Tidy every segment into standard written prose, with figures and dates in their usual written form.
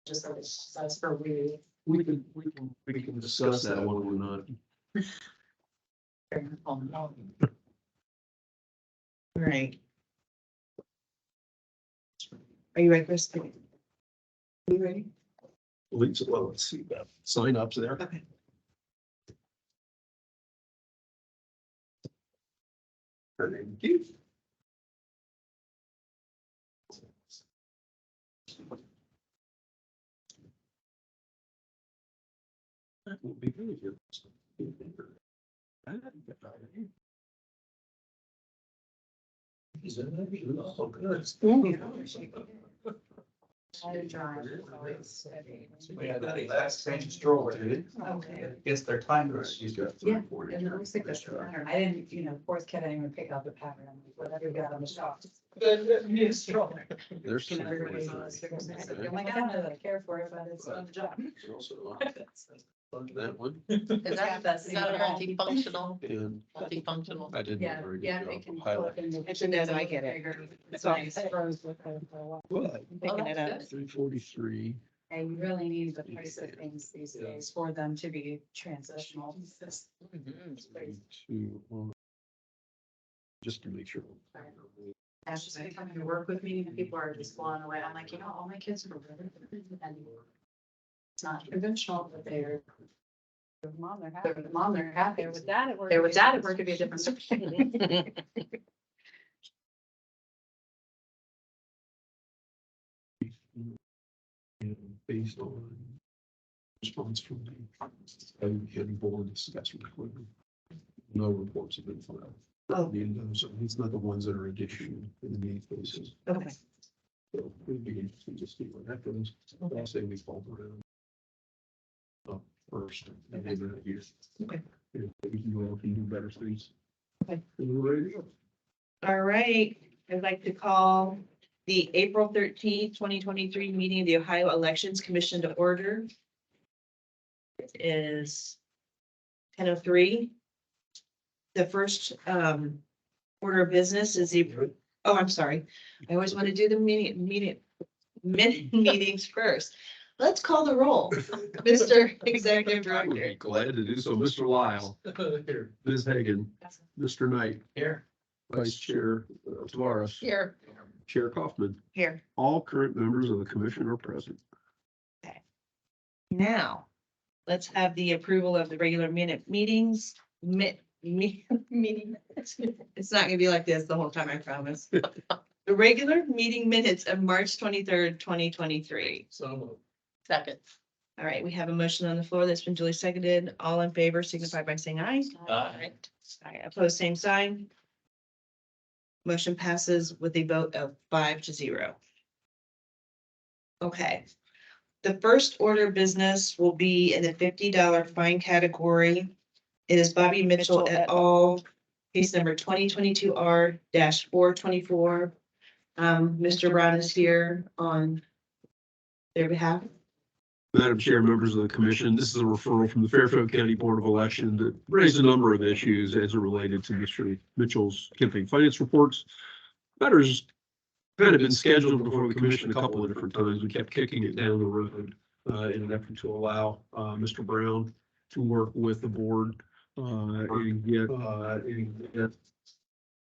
just that that's for we. We can discuss that one or not. Right. Are you ready, Chris? Are you ready? Well, let's see that sign ups there. Okay. Thank you. That will be really good. Oh, good. Yeah, that exact same stroller. Okay. It's their time. She's got Yeah, 340. and it looks like that's the pattern. I didn't, fourth kid, I didn't even pick out the pattern, whatever you got on the shop. There's. Can everybody else figure this out? I'm like, I don't know that I care for it, but it's on the job. That one. Is that multifunctional? And Multifunctional. I didn't. do a Yeah, very good yeah, job it can of flip highlighting. into. It's a no, I get it. It's nice. Froze with her for a while. But Picking it up. that's 343. And you really need the price of things these days for them to be transitional. It's crazy. Just to make sure. That's just been coming to work with me and people are just blowing away. I'm like, all my kids are really, and it's not conventional, but they're. Mom, they're happy. They're with dad at work. They're with dad at work, it'd be a different story. And based on response from the and board discussion. No reports have been filed. Oh. It's not the ones that are additional in the main cases. Okay. So it'd be interesting to see where that goes. I'll say we fall around. First, and then that year. Okay. Yeah, we can go, we can do better things. Okay. And we're ready to go. All right, I'd like to call the April 13th, 2023 meeting of the Ohio Elections Commission to order. It is 10:03. The first order of business is I'm sorry. I always want to do the meetings first. Let's call the roll. Mr. Executive I would Director. be glad to do so. Mr. Lyle, Here. Ms. Hagan, Mr. Knight, Here. Vice Chair Tavares, Here. Chair Kaufman. Here. All current members of the commission are present. Now, let's have the approval of the regular meetings. Meeting. It's not gonna be like this the whole time, I promise. The regular meeting minutes of March 23rd, 2023. So. Second. All right, we have a motion on the floor that's been duly seconded. All in favor signify by saying aye. Aye. Aye, opposed, same sign. Motion passes with a vote of 5-0. Okay. The first order of business will be in the $50 fine category. It is Bobby Mitchell et al. Case number 2022R-424. Mr. Brown is here on their behalf. Madam Chair, members of the commission, this is a referral from the Fairfield County Board of Election that raised a number of issues as it related to Mr. Mitchell's campaign finance reports. Matters kind of been scheduled before the commission a couple of different times. We kept kicking it down the road in an effort to allow Mr. Brown to work with the board and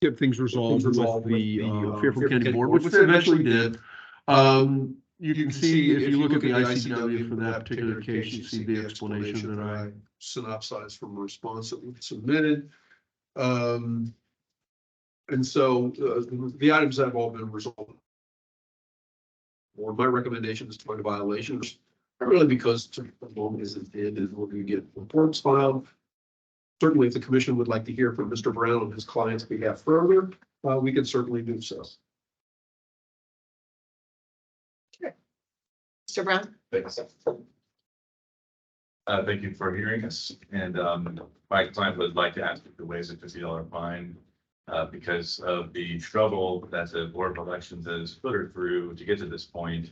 get things resolved with the Fairfield County Board, which they eventually did. You can see, if you look at the ICW for that particular case, you see the explanation that I synopsized from a response that we submitted. And so the items have all been resolved. Or my recommendation is to find violations, primarily because the moment is when we get reports filed. Certainly, if the commission would like to hear from Mr. Brown on his client's behalf further, we can certainly do so. Mr. Brown? Thanks. Thank you for hearing us. And my client would like to ask if the ways a $50 fine because of the struggle that the Board of Elections has put her through to get to this point.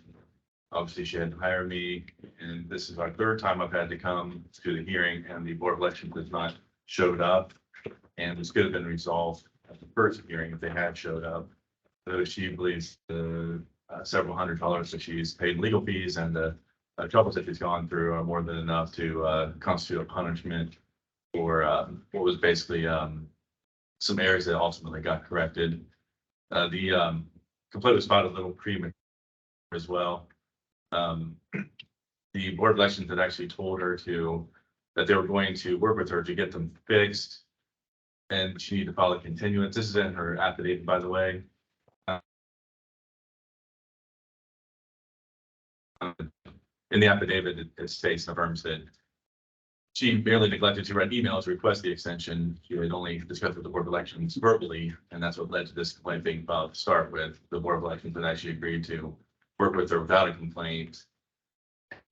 Obviously, she had to hire me, and this is our third time I've had to come to the hearing, and the Board of Elections has not showed up. And this could have been resolved at the first hearing if they had showed up. So she believes the several $100s that she's paid in legal fees and the troubles that she's gone through are more than enough to constitute a punishment for what was basically some errors that ultimately got corrected. The complaint was filed a little premature as well. The Board of Elections had actually told her that they were going to work with her to get them fixed. And she needed to file a continuance. This is in her affidavit, by the way. In the affidavit, it states and affirms that she merely neglected to write emails to request the extension. She had only discussed with the Board of Elections verbally, and that's what led to this complaint being filed to start with. The Board of Elections had actually agreed to work with her without a complaint.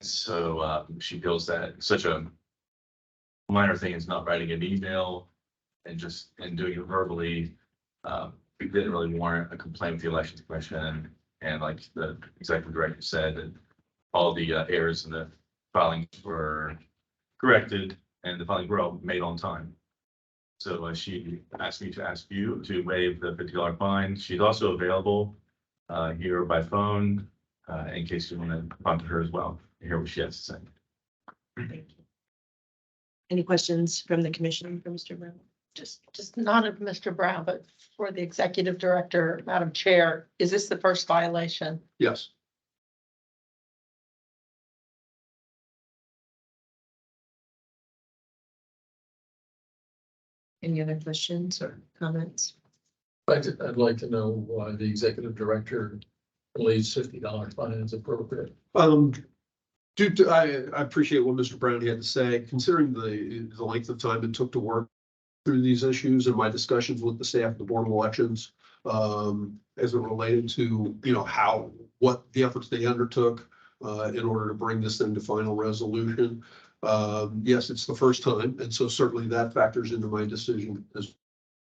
So she feels that such a minor thing is not writing an email and doing it verbally. It didn't really warrant a complaint with the Elections Commission. And like the executive director said, that all the errors in the filings were corrected and the filings were all made on time. So she asked me to ask you to waive the $50 fine. She's also available here by phone in case you want to talk to her as well, and hear what she has to say. Thank you. Any questions from the commission for Mr. Brown? Just not of Mr. Brown, but for the executive director, Madam Chair, is this the first violation? Yes. Any other questions or comments? I'd like to know why the executive director believes $50 fine is appropriate. I appreciate what Mr. Brown had to say, considering the length of time it took to work through these issues and my discussions with the staff of the Board of Elections, as it related to, what the efforts they undertook, in order to bring this thing to final resolution. Yes, it's the first time, and so certainly that factors into my decision as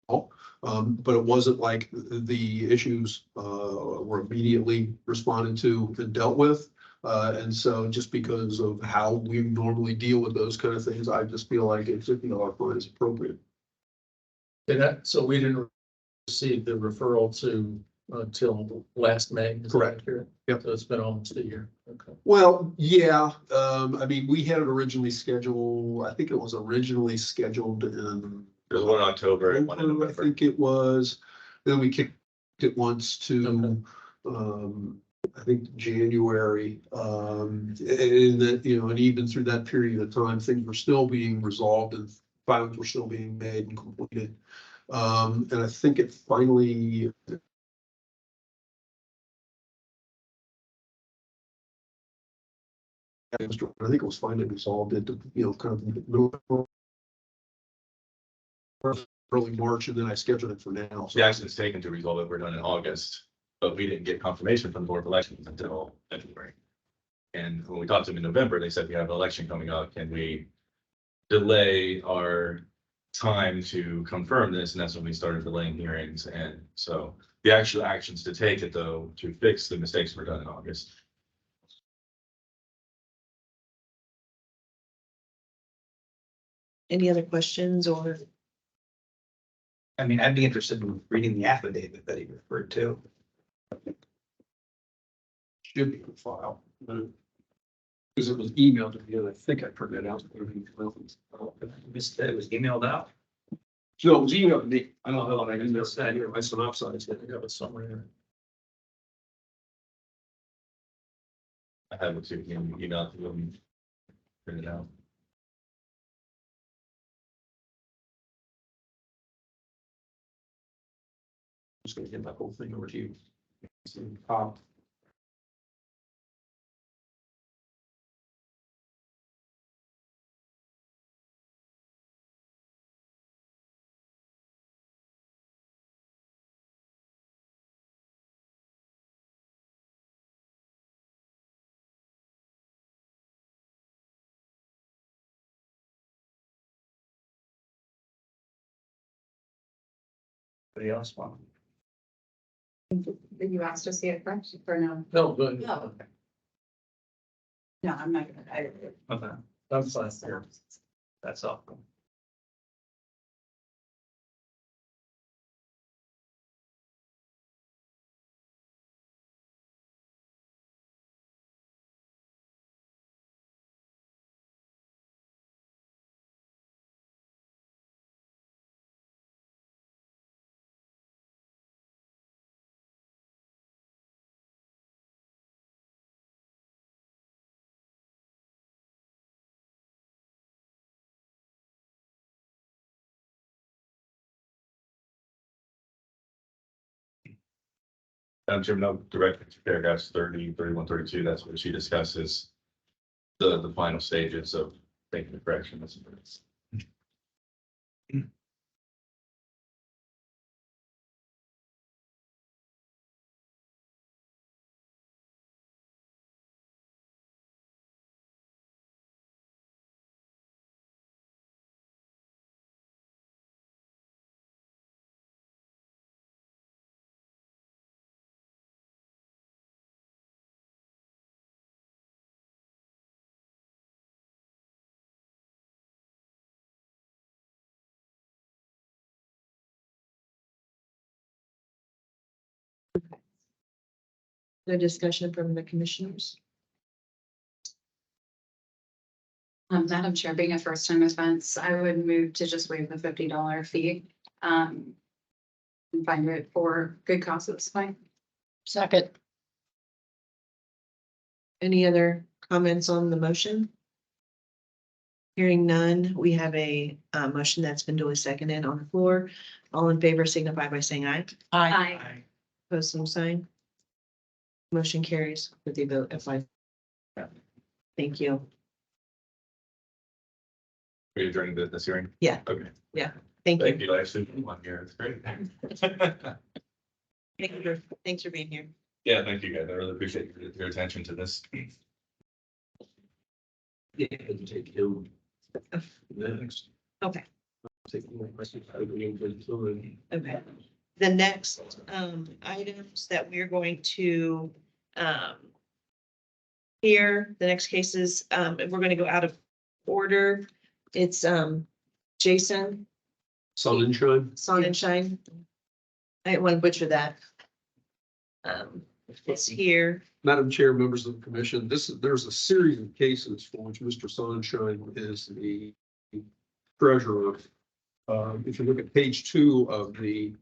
well. But it wasn't like the issues, were immediately responded to and dealt with. And so just because of how we normally deal with those kind of things, I just feel like a $50 fine is appropriate. So we didn't receive the referral until last May. Is that Correct. accurate? Yep. So it's been almost a year. Okay. Well, yeah, we had it originally scheduled, I think it was originally scheduled in. There's one in October and one in I November. think it was, then we kicked it once to, I think January, and that, and even through that period of time, things were still being resolved and filings were still being made and completed. And I think it finally. I think it was finally resolved into, kind of middle. Early March, and then I scheduled it for now. So The action is taken to resolve it. We're done in August, but we didn't get confirmation from the Board of Elections until February. And when we talked to them in November, they said we have an election coming up. Can we delay our time to confirm this? And that's when we started delaying hearings. And so the actual actions to take it, though, to fix the mistakes were done in August. Any other questions or? I'd be interested in reading the affidavit that he referred to. should be on file. Because it was emailed to me, and I think I printed it out. Missed that it was emailed out. No, it was emailed to me. I don't know how I can miss that here. My synopsis. I have it somewhere. I have it to email to them. Print it out. Just gonna get that whole thing over to you. Anybody else want? Did you ask to see it first or no? No, but No. No, I'm not gonna. Okay, I'm fine here. that's all. Chairman, no, directly to paragraphs 30, 31, 32. That's what she discusses. The final stages of making the correction. The discussion from the commissioners. Madam Chair, being a first time offense, I would move to just waive the $50 fee. And find it for good causes, fine. Second. Any other comments on the motion? Hearing none, we have a motion that's been duly seconded on the floor. All in favor signify by saying aye. Aye. Post same sign. Motion carries with the vote of 5. Thank you. Are you adjourning this hearing? Yeah. Okay. Thank Thank you. you. I assume one here. It's great. Thanks for being here. Yeah, thank you guys. I really appreciate your attention to this. Yeah, take him. Next. Okay. Take my question out of the include. Okay. The next items that we're going to hear, the next cases, we're going to go out of order. It's Jason Sonnenschein. Sonnenschein. I didn't want to butcher that. It's here. Madam Chair, members of the commission, there's a series of cases for which Mr. Sonnenschein is the treasurer. If you look at page 2 of the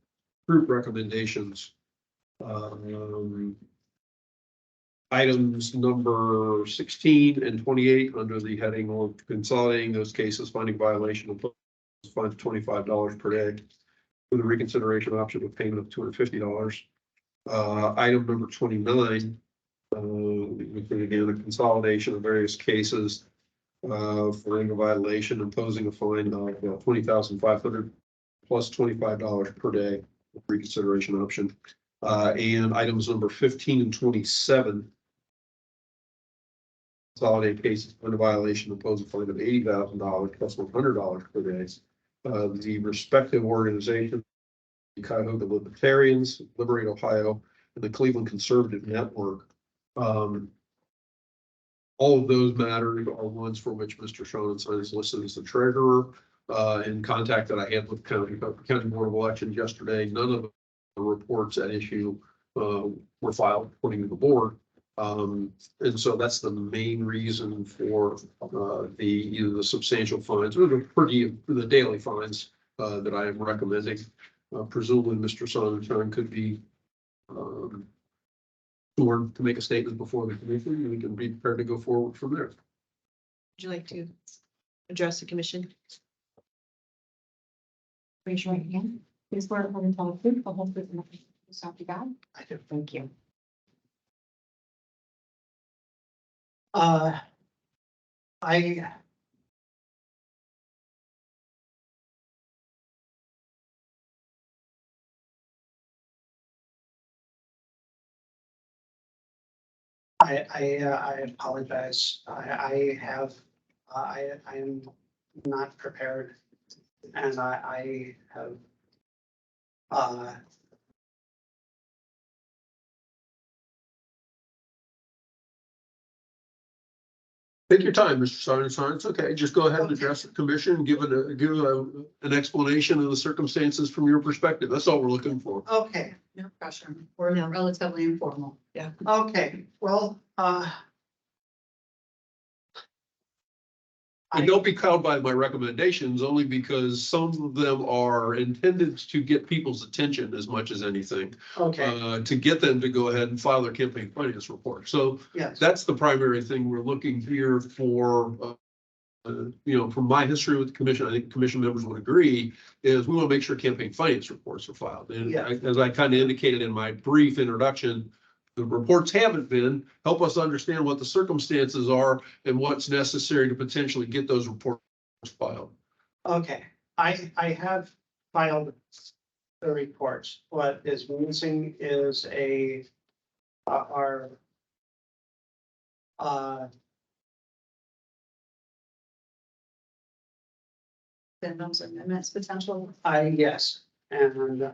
group recommendations, items number 16 and 28 under the heading of consolidating those cases, finding violation of fine of $25 per day with a reconsideration option of payment of $250. Item number 29, again, a consolidation of various cases for a violation, imposing a fine of 20,500 plus $25 per day with reconsideration option. And items number 15 and 27. Consolidate cases under violation, impose a fine of $80,000 plus $100 per day. The respective organizations, the Cuyahoga Libertarians, Liberate Ohio, and the Cleveland Conservative Network. All of those matters are ones for which Mr. Sonnenschein is listed as the treasurer. In contact that I had with County Board of Elections yesterday, none of the reports at issue were filed according to the board. And so that's the main reason for either the substantial fines or the daily fines that I am recommending. Presumably, Mr. Sonnenschein could be sworn to make a statement before the commission, and we can be prepared to go forward from there. Would you like to address the commission? Raise your right hand. Please swear upon and tell the truth, the whole truth, and nothing but so help you God. I do. Thank you. I apologize. I am not prepared. And I have, Take your time, Mr. Sonnenschein. It's okay. Just go ahead and address the commission, give an explanation of the circumstances from your perspective. That's all we're looking for. okay, No pressure. We're No. relatively informal. okay, well, And don't be cowed by my recommendations, only because some of them are intended to get people's attention as much as anything. okay, To get them to go ahead and file their campaign finance report. So yes, that's the primary thing we're looking here for from my history with the commission, I think commission members would agree, is we want to make sure campaign finance reports are filed. And Yeah. as I kind of indicated in my brief introduction, the reports haven't been, help us understand what the circumstances are and what's necessary to potentially get those reports filed. Okay, I have filed the reports. What is missing is our Minimums and amendments potential. yes, and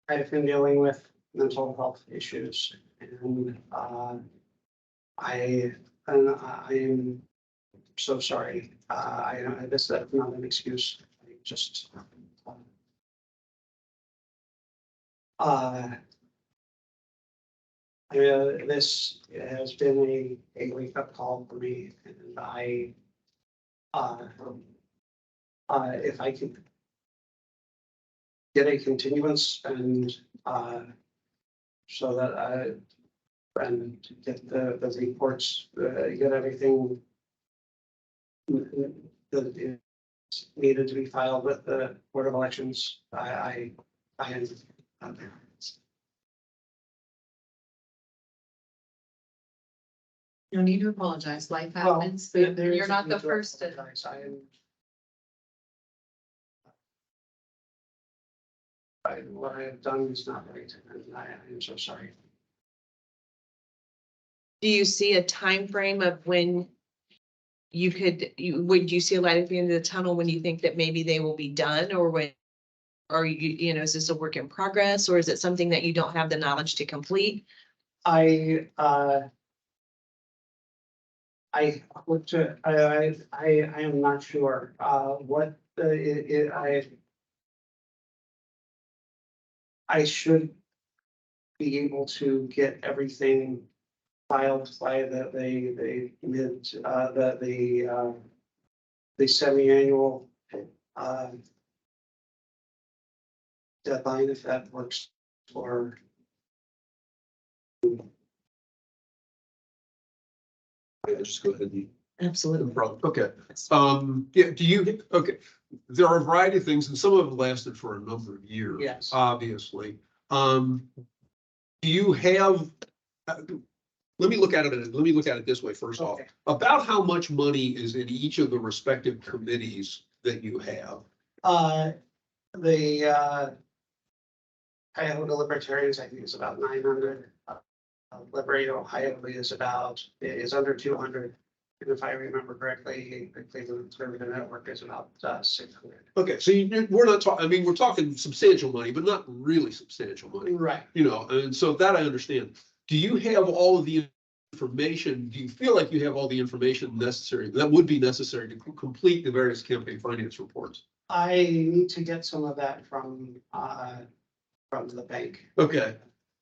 I've been dealing with mental health issues and I am so sorry. This is not an excuse. I just this has been a wake up call for me, and if I could get a continuance and so that and get the reports, get everything that is needed to be filed with the Board of Elections, I am. No need to apologize. Life Well, happens. there is You're not a the need to first to. apologize. What I have done is not right, and I am so sorry. Do you see a time frame of when would you see a light at the end of the tunnel when you think that maybe they will be done, or when? Or is this a work in progress, or is it something that you don't have the knowledge to complete? I looked to, I am not sure, what I should be able to get everything filed by the semi-annual deadline, if that works for. Just go ahead and. Absolutely. No problem. Okay. Yeah, okay, there are a variety of things and some of them lasted for a number of years. Yes. Obviously. Do you have, let me look at it this way first off. Okay. About how much money is in each of the respective committees that you have? Cuyahoga Libertarians, I think is about 900. Liberate Ohio is under 200. And if I remember correctly, the Cleveland Conservative Network is about 600. Okay, so we're not talking, I mean, we're talking substantial money, but not really substantial money, Right. and so that I understand. Do you have all of the information? Do you feel like you have all the information necessary, that would be necessary to complete the various campaign finance reports? I need to get some of that from the bank. Okay.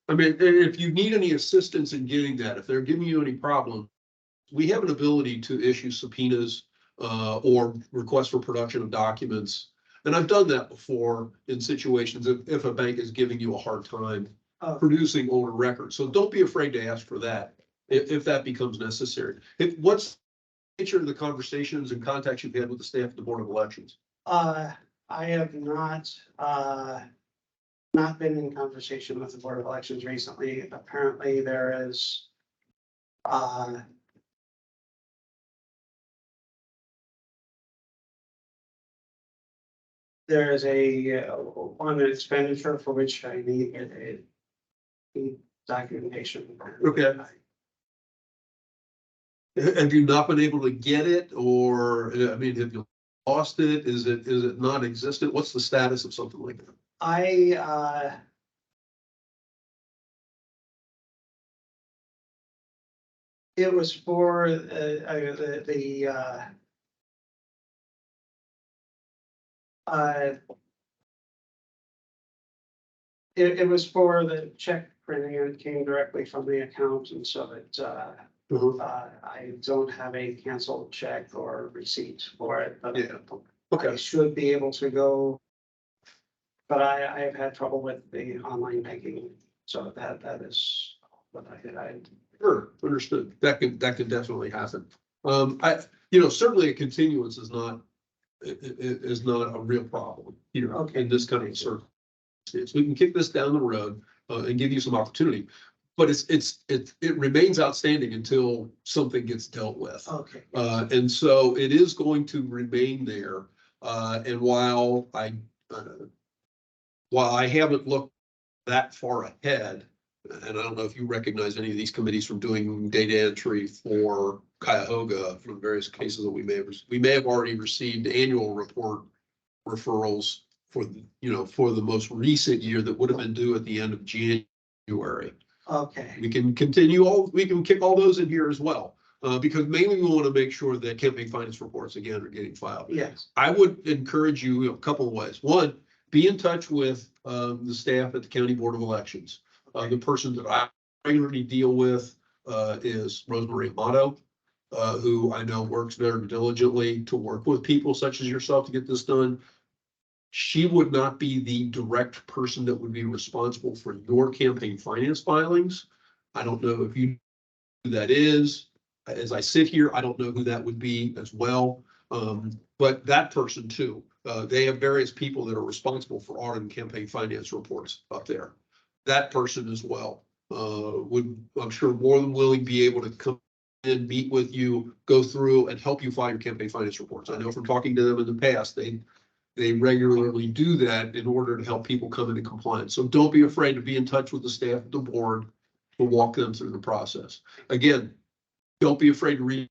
I mean, and if you need any assistance in getting that, if they're giving you any problem, we have an ability to issue subpoenas or requests for production of documents. And I've done that before in situations if a bank is giving you a hard time producing older records. So don't be afraid to ask for that if that becomes necessary. What's the nature of the conversations and contacts you've had with the staff of the Board of Elections? I have not been in conversation with the Board of Elections recently. Apparently there is one expenditure for which I need documentation. Okay. Have you not been able to get it, or, I mean, have you lost it? Is it non-existent? What's the status of something like that? It was for it was for the check printing, and it came directly from the account, and so I don't have a canceled check or receipt for it, but Yeah. I Okay, should be able to go. But I have had trouble with the online banking, so that is but I, Sure, understood. That can definitely happen. Certainly a continuance is not, is not a real problem here Okay. in this kind of circumstance. We can kick this down the road, and give you some opportunity. But it remains outstanding until something gets dealt with. okay. And so it is going to remain there. And while I haven't looked that far ahead, and I don't know if you recognize any of these committees from doing data entry for Cuyahoga from various cases that we may have already received annual report referrals for the most recent year that would have been due at the end of January. Okay, We can kick all those in here as well, because mainly we want to make sure that campaign finance reports again are getting filed. yes, I would encourage you a couple of ways. One, be in touch with the staff at the County Board of Elections. The person that I regularly deal with is Rosemary Amato, who I know works very diligently to work with people such as yourself to get this done. She would not be the direct person that would be responsible for your campaign finance filings. I don't know if you know who that is. As I sit here, I don't know who that would be as well. But that person too, they have various people that are responsible for audit and campaign finance reports up there. That person as well would, I'm sure, more than willing be able to come and meet with you, go through and help you file your campaign finance reports. I know from talking to them in the past, they regularly do that in order to help people come into compliance. So don't be afraid to be in touch with the staff at the board to walk them through the process. Again, don't be afraid to reach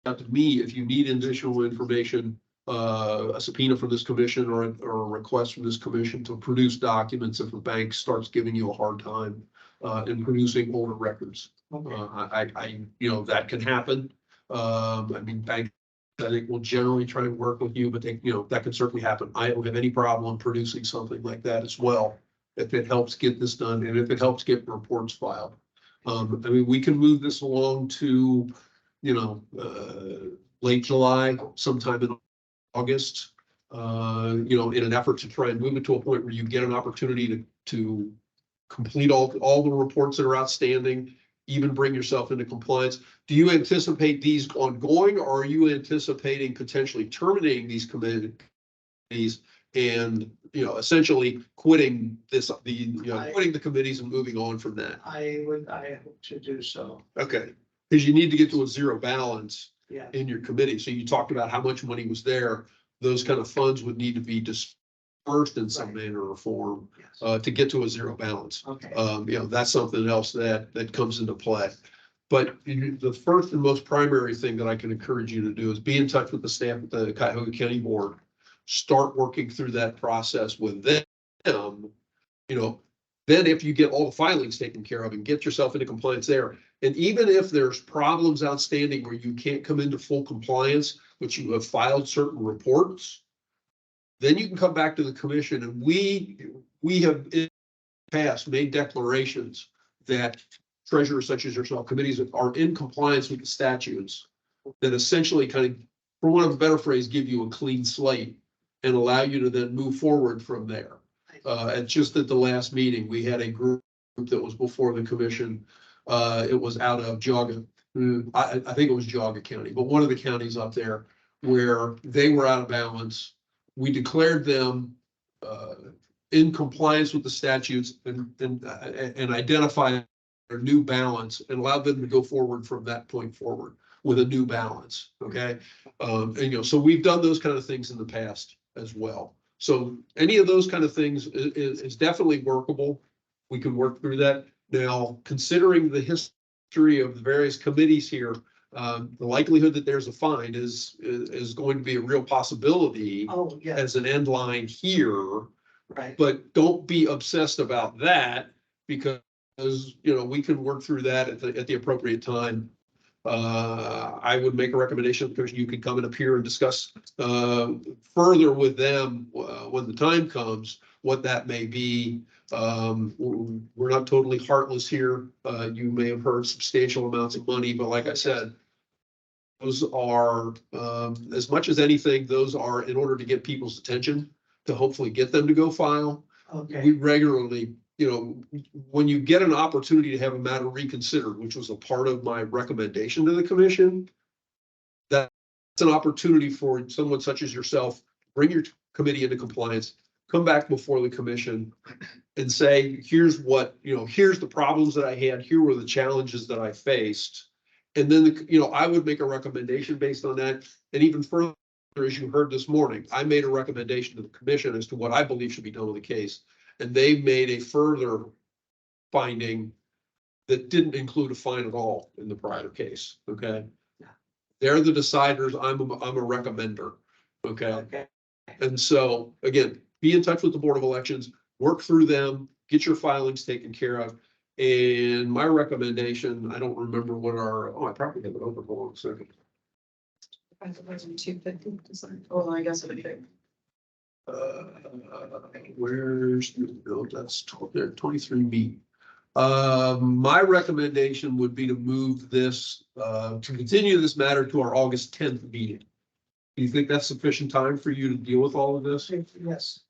out to me if you need additional information, a subpoena from this commission or a request from this commission to produce documents if a bank starts giving you a hard time in producing older records. That can happen. Banks, I think, will generally try and work with you, but that can certainly happen. I don't have any problem producing something like that as well, if it helps get this done and if it helps get reports filed. We can move this along to, late July, sometime in August, in an effort to try and move it to a point where you get an opportunity to complete all the reports that are outstanding, even bring yourself into compliance. Do you anticipate these ongoing, or are you anticipating potentially terminating these committees and, essentially quitting quitting the committees and moving on from that? I hope to do so, Okay, because you need to get to a zero balance yeah, in your committee. So you talked about how much money was there. Those kind of funds would need to be dispersed in some manner or form yes, to get to a zero balance. okay, That's something else that comes into play. But the first and most primary thing that I can encourage you to do is be in touch with the staff at the Cuyahoga County Board. Start working through that process with them. Then if you get all the filings taken care of and get yourself into compliance there, and even if there's problems outstanding where you can't come into full compliance, but you have filed certain reports, then you can come back to the commission, and we have in the past made declarations that treasurers such as yourself, committees that are in compliance with the statutes, that essentially kind of, for want of a better phrase, give you a clean slate and allow you to then move forward from there. And just at the last meeting, we had a group that was before the commission. It was out of Geauga. I think it was Geauga County, but one of the counties up there where they were out of balance. We declared them in compliance with the statutes and identified their new balance and allowed them to go forward from that point forward with a new balance. Okay. So we've done those kind of things in the past as well. So any of those kind of things is definitely workable. We can work through that. Now, considering the history of the various committees here, the likelihood that there's a fine is going to be a real possibility oh, yeah, as an end line here. right, But don't be obsessed about that, because we can work through that at the appropriate time. I would make a recommendation because you can come and appear and discuss further with them when the time comes, what that may be. We're not totally heartless here. You may have heard substantial amounts of money, but like I said, those are, as much as anything, those are in order to get people's attention, to hopefully get them to go file. okay, We regularly you know, when you get an opportunity to have a matter reconsidered, which was a part of my recommendation to the commission, that's an opportunity for someone such as yourself, bring your committee into compliance, come back before the commission and say, here's what, you know, here's the problems that I had, here were the challenges that I faced. And then, you know, I would make a recommendation based on that. And even further, as you heard this morning, I made a recommendation to the commission as to what I believe should be done with the case. And they made a further finding that didn't include a fine at all in the prior case, okay? They're the deciders, I'm a recommender, okay? Okay. And so, again, be in touch with the Board of Elections, work through them, get your filings taken care of. And my recommendation, I don't remember what I probably have it over, hold on a second. It wasn't 250, oh, I guess it'd be. Where's, no, that's 23B. My recommendation would be to move this, to continue this matter to our August 10th meeting. Do you think that's sufficient time for you to deal with all of this? Yes.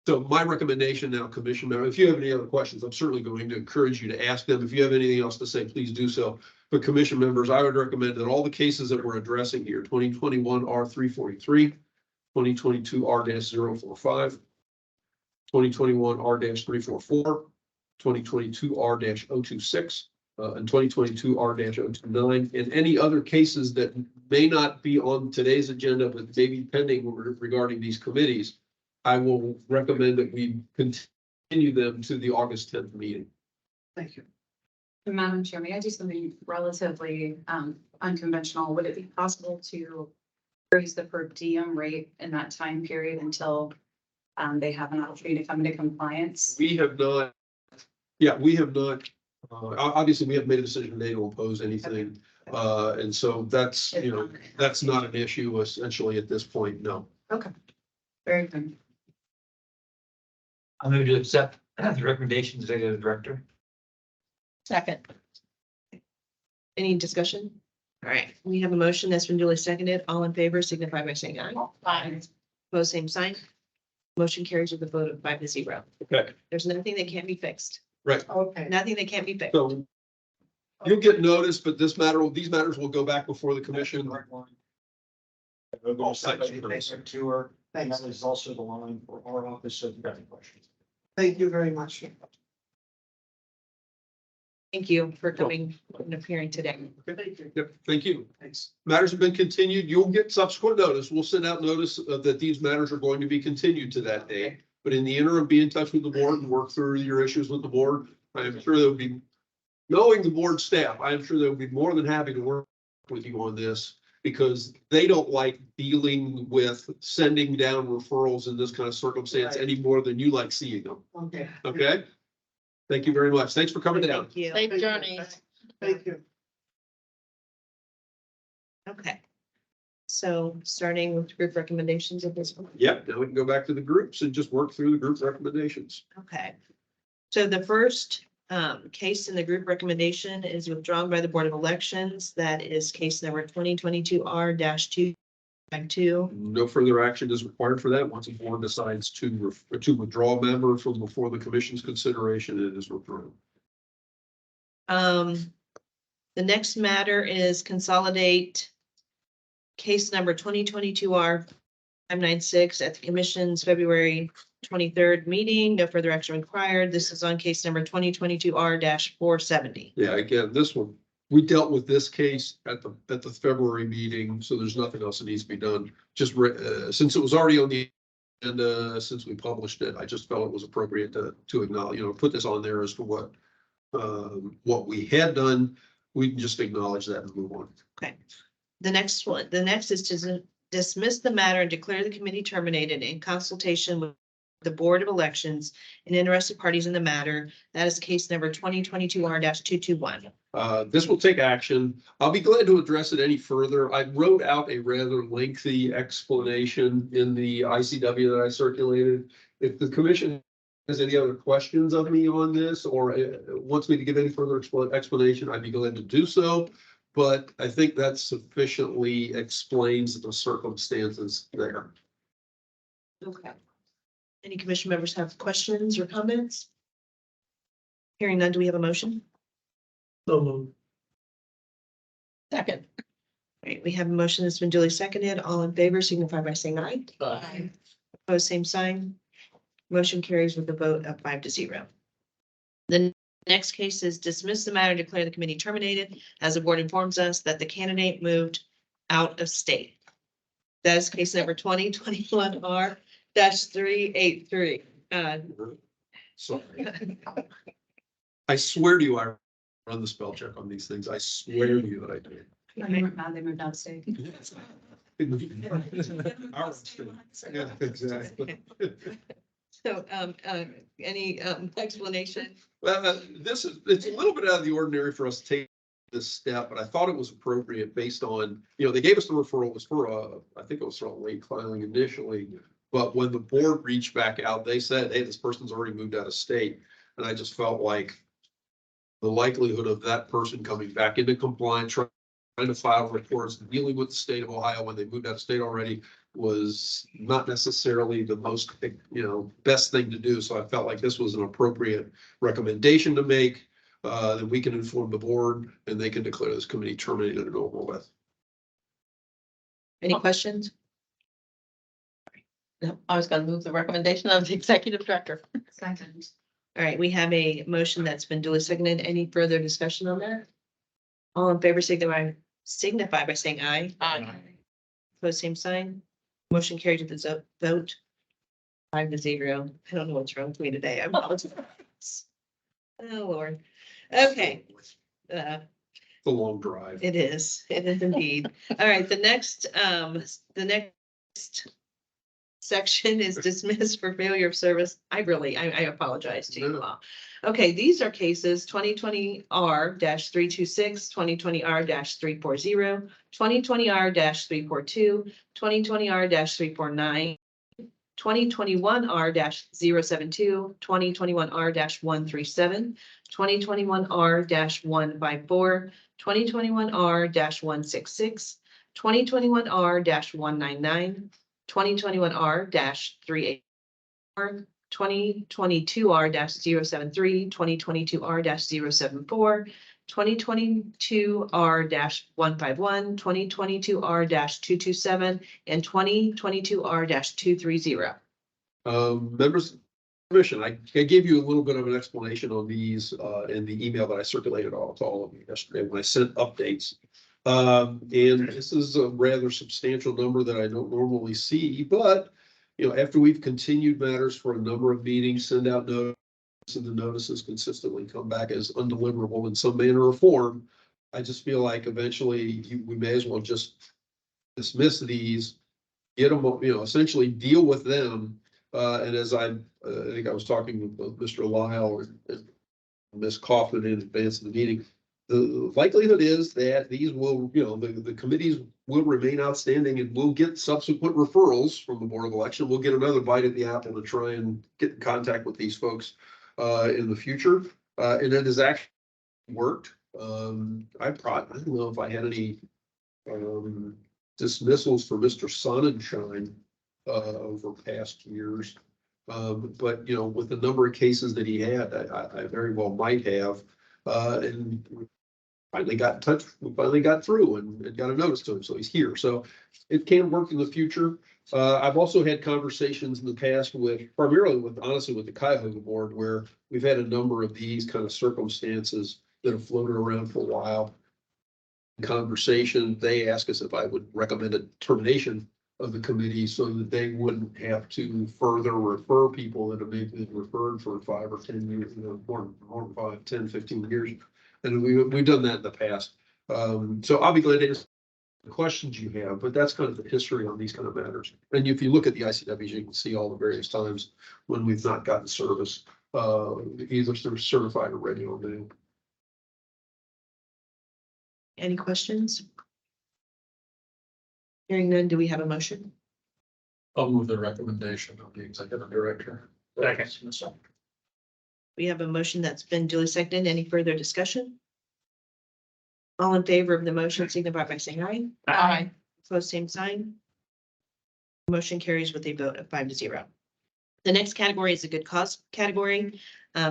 So my recommendation now, Commission member, if you have any other questions, I'm certainly going to encourage you to ask them. If you have anything else to say, please do so. But Commission members, I would recommend that all the cases that we're addressing here, 2021 R343, 2022 R-045, 2021 R-344, 2022 R-026, and 2022 R-029, and any other cases that may not be on today's agenda, but may be pending regarding these committees, I will recommend that we continue them to the August 10th meeting. Thank you. Madam Chair, may I do something relatively unconventional? Would it be possible to raise the per diem rate in that time period until they have an opportunity to come into compliance? We have not, we have not, obviously, we haven't made a decision today to impose anything. And so that's, you know, that's not an issue essentially at this point, no. Okay, very good. I'm going to accept the recommendations of the executive director. Second. Any discussion? All right, we have a motion that's been duly seconded. All in favor signify by saying aye. Aye. Opposed, same sign. Motion carries with a vote of 5-0. Okay, There's nothing that can't be fixed. Okay. Nothing that can't be fixed. so you'll get notice, but these matters will go back before the commission. All set, basic tour, and Thanks. that is also the line for our office, so if you've got any questions. Thank you very much. Thank you for coming and appearing today. Thank you. Yep, thank you. Thanks. Matters have been continued. You'll get subsequent notice. We'll send out notice that these matters are going to be continued to that day. But in the interim, be in touch with the board and work through your issues with the board. I am sure they'll be, knowing the board staff, I am sure they'll be more than happy to work with you on this because they don't like dealing with sending down referrals in this kind of circumstance Right. any more than you like seeing them. Okay. Okay? Thank you very much. Thanks for coming down. Thank you. Safe journey. Thank you. Okay. So starting with group recommendations at this point. Yep, now we can go back to the groups and just work through the group recommendations. Okay. So the first case in the group recommendation is withdrawn by the Board of Elections. That is case number 2022 R-252. No further action is required for that. Once the board decides to withdraw a member from before the commission's consideration, it is withdrawn. The next matter is consolidate case number 2022 R-596 at the commission's February 23rd meeting. No further action required. This is on case number 2022 R-470. Yeah, again, this one, we dealt with this case at the February meeting, so there's nothing else that needs to be done. Just since it was already on the agenda, since we published it, I just felt it was appropriate to acknowledge, put this on there as to what we had done. We can just acknowledge that and move on. Okay. The next is to dismiss the matter and declare the committee terminated in consultation with the Board of Elections and interested parties in the matter. That is case number 2022 R-221. This will take action. I'll be glad to address it any further. I wrote out a rather lengthy explanation in the ICW that I circulated. If the commission has any other questions of me on this or wants me to give any further explanation, I'd be glad to do so. But I think that sufficiently explains the circumstances there. Okay. Any commission members have questions or comments? Hearing none, do we have a motion? So moved. Second. All right, we have a motion that's been duly seconded. All in favor signify by saying aye. Aye. Opposed, same sign. Motion carries with a vote of 5-0. The next case is dismiss the matter, declare the committee terminated, as the board informs us that the candidate moved out of state. That is case number 2021R-383. Sorry. I swear to you, I run the spell check on these things. I swear to you that I do. They moved out of state. Yeah, exactly. So, any explanation? Well, it's a little bit out of the ordinary for us to take this step, but I thought it was appropriate based on, they gave us the referral, it was for I think it was for a late filing initially. But when the board reached back out, they said, hey, this person's already moved out of state. And I just felt like the likelihood of that person coming back into compliance, trying to file reports, dealing with the state of Ohio when they moved out of state already was not necessarily the most, best thing to do. So I felt like this was an appropriate recommendation to make, that we can inform the board and they can declare this committee terminated and over with. Any questions? No, I was gonna move the recommendation of the executive director. Second. All right, we have a motion that's been duly seconded. Any further discussion on that? All in favor signify by saying aye. Aye. Opposed, same sign. Motion carried with the vote 5-0. I don't know what's wrong with me today. I apologize. Oh, Lord. Okay. The long drive. It is indeed. All right, the next section is dismissed for failure of service. I apologize to you all. Okay, these are cases 2020R-326, 2020R-340, 2020R-342, 2020R-349, 2021R-072, 2021R-137, 2021R-154, 2021R-166, 2021R-199, 2021R-384, 2022R-073, 2022R-074, 2022R-151, 2022R-227, and 2022R-230. Members of the commission, I gave you a little bit of an explanation on these in the email that I circulated to all of you yesterday when I sent updates. And this is a rather substantial number that I don't normally see, but after we've continued matters for a number of meetings, send out notices, and the notices consistently come back as undeliverable in some manner or form, I just feel like eventually we may as well just dismiss these, get them, essentially deal with them. And as I think I was talking with both Mr. Lyle and Ms. Kaufman in advance of the meeting, the likelihood is that these will, the committees will remain outstanding and we'll get subsequent referrals from the Board of Election. We'll get another bite at the apple to try and get in contact with these folks in the future. And it has actually worked. I don't know if I had any dismissals for Mr. Sonnenschein over past years. But with the number of cases that he had, I very well might have. And finally got in touch, we finally got through and got a notice to him, so he's here. So it can work in the future. I've also had conversations in the past primarily with the Cuyahoga board, where we've had a number of these kind of circumstances that have floated around for a while. Conversation, they asked us if I would recommend a termination of the committee so that they wouldn't have to further refer people that have been referred for 5 or 10 years, more than 5, 10, 15 years. And we've done that in the past. So I'll be glad to answer the questions you have, but that's kind of the history on these kind of matters. And if you look at the ICWs, you can see all the various times when we've not gotten service, either through certified or regular mail. Any questions? Hearing none, do we have a motion? I'll move the recommendation of the executive director. Second. We have a motion that's been duly seconded. Any further discussion? All in favor of the motion signify by saying aye. Aye. Opposed, same sign. Motion carries with a vote of 5-0. The next category is a good cause category.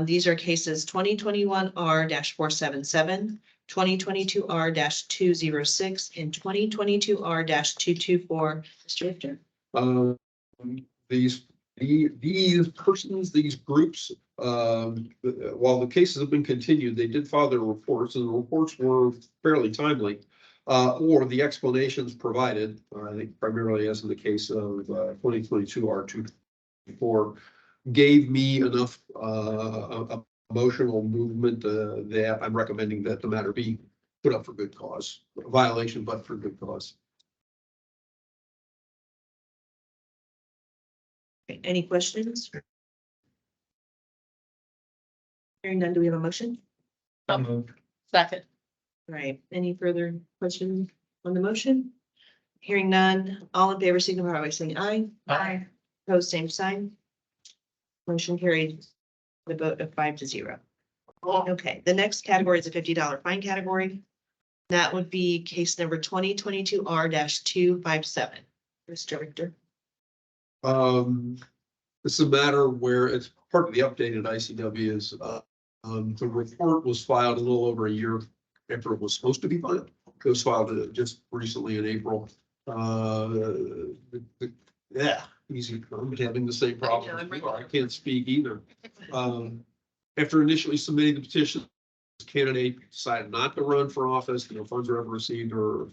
These are cases 2021 R-477, 2022 R-206, and 2022 R-224. Mr. Richter. These persons, these groups, while the cases have been continued, they did file their reports, and the reports were fairly timely. Or the explanations provided, I think primarily as in the case of 2022 R224, gave me enough emotional movement that I'm recommending that the matter be put up for good cause, violation, but for good cause. Okay, any questions? Hearing none, do we have a motion? Second. All right, any further questions on the motion? Hearing none, all in favor, signify by saying aye. Aye. Opposed, same sign. Motion carried, the vote of 5-0. Okay, the next category is a $50 fine category. That would be case number 2022 R-257. Mr. Richter. This is a matter where it's part of the updated ICW is, the report was filed a little over a year after it was supposed to be filed. It was filed just recently in April. Yeah, easy. I'm having the same problem. I'm right. I can't speak either. After initially submitting the petition, the candidate decided not to run for office. No funds were ever received or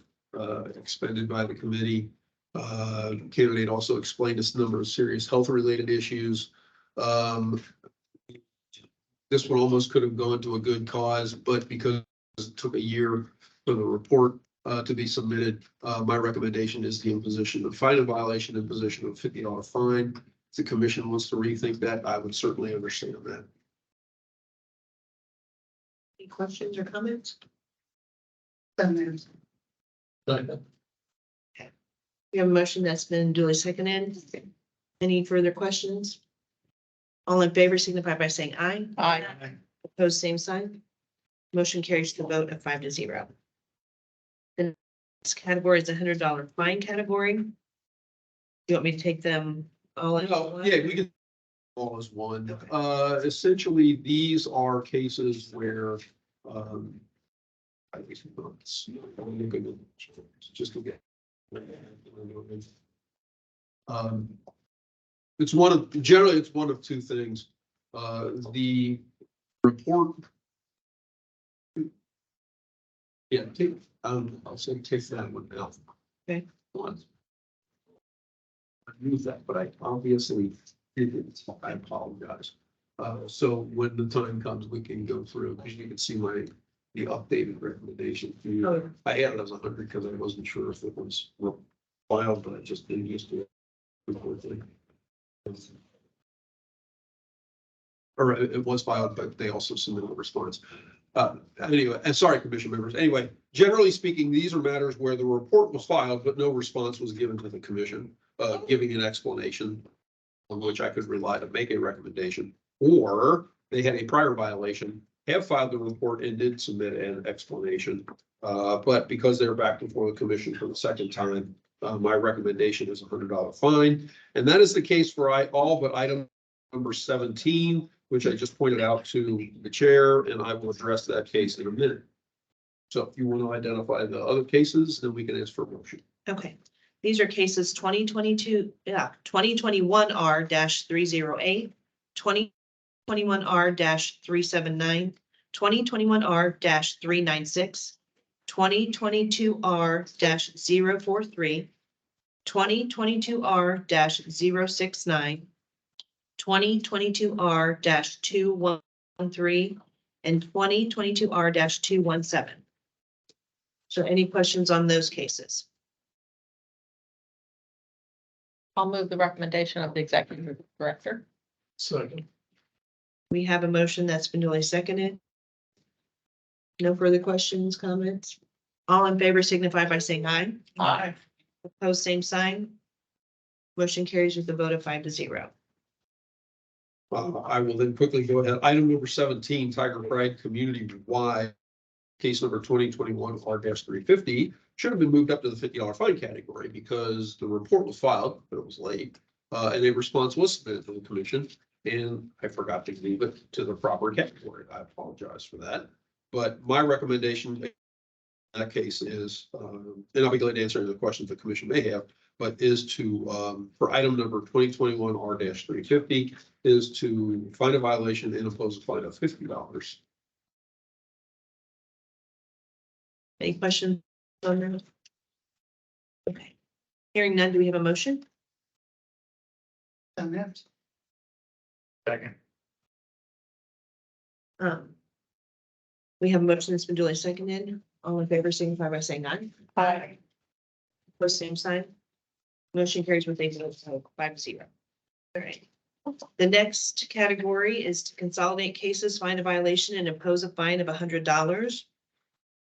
expended by the committee. Candidate also explained a number of serious health-related issues. This one almost could have gone to a good cause, but because it took a year for the report to be submitted, my recommendation is the imposition of fine and violation, imposition of $50 fine. If the commission wants to rethink that, I would certainly understand that. Any questions or comments? Second. We have a motion that's been duly seconded. Any further questions? All in favor signify by saying aye. Aye. Opposed, same sign. Motion carries the vote of 5-0. The next category is a $100 fine category. Do you want me to take them all in? one? Yeah, we can all as one. Essentially, these are cases where just to get. It's generally it's one of two things. The report. Yeah, I'll say take that one now. Okay. Once. I knew that, but I obviously didn't. I apologize. So when the time comes, we can go through, because you can see the updated recommendation. Oh. I had it as 100 because I wasn't sure if it was filed, but I just didn't use it. Or it was filed, but they also submitted a response. Anyway, and sorry, commission members. Anyway, generally speaking, these are matters where the report was filed, but no response was given to the commission, giving an explanation on which I could rely to make a recommendation, or they had a prior violation, have filed the report and did submit an explanation. But because they're back before the commission for the second time, my recommendation is $100 fine. And that is the case for all but item number 17, which I just pointed out to the chair, and I will address that case in a minute. So if you want to identify the other cases, then we can ask for a motion. Okay, these are cases 2021 R-308, 2021 R-379, 2021 R-396, 2022 R-043, 2022 R-069, 2022 R-213, and 2022 R-217. So any questions on those cases? I'll move the recommendation of the executive director. Second. We have a motion that's been duly seconded. No further questions, comments? All in favor signify by saying aye. Aye. Opposed, same sign. Motion carries with a vote of 5-0. I will then quickly go ahead. Item number 17, Tiger Pride Community Wide, case number 2021 R-350, should have been moved up to the $50 fine category because the report was filed, but it was late. and a response was submitted to the commission, and I forgot to leave it to the proper category. I apologize for that. But my recommendation in that case is, and I'll be glad to answer any of the questions the commission may have, but is to, for item number 2021 R-350, is to find a violation and impose a fine of $50. Any questions on that? Okay. Hearing none, do we have a motion? So moved. Second. We have a motion that's been duly seconded. All in favor, signify by saying aye. Aye. Post same sign. Motion carries with a vote of 5-0. All right. The next category is to consolidate cases, find a violation and impose a fine of $100.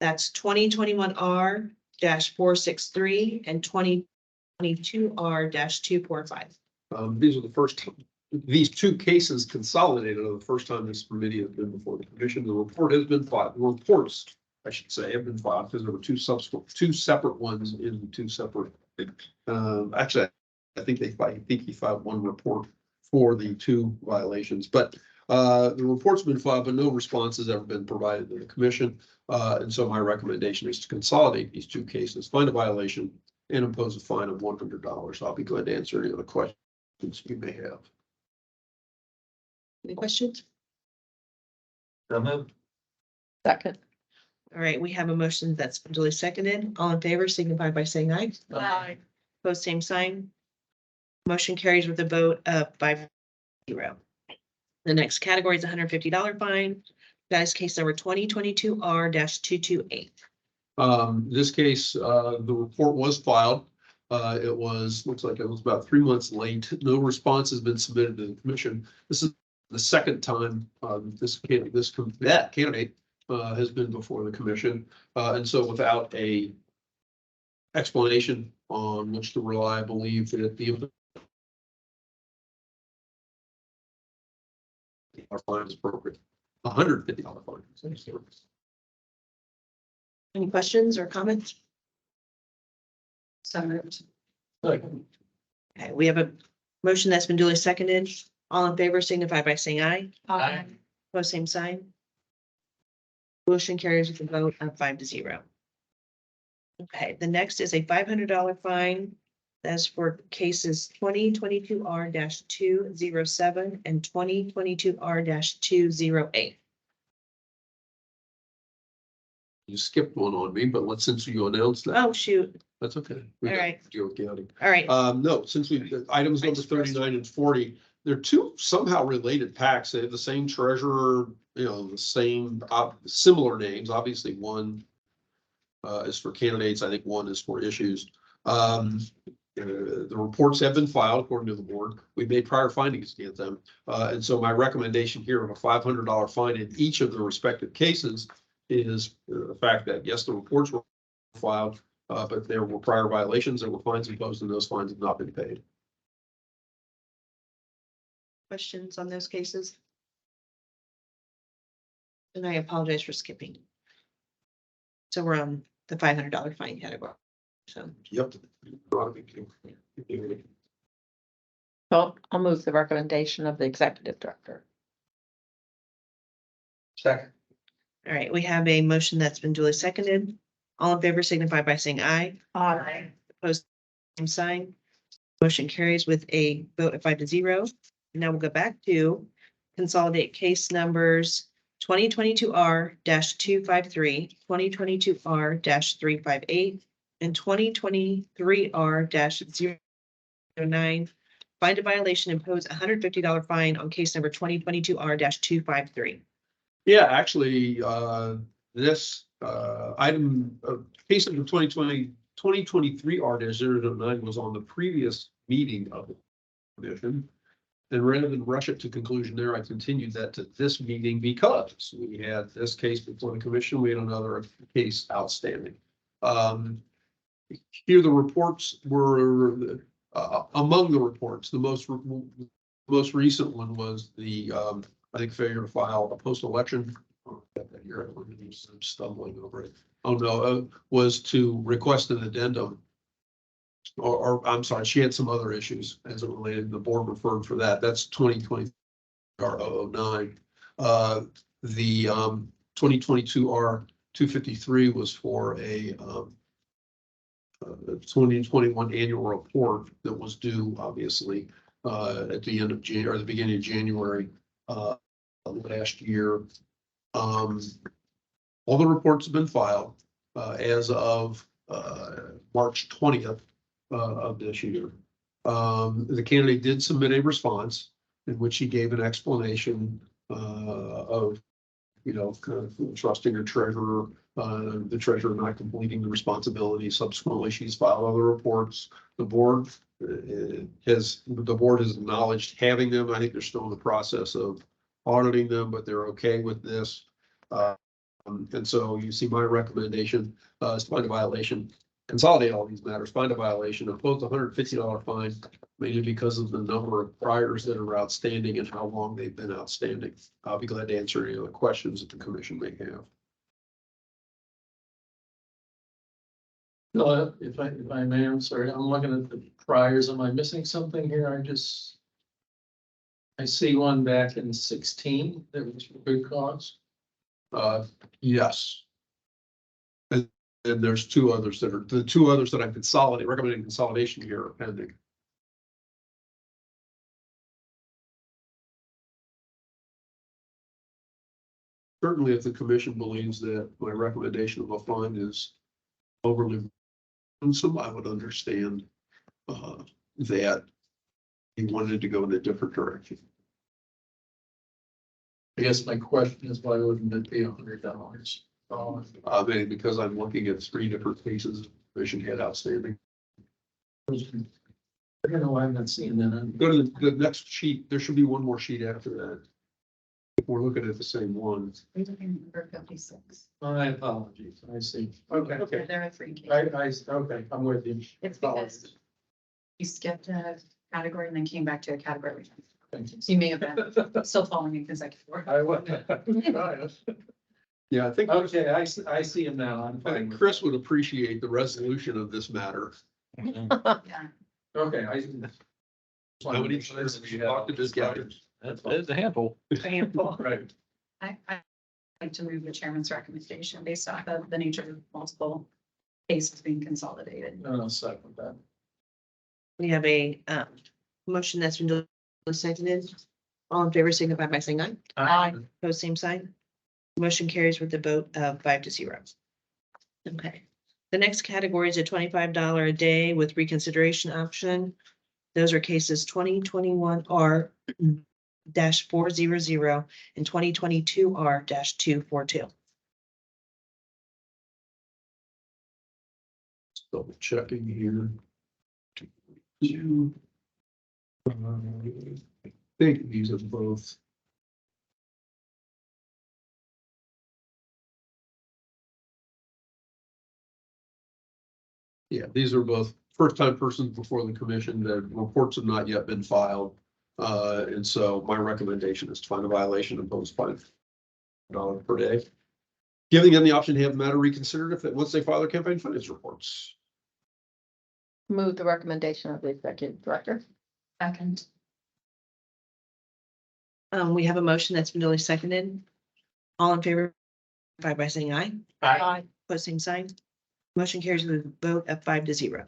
That's 2021 R-463 and 2022 R-245. These are the first, these two cases consolidated are the first time this committee has been before the commission. The report has been filed, the reports, I should say, have been filed because there were two separate ones in two separate. Actually, I think he filed one report for the two violations, but the report's been filed, but no response has ever been provided to the commission. And so my recommendation is to consolidate these two cases, find a violation and impose a fine of $100. I'll be glad to answer any other questions you may have. Any questions? So moved. Second. All right, we have a motion that's been duly seconded. All in favor, signify by saying aye. Aye. Post same sign. Motion carries with a vote of 5-0. The next category is $150 fine. That is case number 2022 R-228. This case, the report was filed. Looks like it was about 3 months late. No response has been submitted to the commission. This is the second time that candidate has been before the commission. And so without a explanation on which to rely, I believe that our fine is appropriate. $150 fine. Any questions or comments? So moved. Okay, we have a motion that's been duly seconded. All in favor, signify by saying aye. Aye. Post same sign. Motion carries with a vote of 5-0. Okay, the next is a $500 fine. That's for cases 2022 R-207 and 2022 R-208. You skipped one on me, but since you announced that, Oh, shoot. that's okay. All right. Deal with county. All right. No, since the items number 39 and 40, they're two somehow related packs. They have the same treasurer, the same, similar names. Obviously, one is for candidates. I think one is for issues. The reports have been filed according to the board. We made prior findings against them. And so my recommendation here of a $500 fine in each of the respective cases is the fact that, yes, the reports were filed, but there were prior violations, there were fines imposed, and those fines have not been paid. Questions on those cases? And I apologize for skipping. So we're on the $500 fine category. So Yep. So I'll move the recommendation of the executive director. Second. all right, we have a motion that's been duly seconded. All in favor signify by saying aye. Aye. Opposed, same sign. Motion carries with a vote of 5-0. Now we'll go back to consolidate case numbers 2022 R-253, 2022 R-358, and 2023 R-009. Find a violation, impose $150 fine on case number 2022 R-253. Yeah, actually, this item, case number 2023 R-009 was on the previous meeting of the commission. And rather than rush it to conclusion there, I continued that to this meeting because we had this case before the commission. We had another case outstanding. Here, the reports were among the reports. The most recent one was the I think failure to file a post-election. I'm stumbling over it. Oh no, was to request an addendum or I'm sorry, she had some other issues as it related, the board referred for that, that's 2020 R009. The 2022 R253 was for a 2021 annual report that was due, obviously, at the end of January, or the beginning of January last year. All the reports have been filed as of March 20th of this year. The candidate did submit a response in which he gave an explanation of, kind of trusting her treasurer, the treasurer not completing the responsibility. Subsequently, she's filed other reports. The board has acknowledged having them. I think they're still in the process of auditing them, but they're okay with this. And so you see my recommendation is to find a violation, consolidate all these matters, find a violation, impose a $150 fine, mainly because of the number of priors that are outstanding and how long they've been outstanding. I'll be glad to answer any other questions that the commission may have. No, if I may, I'm sorry, I'm looking at the priors. Am I missing something here? I see one back in 16 that was for good cause. Yes. And there's two others that I'm recommending consolidation here are pending. Certainly, if the commission believes that my recommendation of a fine is overly burdensome, I would understand that he wanted to go in a different direction. I guess my question is, why wouldn't it be $100? Maybe because I'm looking at 3 different cases the commission had outstanding. I don't know why I'm not seeing that. Go to the next sheet. There should be one more sheet after that. We're looking at the same one. We're looking at number 56. My apologies. I see. Okay. Okay, there are 3 cases. Okay, I'm with you. It's because you skipped a category and then came back to a category. Thank you. So you may have been still following in consecutive order. I was. Yeah, I think. Okay, I see him now. I'm I fine. think with Chris would appreciate the resolution of this matter. Yeah. that. Okay, How many times have you talked to this guy? That's a handful. Handful. Right. I like to move the chairman's recommendation based off of the nature of multiple cases being consolidated. I'll second that. We have a motion that's been duly seconded. All in favor signify by saying aye. Aye. Opposed, same sign. Motion carries with the vote of 5-0. Okay. The next category is a $25 a day with reconsideration option. Those are cases 2021 R-400 and 2022 R-242. Double checking here. I think these are both. Yeah, these are both first-time persons before the commission. The reports have not yet been filed. And so my recommendation is to find a violation and impose $5 per day. Giving them the option to have the matter reconsidered once they file their campaign finance reports. Move the recommendation of the executive director. Second. We have a motion that's been duly seconded. All in favor, by saying aye. Aye. Opposed, same sign. Motion carries with a vote of 5-0.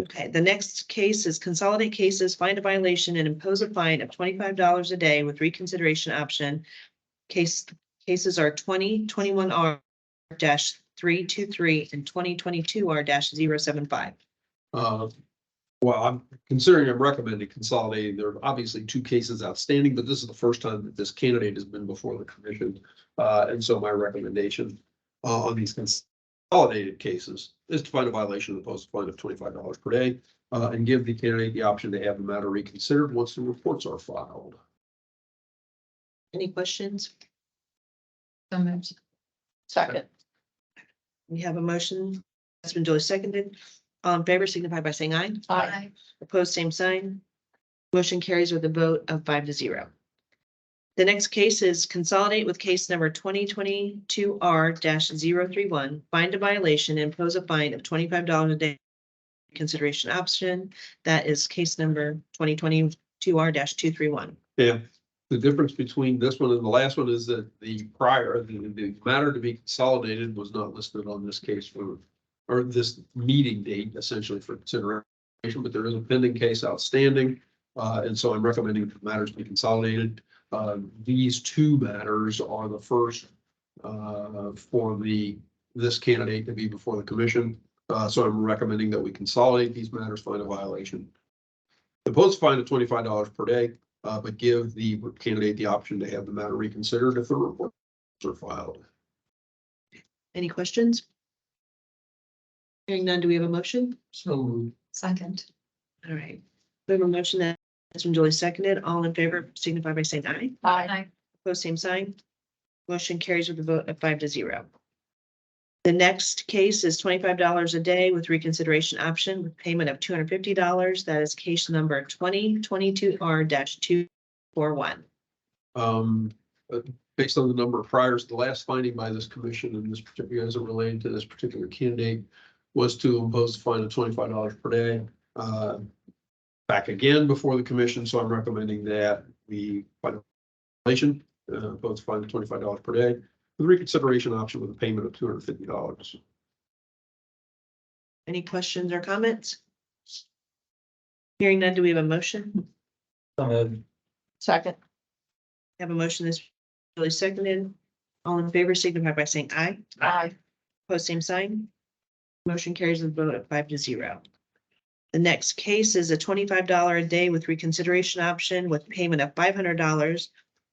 Okay, the next case is consolidate cases, find a violation and impose a fine of $25 a day with reconsideration option. Cases are 2021 R-323 and 2022 R-075. Well, I'm recommending consolidating. There are obviously 2 cases outstanding, but this is the first time that this candidate has been before the commission. And so my recommendation on these consolidated cases is to find a violation and impose a fine of $25 per day and give the candidate the option to have the matter reconsidered once the reports are filed. Any questions? So moved. Second. We have a motion that's been duly seconded. All in favor signify by saying aye. Aye. Opposed, same sign. Motion carries with a vote of 5-0. The next case is consolidate with case number 2022 R-031, find a violation and impose a fine of $25 a day reconsideration option. That is case number 2022R-231. Yeah, the difference between this one and the last one is that the matter to be consolidated was not listed on this case or this meeting date essentially for consideration, but there is a pending case outstanding. And so I'm recommending the matters be consolidated. These two matters are the first for this candidate to be before the commission. So I'm recommending that we consolidate these matters, find a violation. Impose a fine of $25 per day, but give the candidate the option to have the matter reconsidered if the reports are filed. Any questions? Hearing none, do we have a motion? So moved. Second. All right. We have a motion that's been duly seconded. All in favor signify by saying aye. Aye. Opposed, same sign. Motion carries with a vote of 5-0. The next case is $25 a day with reconsideration option with payment of $250. That is case number 2022R-241. Based on the number of priors, the last finding by this commission in this particular, as it related to this particular candidate, was to impose a fine of $25 per day. Back again before the commission, so I'm recommending that we find a violation, impose a fine of $25 per day with reconsideration option with a payment of $250. Any questions or comments? Hearing none, do we have a motion? So moved. Second. Have a motion that's duly seconded. All in favor signify by saying aye. Aye. Opposed, same sign. Motion carries with a vote of 5-0. The next case is a $25 a day with reconsideration option with payment of $500.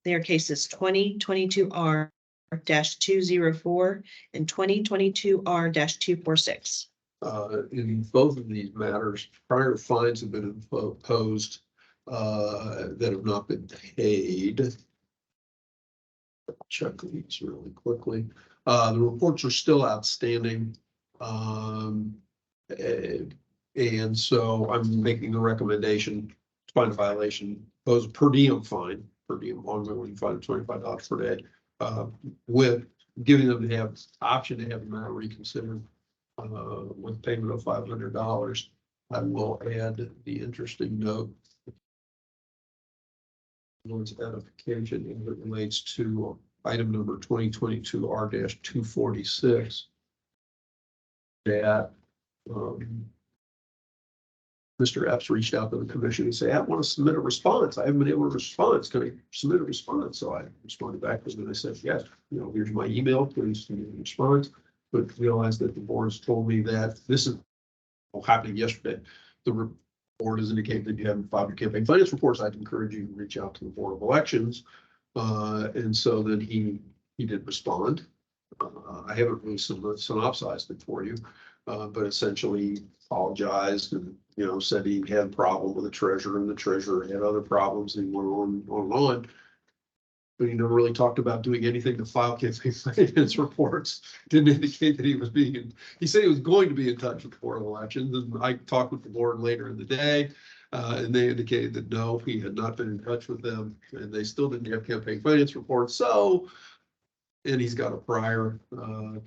Their cases 2022R-204 and 2022R-246. In both of these matters, prior fines have been imposed that have not been paid. Check these really quickly. The reports are still outstanding. And so I'm making the recommendation to find a violation, pose a per diem fine, ongoing fine of $25 per day, with giving them to have option to have the matter reconsidered with payment of $500. I will add the interesting note. Board's edification as it relates to item number 2022R-246. That Mr. Epps reached out to the commission and said, I want to submit a response. I haven't been able to respond. Can I submit a response? So I responded back to them and I said, yes, here's my email, please submit a response. But realized that the board's told me that this is happening yesterday. The board has indicated that you haven't filed your campaign finance reports. I'd encourage you to reach out to the Board of Elections. And so then he did respond. I haven't really synopsized it for you, but essentially apologized and, said he had a problem with the treasurer and the treasurer had other problems and he went on. But he never really talked about doing anything to file campaign finance reports. Didn't indicate that he said he was going to be in touch with the Board of Elections. And I talked with the board later in the day and they indicated that no, he had not been in touch with them and they still didn't have campaign finance reports. And he's got a prior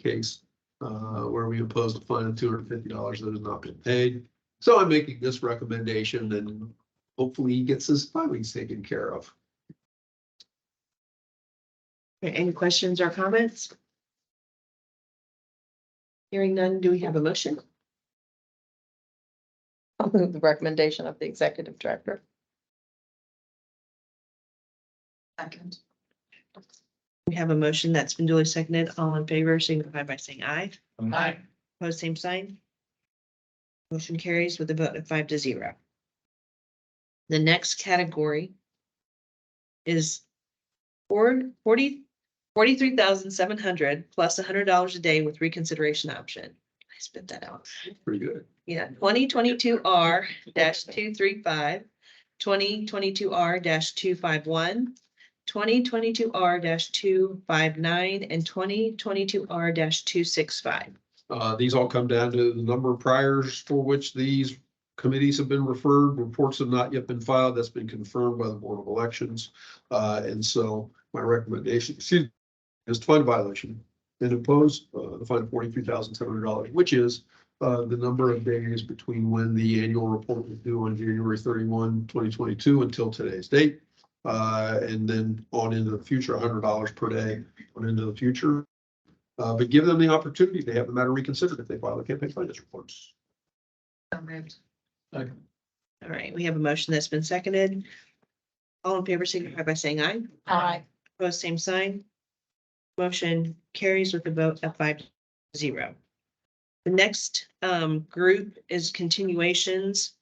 case where we imposed a fine of $250 that has not been paid. So I'm making this recommendation and hopefully he gets his filings taken care of. Any questions or comments? Hearing none, do we have a motion? I'll move the recommendation of the executive director. Second. We have a motion that's been duly seconded. All in favor signify by saying aye. Aye. Opposed, same sign. Motion carries with a vote of 5-0. The next category is $43,700 plus $100 a day with reconsideration option. I spit that out. Pretty good. Yeah, 2022R-235, 2022R-251, 2022R-259, and 2022R-265. These all come down to the number of priors for which these committees have been referred. Reports have not yet been filed. That's been confirmed by the Board of Elections. And so my recommendation is to find a violation and impose the fine of $43,700, which is the number of days between when the annual report was due on January 31, 2022, until today's date. And then on into the future, $100 per day on into the future. But give them the opportunity to have the matter reconsidered if they file the campaign finance reports. So moved. Okay. All right, we have a motion that's been seconded. All in favor, signify by saying aye. Aye. Opposed, same sign. Motion carries with a vote of 5-0. The next group is continuations.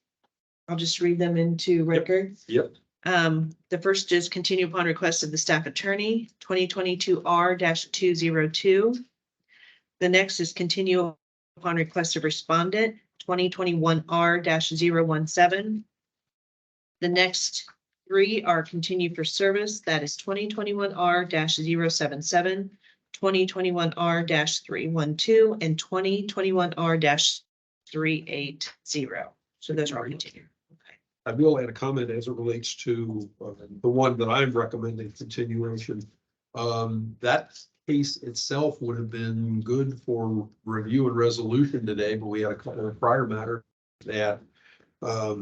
I'll just read them into record. Yep. The first is continue upon request of the staff attorney, 2022 R-202. The next is continue upon request of respondent, 2021 R-017. The next three are continue for service, that is 2021 R-077, 2021 R-312, and 2021 R-380. So those are all continued. I will add a comment as it relates to the one that I'm recommending continuation. That case itself would have been good for review and resolution today, but we had a couple of prior matters that I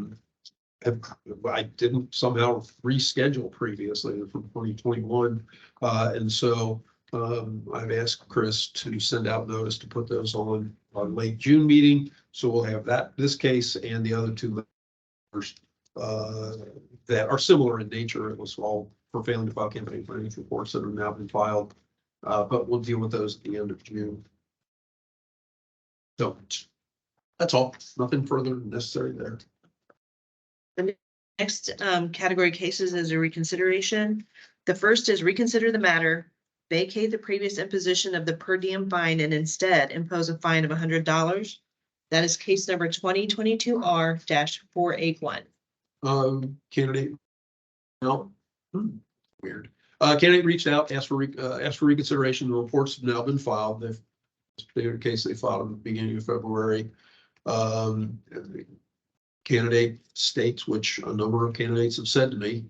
didn't somehow reschedule previously from 2021. And so I've asked Chris to send out notice to put those on our late June meeting. So we'll have this case and the other two matters that are similar in nature. It was all for failing to file campaign finance reports that have now been filed. But we'll deal with those at the end of June. So that's all. Nothing further necessary there. Next category cases is a reconsideration. The first is reconsider the matter, vacate the previous imposition of the per diem fine and instead impose a fine of $100. That is case number 2022 R-481. Candidate. No. Weird. Candidate reached out, asked for reconsideration. The reports have now been filed. This particular case they filed in the beginning of February. Candidate states, which a number of candidates have said to me,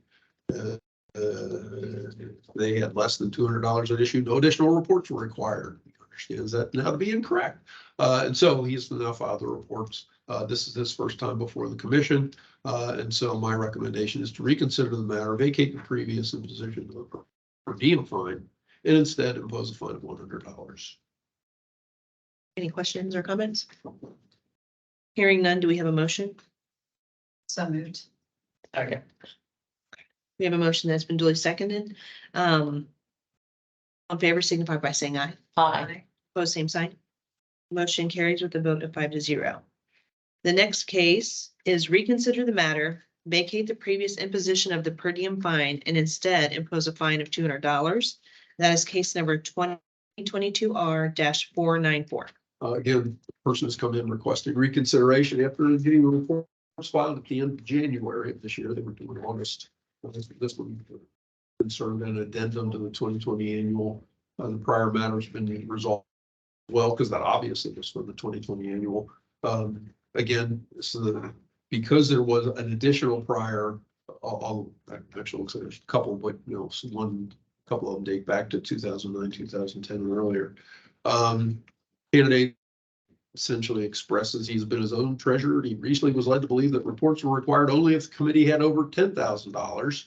they had less than $200 at issue. No additional reports were required. He understands that now to be incorrect. And so he's now filed the reports. This is his first time before the commission. And so my recommendation is to reconsider the matter, vacate the previous imposition of a per diem fine, and instead impose a fine of $100. Any questions or comments? Hearing none, do we have a motion? So moved. Okay. We have a motion that's been duly seconded. On favor, signify by saying aye. Aye. Opposed, same sign. Motion carries with a vote of 5-0. The next case is reconsider the matter, vacate the previous imposition of the per diem fine and instead impose a fine of $200. That is case number 2022 R-494. Again, the person has come in requesting reconsideration after getting the reports filed at the end of January of this year. They were due in August. This one concerned an addendum to the 2020 annual. The prior matter has been resolved well, because that obviously was for the 2020 annual. Again, because there was an additional prior, I'll actually looks like there's a couple, but couple of them date back to 2009, 2010 and earlier. Candidate essentially expresses he's been his own treasurer. He recently was led to believe that reports were required only if the committee had over $10,000,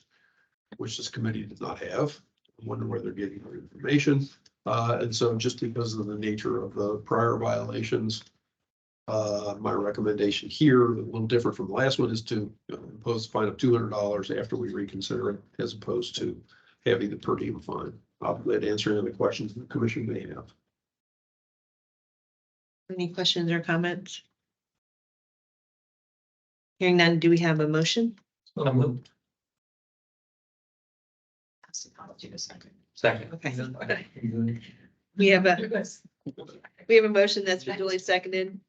which this committee did not have. I wonder where they're getting their information. And so just because of the nature of the prior violations, my recommendation here, a little different from the last one, is to impose a fine of $200 after we reconsider it, as opposed to having the per diem fine. I'll be glad to answer any other questions the commission may have. Any questions or comments? Hearing none, do we have a motion? So moved. Second. Okay. We have a motion that's been duly seconded.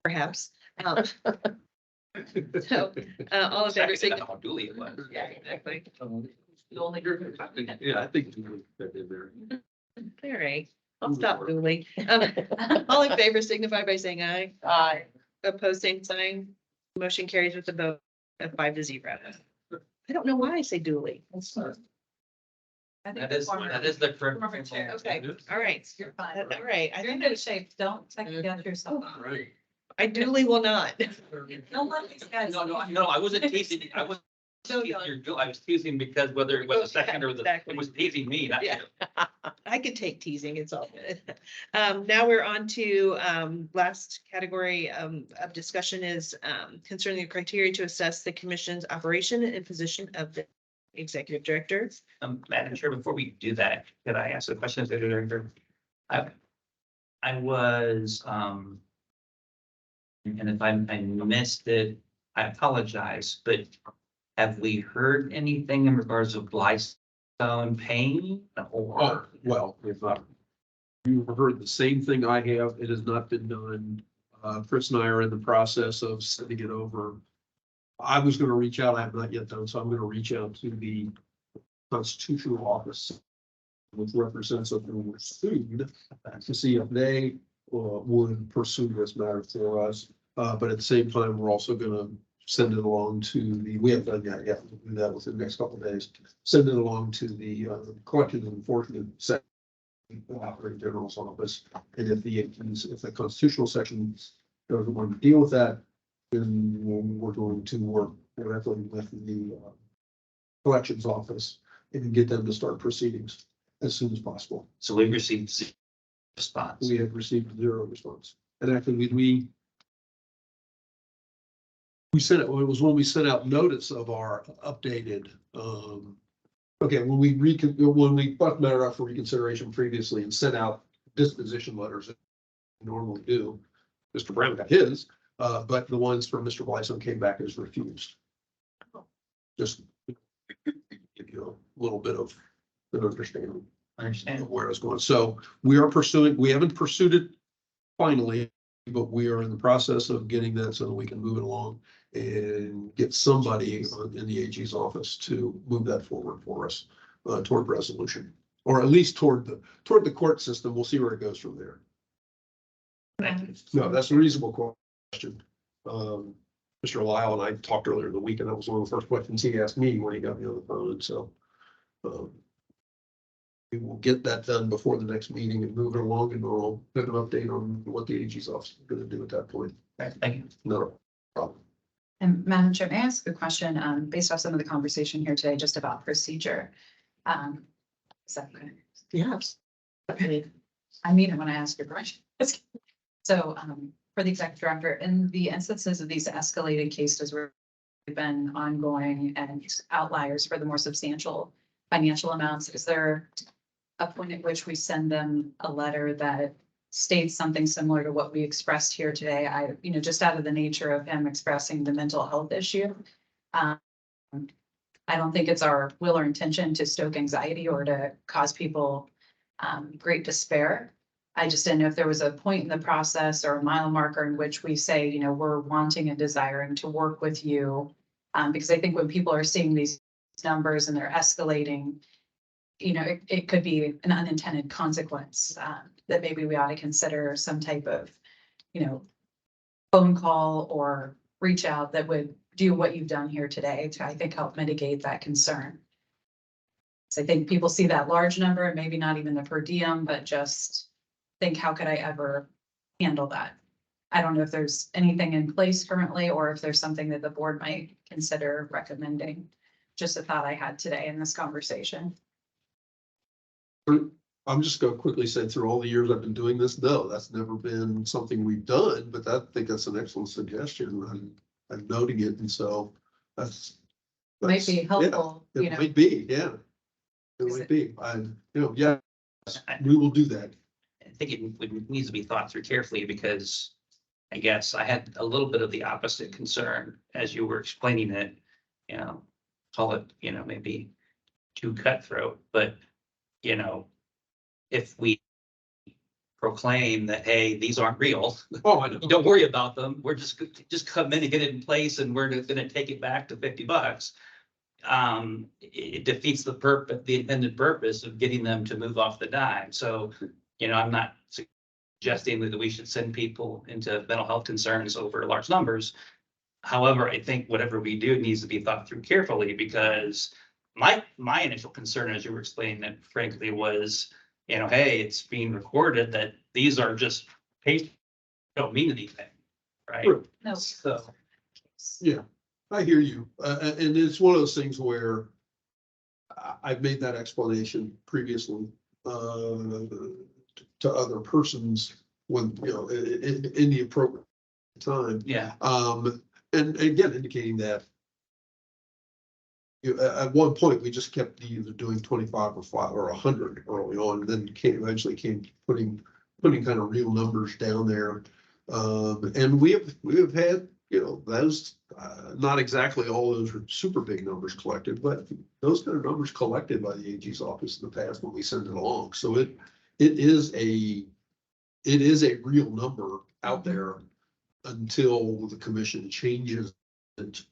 Perhaps. So, all in favor, signify. Yeah, exactly. The only group. Yeah, I think that in there. All right, I'll stop duly. All in favor, signify by saying aye. Aye. Opposed, same sign. Motion carries with a vote of 5-0. I don't know why I say duly. I think That is the correct. former chair. Okay, all right. You're fine. All right. I You're in think good shape. Don't second guess yourself. Right. I duly will not. Don't let these guys. No, I wasn't teasing, I was. I was teasing because whether it was a second or Exactly. it was teasing me, not you. Yeah. I could take teasing, it's all good. Now we're on to, last category, of discussion is, concerning the criteria to assess the commission's operation and position of the executive director. Madam Chair, before we do that, could I ask a question of the director? I was, and if I missed it, I apologize, but have we heard anything in regards of Blystone paying Oh, or? well, if you've heard the same thing I have, it has not been done. Chris and I are in the process of sending it over. I was gonna reach out, I have not yet done, so I'm gonna reach out to the Constitutional Office, which represents us who were sued, to see if they would pursue this matter for us. But at the same time, we're also gonna send it along to we haven't done that yet, we'll do that within the next couple of days. Send it along to the collective enforcement section, operating general's office. And if the constitutional section doesn't want to deal with that, then we're going to work directly with the collections office and get them to start proceedings as soon as possible. So we received zero response. We have received zero response. And actually, we sent it was when we sent out notice of our updated, okay, when we brought the matter up for reconsideration previously and sent out disposition letters that we normally do. Mr. Brown got his, but the ones from Mr. Blyson came back as refused. Just give you a little bit of an understanding Understand? of where it's going. So we haven't pursued it finally, but we are in the process of getting that so that we can move it along and get somebody in the AG's office to move that forward for us toward resolution, or at least toward the court system. We'll see where it goes from there. Thank you. No, that's a reasonable question. Mr. Lyle and I talked earlier in the week, and that was one of the first questions he asked me when he got me on the phone. So we will get that done before the next meeting and move it along, and we'll get an update on what the AG's office is going to do at that point. Thank you. Not a problem. And Madam Chair, may I ask a question, based off some of the conversation here today, just about procedure? Is that okay? Yes. I mean it when I ask your question. So, for the executive director, in the instances of these escalated cases where they've been ongoing and outliers for the more substantial financial amounts, is there a point at which we send them a letter that states something similar to what we expressed here today? Just out of the nature of him expressing the mental health issue. I don't think it's our will or intention to stoke anxiety or to cause people great despair. I just didn't know if there was a point in the process or a mile marker in which we say, we're wanting and desiring to work with you. Because I think when people are seeing these numbers and they're escalating, it could be an unintended consequence that maybe we ought to consider some type of, phone call or reach out that would do what you've done here today to, I think, help mitigate that concern. So I think people see that large number and maybe not even the per diem, but just think, how could I ever handle that? I don't know if there's anything in place currently or if there's something that the board might consider recommending. Just a thought I had today in this conversation. I'm just gonna quickly say, through all the years I've been doing this, no, that's never been something we've done, but I think that's an excellent suggestion. I'm noting it, and so that's. Might be yeah, helpful, It might be, yeah. It Is might it- be, yeah, we will do that. I think it needs to be thought through carefully because I guess I had a little bit of the opposite concern as you were explaining it, call it, maybe too cutthroat, but, if we proclaim that, hey, these aren't real, Oh, I know. don't worry about them, we're just come in and get it in place and we're gonna take it back to $50. It defeats the intended purpose of getting them to move off the dime. So, I'm not suggesting that we should send people into mental health concerns over large numbers. However, I think whatever we do needs to be thought through carefully because my initial concern, as you were explaining it, frankly, was, hey, it's being recorded that these are just pages, don't mean anything, right? True. No. So, Yeah, I hear you. And it's one of those things where I've made that explanation previously, to other persons when, in the appropriate time. yeah, And again, indicating that at one point, we just kept either doing 25 or 5 or 100 early on, and then eventually came putting kind of real numbers down there. And we have had, those, not exactly all those are super big numbers collected, but those kind of numbers collected by the AG's office in the past when we send it along. So it is a real number out there until the commission changes it,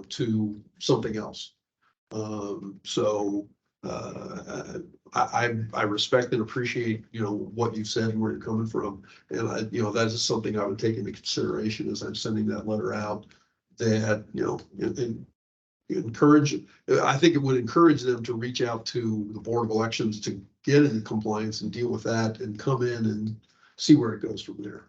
to something else. So, I respect and appreciate, what you've said and where you're coming from. And that is something I would take into consideration as I'm sending that letter out, that, and encourage, I think it would encourage them to reach out to the Board of Elections to get into compliance and deal with that and come in and see where it goes from there.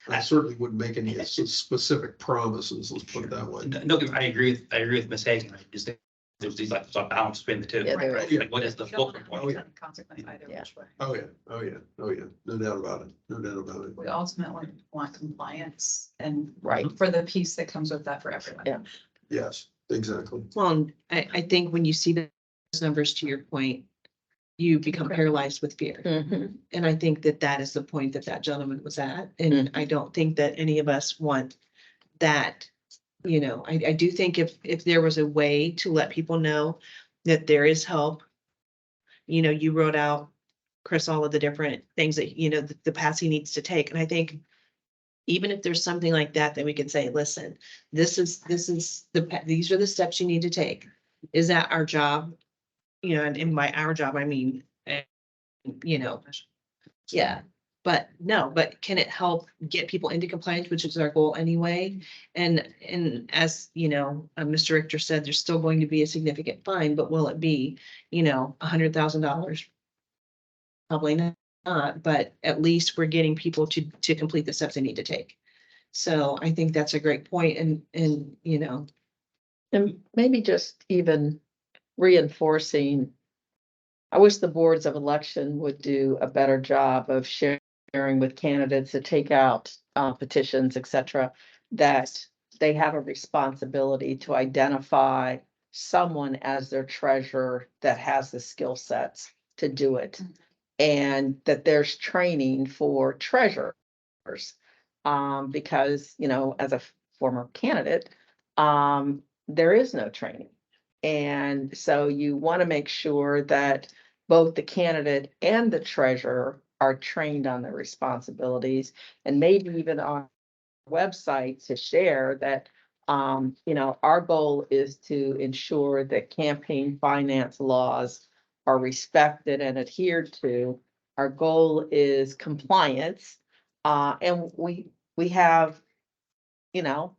I certainly wouldn't make any specific promises, let's put it that way. no, I agree with Ms. Hagan, right? Is that there's these like sort of balance between the two, Yeah, there right? is. Like, what is the You don't focal want point? Oh, yeah. consequence either Yeah. which way. Oh, yeah, no doubt about it, no doubt about it. We ultimately want compliance and Right. for the piece that comes with that for everyone. Yeah. Yes, exactly. Well, I think when you see those numbers, to your point, you become paralyzed with fear. Mhm. And I think that is the point that gentleman was at. And I don't think that any of us want that. I do think if there was a way to let people know that there is help. You wrote out, Chris, all of the different things that, the paths he needs to take. And I think even if there's something like that, then we can say, listen, this is these are the steps you need to take. Is that our job? And by our job, I mean, yeah, but can it help get people into compliance, which is our goal anyway? And as Mr. Richter said, there's still going to be a significant fine, but will it be, $100,000? Probably not, but at least we're getting people to complete the steps they need to take. So I think that's a great point, and And maybe just even reinforcing. I wish the boards of election would do a better job of sharing with candidates to take out petitions, et cetera, that they have a responsibility to identify someone as their treasurer that has the skill sets to do it. And that there's training for treasurers. Because, as a former candidate, there is no training. And so you want to make sure that both the candidate and the treasurer are trained on their responsibilities, and maybe even on our website to share that, our goal is to ensure that campaign finance laws are respected and adhered to. Our goal is compliance. And we have,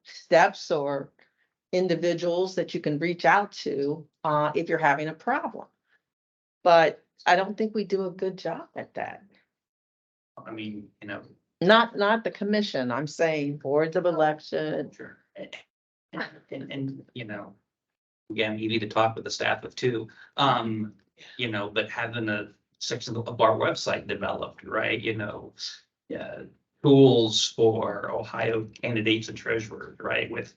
steps or individuals that you can reach out to if you're having a problem. But I don't think we do a good job at that. I mean, Not the commission, I'm saying boards of election. sure. And, again, you need to talk with the staff of too, but having a section of our website developed, right, yeah, tools for Ohio candidates and treasurers, right, with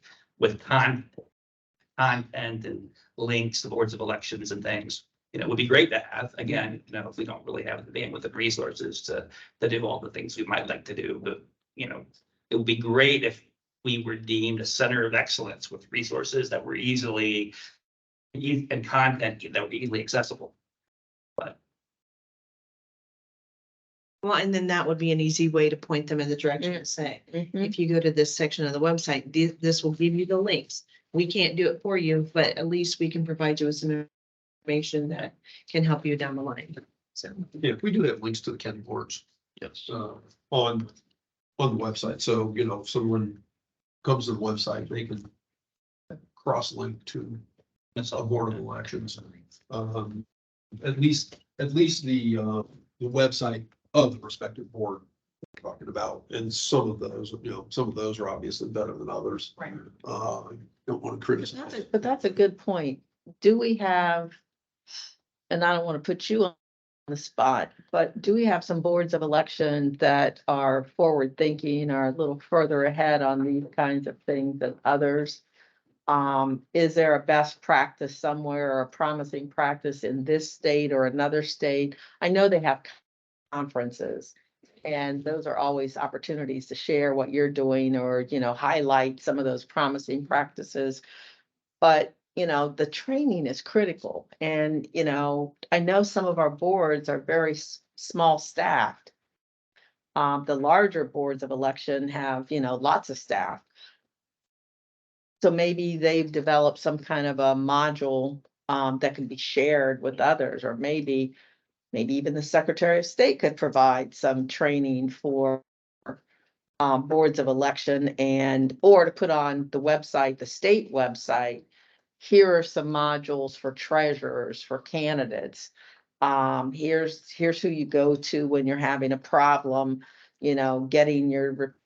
content and links to boards of elections and things. It would be great to have, again, if we don't really have the bandwidth and resources to do all the things we might like to do, but, it would be great if we were deemed a center of excellence with resources that were easily and content that were easily accessible. But well, and then that would be an easy way to point them in the direction and say, if you go to this section of the website, this will give you the links. We can't do it for you, but at least we can provide you with some information that can help you down the line. So, Yeah, we do have links to the county boards. Yes. On the website, so, if someone comes to the website, they can cross-link to That's a all. board of elections. At least the website of the respective board we're talking about, and some of those, some of those are obviously better than others. Right. Don't want to criticize. But that's a good point. Do we have, and I don't want to put you on the spot, but do we have some boards of election that are forward thinking or a little further ahead on these kinds of things than others? Is there a best practice somewhere or a promising practice in this state or another state? I know they have conferences, and those are always opportunities to share what you're doing or, highlight some of those promising practices. But, the training is critical. And, I know some of our boards are very small staffed. The larger boards of election have, lots of staff. So maybe they've developed some kind of a module that can be shared with others, or maybe even the Secretary of State could provide some training for boards of election or to put on the website, the state website. Here are some modules for treasurers, for candidates. Here's who you go to when you're having a problem, getting your report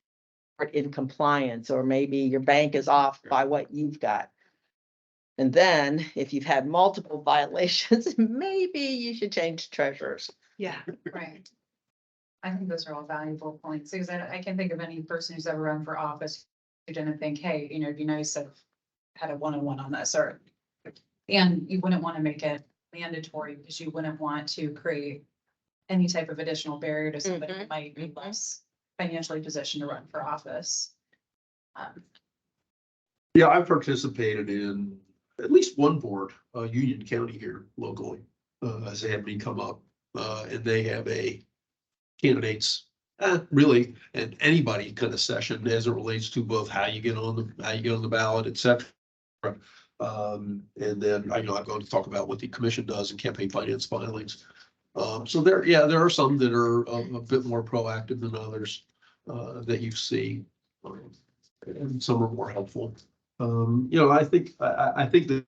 in compliance, or maybe your bank is off by what you've got. And then if you've had multiple violations, maybe you should change treasurers. Yeah. Right. I think those are all valuable points, because I can't think of any person who's ever run for office who didn't think, hey, it'd be nice to have had a one-on-one on this, and you wouldn't want to make it mandatory because you wouldn't want to create any type of additional barrier to somebody who might be less financially positioned to run for office. Yeah, I've participated in at least one board, Union County here locally, as they have me come up, and they have a candidates, really, and anybody kind of session as it relates to both how you get on the ballot, et cetera. And then I'm going to talk about what the commission does in campaign finance filings. So there are some that are a bit more proactive than others, that you see, and some are more helpful. I think that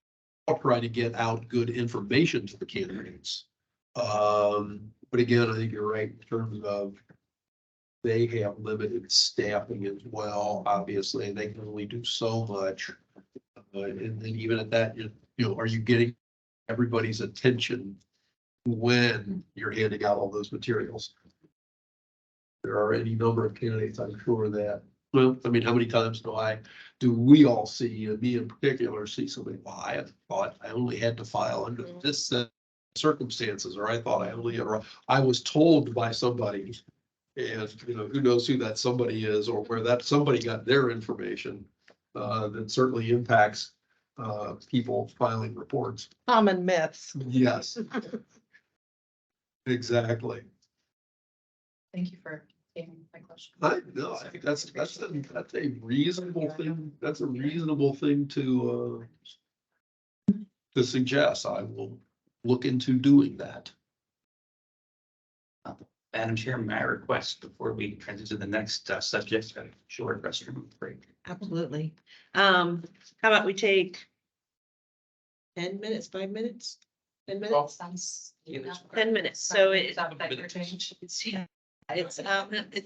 I'll try to get out good information to the candidates. But again, I think you're right in terms of they have limited staffing as well. Obviously, they can only do so much. And then even at that, are you getting everybody's attention when you're handing out all those materials? There are any number of candidates, I'm sure that, well, I mean, how many times do we all see, and me in particular, see somebody, well, I thought I only had to file under this circumstances, or I thought I was told by somebody, and, who knows who that somebody is or where that somebody got their information, that certainly impacts, people filing reports. Common myths. Yes. Exactly. Thank you for taking my question. I think that's a reasonable thing. That's a reasonable thing to suggest. I will look into doing that. Madam Chair, may I request before we transition to the next subject, a short restroom break? Absolutely. How about we take 10 minutes, 5 minutes? 10 minutes? Sounds. Yeah, that's fine. 10 minutes. So Is that your change? it's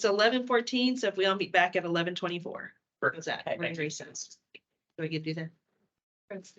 11:14. So if we all meet back at 11:24. How's that? Okay. We're in recess. Do we get to do that?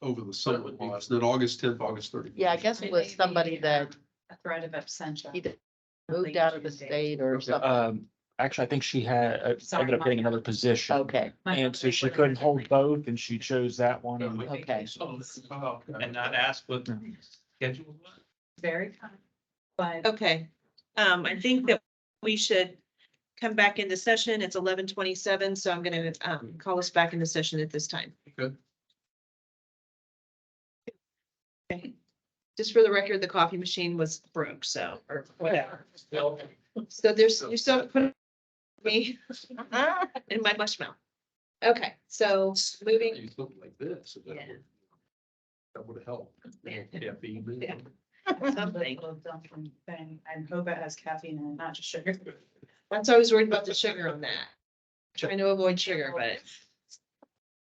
over the summer months, then August 10th, August 30th. Yeah, I guess it was somebody that A threat of absentia. either moved out of the state or something. Actually, I think she had, Sorry, ended up getting Mike. another position. Okay, And so she couldn't hold both and she chose that one. And okay. And not ask what schedule was. Very kind. But Okay, I think that we should come back into session. It's 11:27, so I'm gonna, call us back into session at this time. Okay. Okay. Just for the record, the coffee machine was broke, so, or whatever. So there's, you still put me in my mush mouth. Okay, so moving, You look like this. and Yeah. That would have helped. Yeah. Caffeine. Yeah. something. thing, I hope it has caffeine in it, not just sugar. That's always worried about the sugar on that. Trying to avoid sugar, but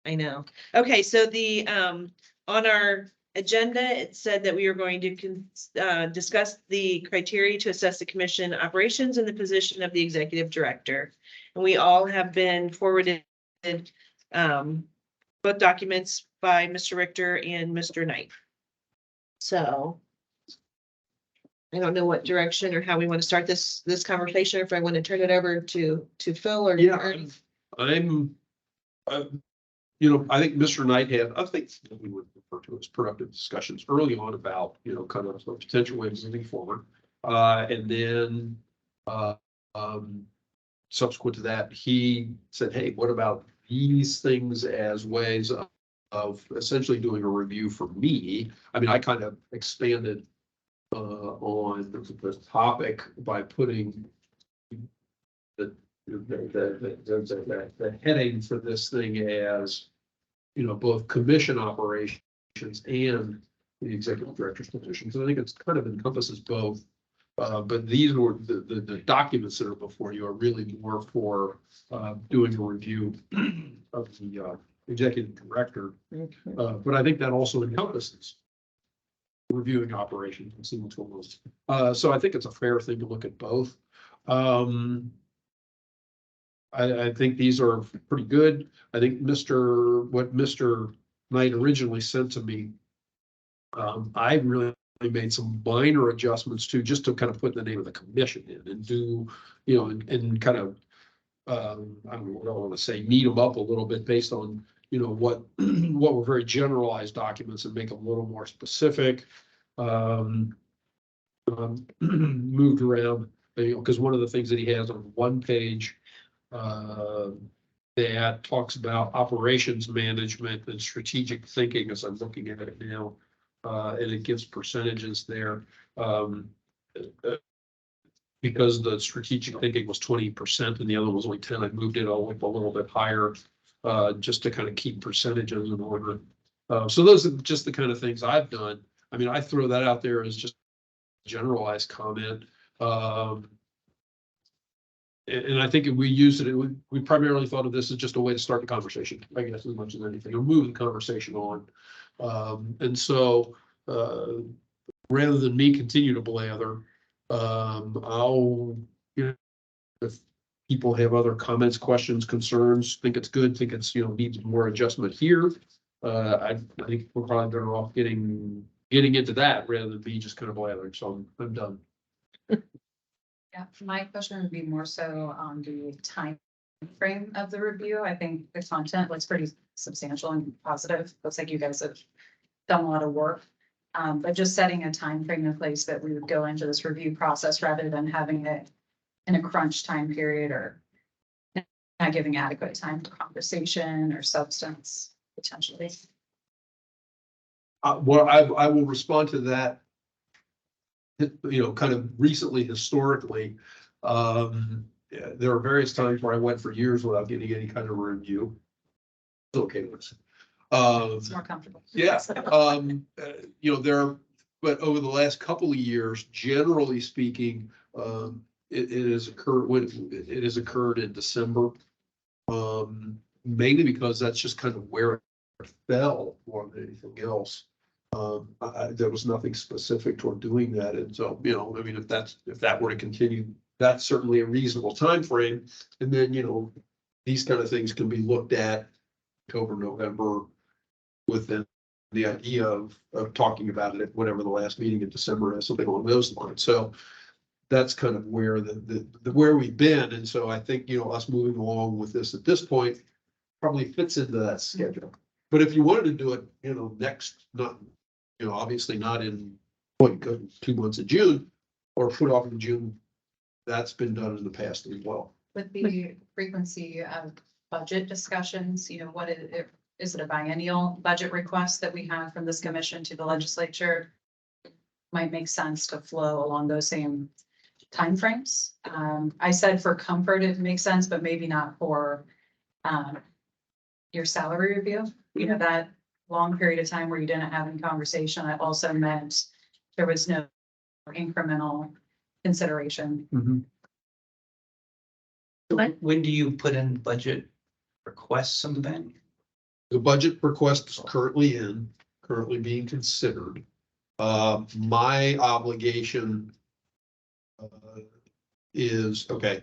I know. Okay, so the, on our agenda, it said that we were going to discuss the criteria to assess the commission operations and the position of the executive director. And we all have been forwarded both documents by Mr. Richter and Mr. Knight. So I don't know what direction or how we want to start this conversation, or if I want to turn it over to Phil or. Yeah, or- I'm, I think Mr. Knight had, I think we would refer to as productive discussions early on about, kind of the potential ways moving forward. And then, subsequent to that, he said, hey, what about these things as ways of essentially doing a review for me? I mean, I kind of expanded on the topic by putting the heading for this thing as, both commission operations and the executive director's position. So I think it's kind of encompasses both. But these were the documents that are before you are really more for doing a review of the executive director. But I think that also encompasses reviewing operations and seeing what's going on. So I think it's a fair thing to look at both. I think these are pretty good. I think what Mr. Knight originally sent to me, I really made some minor adjustments to, just to kind of put the name of the commission in and do, and kind of, I don't want to say meet them up a little bit based on, what were very generalized documents and make them a little more specific. Moved around, because one of the things that he has on one page that talks about operations management and strategic thinking, as I'm looking at it now, and it gives percentages there. Because the strategic thinking was 20% and the other was only 10, I moved it all up a little bit higher, just to kind of keep percentages in order. So those are just the kind of things I've done. I mean, I throw that out there as just a generalized comment. And I think if we use it, we primarily thought of this as just a way to start the conversation, I guess, as much as anything, or move the conversation on. And so rather than me continue to blather, I'll, if people have other comments, questions, concerns, think it's good, think it's, needs more adjustment here. I think we're probably better off getting into that rather than me just kind of blathering. So I'm done. Yeah, my question would be more so on the time frame of the review. I think the content looks pretty substantial and positive. Looks like you guys have done a lot of work. But just setting a time frame in place that we would go into this review process rather than having it in a crunch time period or not giving adequate time for conversation or substance potentially. Well, I will respond to that. Kind of recently, historically, there are various times where I went for years without getting any kind of review. It's okay with it. It's more comfortable. Yeah, but over the last couple of years, generally speaking, it has occurred in December. Mainly because that's just kind of where it fell more than anything else. There was nothing specific toward doing that. And so, I mean, if that were to continue, that's certainly a reasonable time frame. And then, these kind of things can be looked at October, November with them the idea of talking about it at whatever the last meeting in December is, something along those lines. So that's kind of where where we've been. And so I think, us moving along with this at this point probably fits into that schedule. But if you wanted to do it, next, not, obviously not in 2 months of June or put off in June, that's been done in the past as well. With the frequency of budget discussions, what is it a biennial budget request that we have from this commission to the legislature? Might make sense to flow along those same timeframes. I said for comfort, it makes sense, but maybe not for your salary review. That long period of time where you didn't have any conversation, that also meant there was no incremental consideration. When do you put in budget requests and then? The budget request is currently being considered. My obligation is, okay.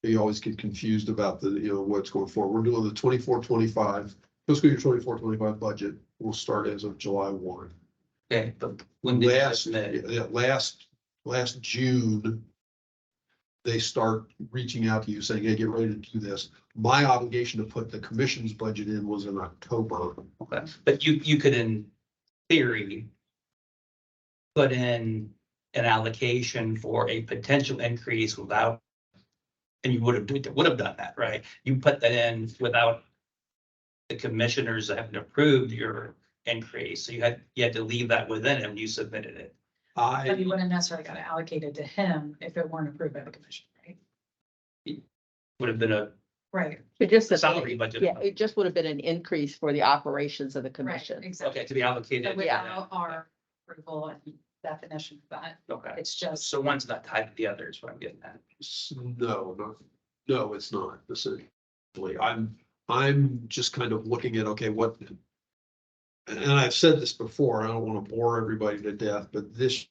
You always get confused about what's going forward. We're doing the 24-25 fiscal year 24-25 budget will start as of July 1. Okay, but when did you submit? Last June, they start reaching out to you saying, hey, get ready to do this. My obligation to put the commission's budget in was in October. Okay, but you could in theory put in an allocation for a potential increase without, and you would have done that, right? You put that in without the commissioners having approved your increase. So you had to leave that within him. You submitted it. But you wouldn't necessarily got it allocated to him if it weren't approved by the commission, right? Would have been a Right. It just, salary budget. yeah, it just would have been an increase for the operations of the Right, commission. exactly. Okay, to be allocated. But without our approval and definition of that, Okay, it's just. so one's not tied to the other is what I'm getting at. No, it's not essentially. I'm just kind of looking at, okay, what, and I've said this before, I don't want to bore everybody to death, but this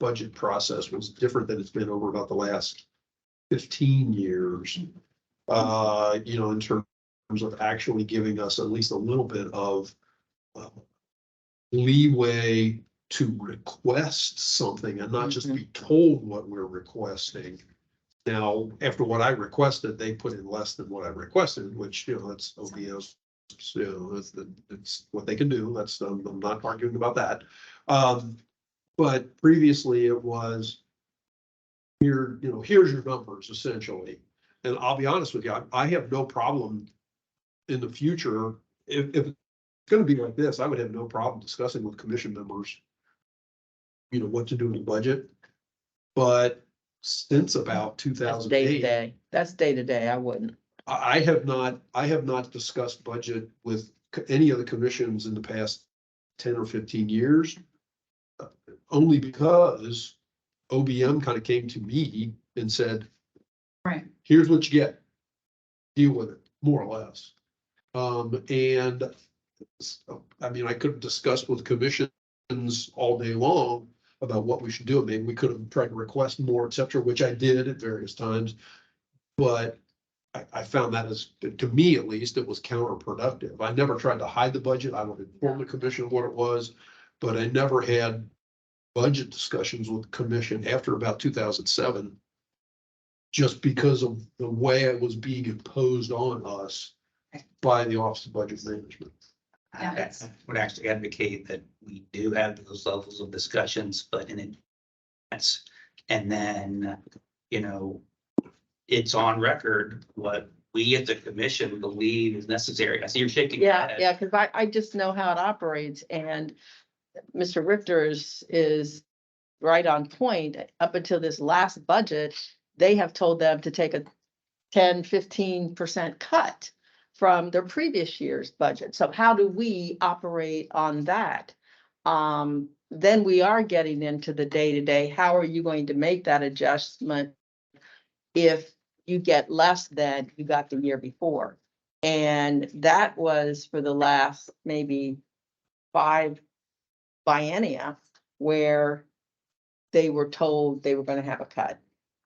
budget process was different than it's been over about the last 15 years. In terms of actually giving us at least a little bit of leeway to request something and not just be told what we're requesting. Now, after what I requested, they put in less than what I requested, which, that's OBS. It's what they can do. I'm not arguing about that. But previously it was here, here's your numbers essentially. And I'll be honest with you, I have no problem in the future. If it's going to be like this, I would have no problem discussing with commission members, what to do with the budget. But since about That's 2008, That's day to day. I wouldn't. I have not discussed budget with any of the commissions in the past 10 or 15 years. Only because OBM kind of came to me and said, Right. here's what you get. Deal with it, more or less. And I mean, I could have discussed with commissions all day long about what we should do. Maybe we could have tried to request more, et cetera, which I did at various times. But I found that to me at least, it was counterproductive. I never tried to hide the budget. I would inform the commission of what it was, but I never had budget discussions with the commission after about 2007. Just because of the way it was being imposed on us by the Office of Budget Management. Yeah, I would actually advocate that we do have those levels of discussions, but in advance. And then, it's on record what we as a commission believe is necessary. I see you're shaking. your Yeah, head. yeah, because I just know how it operates, and Mr. Richter is right on point. Up until this last budget, they have told them to take a 10-15% cut from their previous year's budget. So how do we operate on that? Then we are getting into the day-to-day. How are you going to make that adjustment if you get less than you got the year before? And that was for the last maybe 5 biennia where they were told they were going to have a cut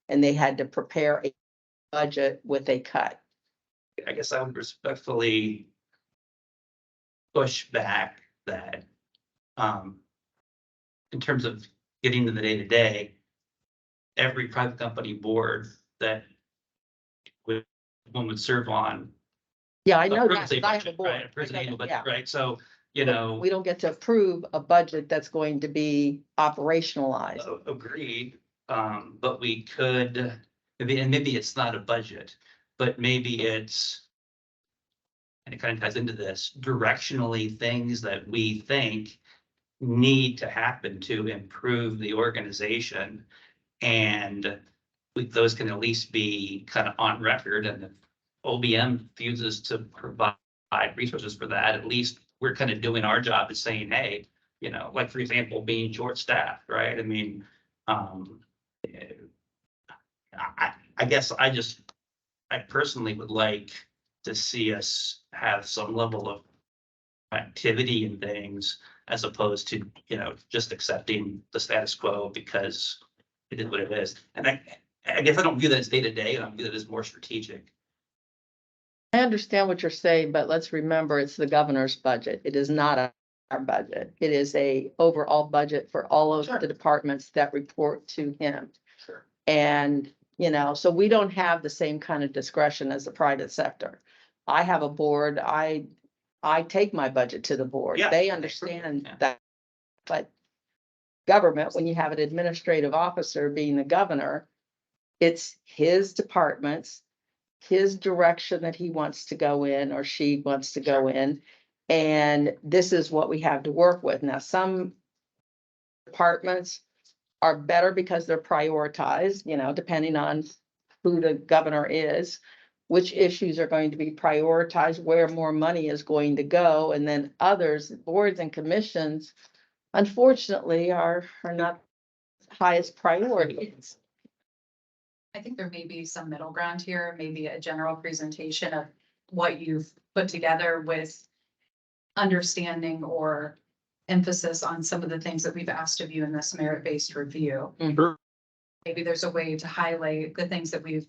and they had to prepare a budget with a cut. I guess I would respectfully push back that, in terms of getting to the day-to-day, every private company board that one would serve on. Yeah, I know approves that, a 'cause I have a budget, board. right? Approves an I know annual that, budget, yeah. right? So, you But know, we don't get to approve a budget that's going to be operationalized. agreed, but we could, maybe it's not a budget, but maybe it's, and it kind of ties into this, directionally, things that we think need to happen to improve the organization. And those can at least be kind of on record, and if OBM refuses to provide resources for that, at least we're kind of doing our job as saying, hey, you know, like, for example, being short-staffed, right? I mean, I guess I personally would like to see us have some level of activity in things, as opposed to, you know, just accepting the status quo because it is what it is. And I guess I don't view that as day-to-day, and I view that as more strategic. I understand what you're saying, but let's remember, it's the governor's budget. It is not our budget. It is a overall budget for all of Sure. the departments that report to him. Sure. And, you know, so we don't have the same kind of discretion as the private sector. I have a board, I take my budget to the board. Yeah, They yeah. understand that. But government, when you have an administrative officer being the governor, it's his departments, his direction that he wants to go in or she wants to go in. And this is what we have to work with. Now, some departments are better because they're prioritized, you know, depending on who the governor is, which issues are going to be prioritized, where more money is going to go. And then others, boards and commissions, unfortunately, are not highest priorities. I think there may be some middle ground here, maybe a general presentation of what you've put together with understanding or emphasis on some of the things that we've asked of you in this merit-based review. Sure. Maybe there's a way to highlight the things that we've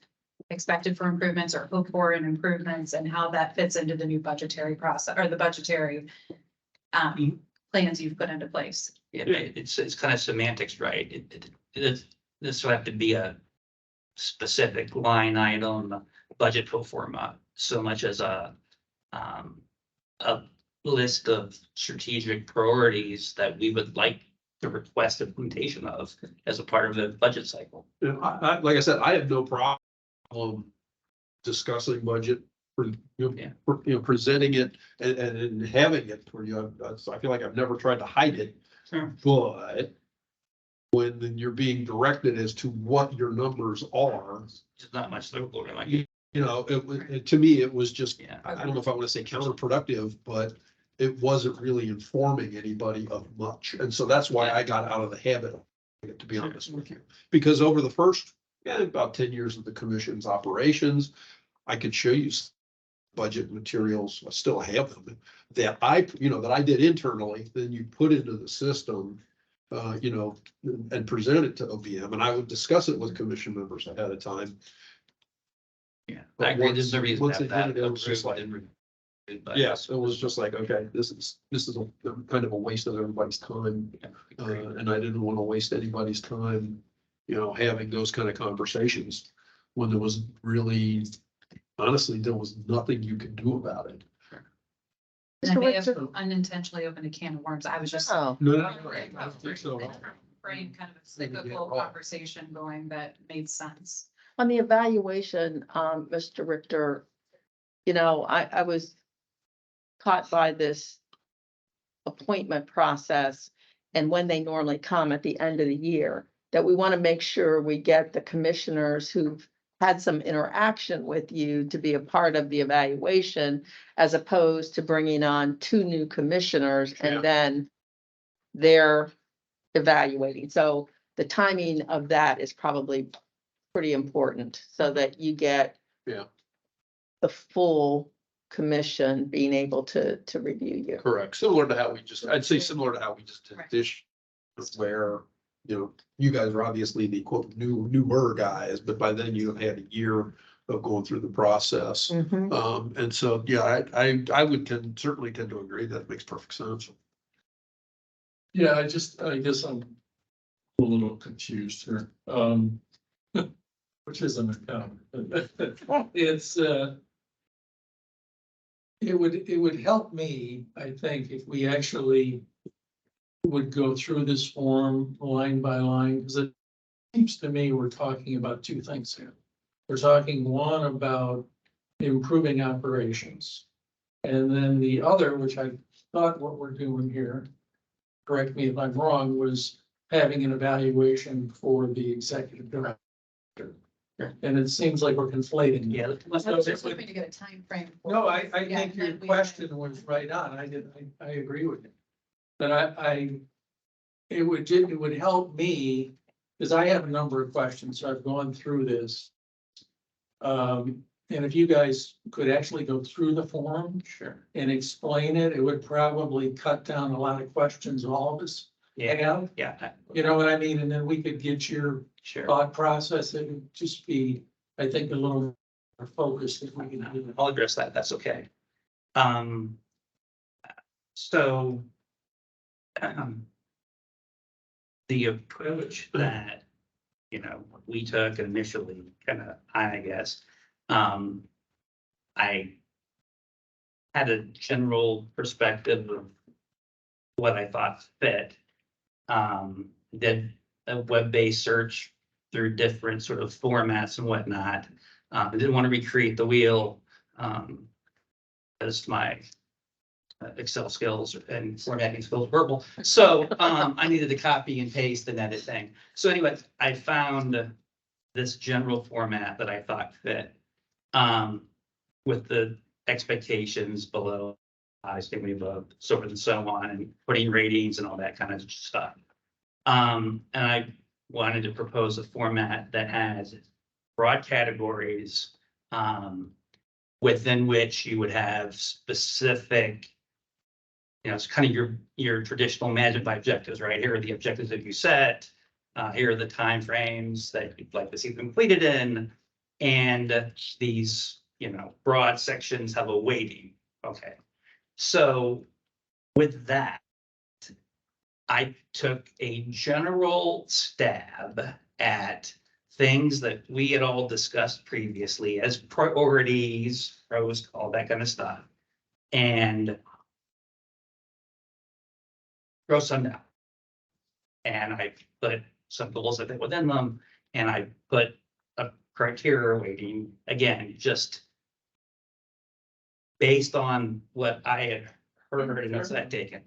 expected for improvements or hoped for in improvements, and how that fits into the new budgetary process or the budgetary plans you've put into place. Yeah, it's kind of semantics, right? This will have to be a specific line item, budget pro forma, so much as a list of strategic priorities that we would like to request implementation of as a part of the budget cycle. And like I said, I have no problem discussing budget for, Yeah. presenting it and having it for you. I feel like I've never tried to hide it. Sure. But when you're being directed as to what your numbers are, There's not much local, like, you know, to me, it was just, yeah. I don't know if I want to say counterproductive, but it wasn't really informing anybody of much. And so that's why I got out of the habit of it, to be honest with you. Because over the first, about 10 years of the commission's operations, I could show you budget materials, I still have them, that I did internally, then you put into the system, and present it to OBM, and I would discuss it with commission members ahead of time. Yeah, But I agree, once- there's no reason to once have it that. hit it, it was just like- Yes, it was just like, okay, this is a kind of a waste of everybody's time. And I didn't want to waste anybody's time, having those kind of conversations when there was really, honestly, there was nothing you could do about it. And I Mr. may have Richter? unintentionally opened a can of worms. I was just Oh, No, I don't think so. bringing kind of a cyclical conversation going that made sense. on the evaluation, Mr. Richter, I was caught by this appointment process and when they normally come at the end of the year, that we want to make sure we get the commissioners who've had some interaction with you to be a part of the evaluation, as opposed to bringing on 2 new commissioners Yeah. and then they're evaluating. So the timing of that is probably pretty important so that you get Yeah. the full commission being able to review you. Correct. Similar to how I'd say similar to how we just did Right. this, where, you guys are obviously the quote newer guys, but by then you have had a year of going through the process. Mhm. And so, yeah, I would certainly tend to agree. That makes perfect sense. Yeah, I guess I'm a little confused here, which isn't accounting. It's, it would help me, I think, if we actually would go through this form line by line, because it seems to me we're talking about two things here. We're talking one about improving operations. And then the other, which I thought what we're doing here, correct me if I'm wrong, was having an evaluation for the executive director. And it seems like we're conflating. Yeah. I was just hoping to get a timeframe. for No, this. I Yeah, think your then we- question was right on. I agree with you. But it would help me, because I have a number of questions, so I've gone through this. And if you guys could actually go through the form. Sure. And explain it, it would probably cut down a lot of questions all of us have. Yeah, You know what I mean? And then we could get your sure. thought process. It would just be, I think, a little more focused if we can do that. I'll address that. That's okay. So the approach that, we took initially, I guess, I had a general perspective of what I thought fit. Did a web-based search through different sort of formats and whatnot. I didn't want to recreate the wheel, as my Excel skills and formatting skills verbal. So I needed to copy and paste and edit thing. So anyway, I found this general format that I thought fit, with the expectations below, statement above, so forth and so on, and putting ratings and all that kind of stuff. And I wanted to propose a format that has broad categories, within which you would have specific, it's kind of your traditional management by objectives, right? Here are the objectives that you set. Here are the timeframes that you'd like to see completed in. And these, broad sections have a weighting. Okay. So with that, I took a general stab at things that we had all discussed previously as priorities, pros, all that kind of stuff. And wrote some down. And I put some goals that fit within them, and I put a criteria weighting, again, just based on what I had heard and notes that I'd taken.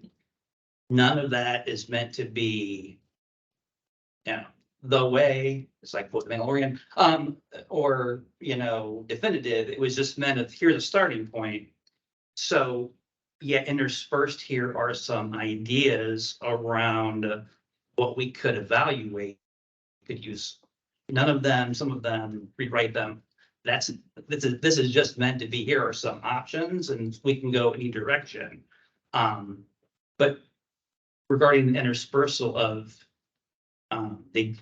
None of that is meant to be, the way, it's like quote the Mandalorian, or, definitive. It was just meant of, here's a starting point. So, yeah, interspersed here are some ideas around what we could evaluate, could use. None of them, some of them, rewrite them. This is just meant to be, here are some options and we can go any direction. But regarding the interspersal of the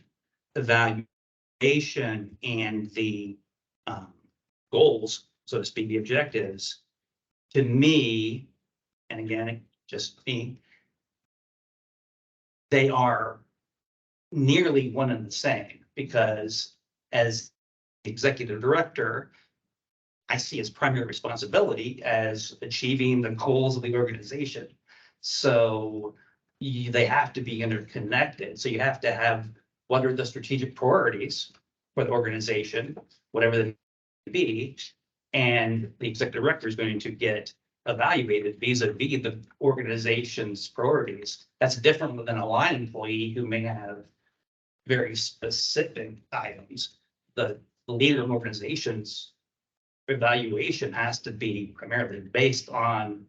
evaluation and the goals, so to speak, the objectives, to me, and again, just me, they are nearly one and the same, because as executive director, I see as primary responsibility as achieving the goals of the organization. So they have to be interconnected. So you have to have, what are the strategic priorities for the organization, whatever they be, and the executive director is going to get evaluated vis-a-vis the organization's priorities. That's different than a line employee who may have very specific items. The leader of organization's evaluation has to be primarily based on,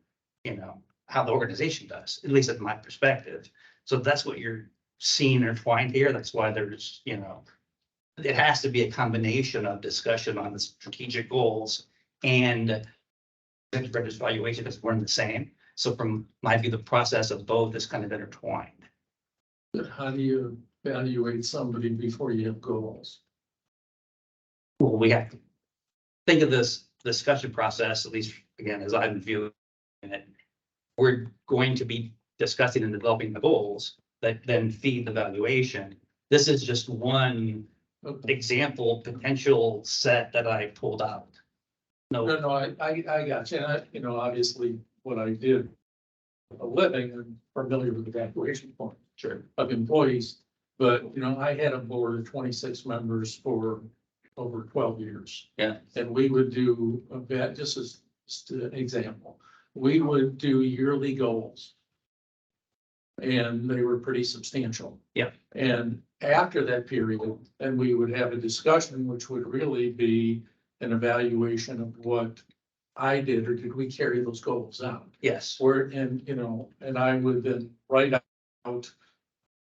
how the organization does, at least in my perspective. So that's what you're seeing intertwined here. That's why there's, it has to be a combination of discussion on the strategic goals and executive evaluation is one and the same. So from my view, the process of both is kind of intertwined. But how do you evaluate somebody before you have goals? Well, we have to think of this discussion process, at least again, as I'm viewing it. We're going to be discussing and developing the goals that then feed the valuation. This is just one Okay. example, potential set that I pulled out. No, No, no, I got you. And I, you know, obviously what I did a living and familiar with the evaluation point sure, of employees. But, you know, I had a board of 26 members for over 12 years. Yeah. And we would do a bit, just an example, we would do yearly goals. And they were pretty substantial. Yeah. And after that period, then we would have a discussion, which would really be an evaluation of what I did, or did we carry those goals out? yes, Where, and, you know, and I would then write out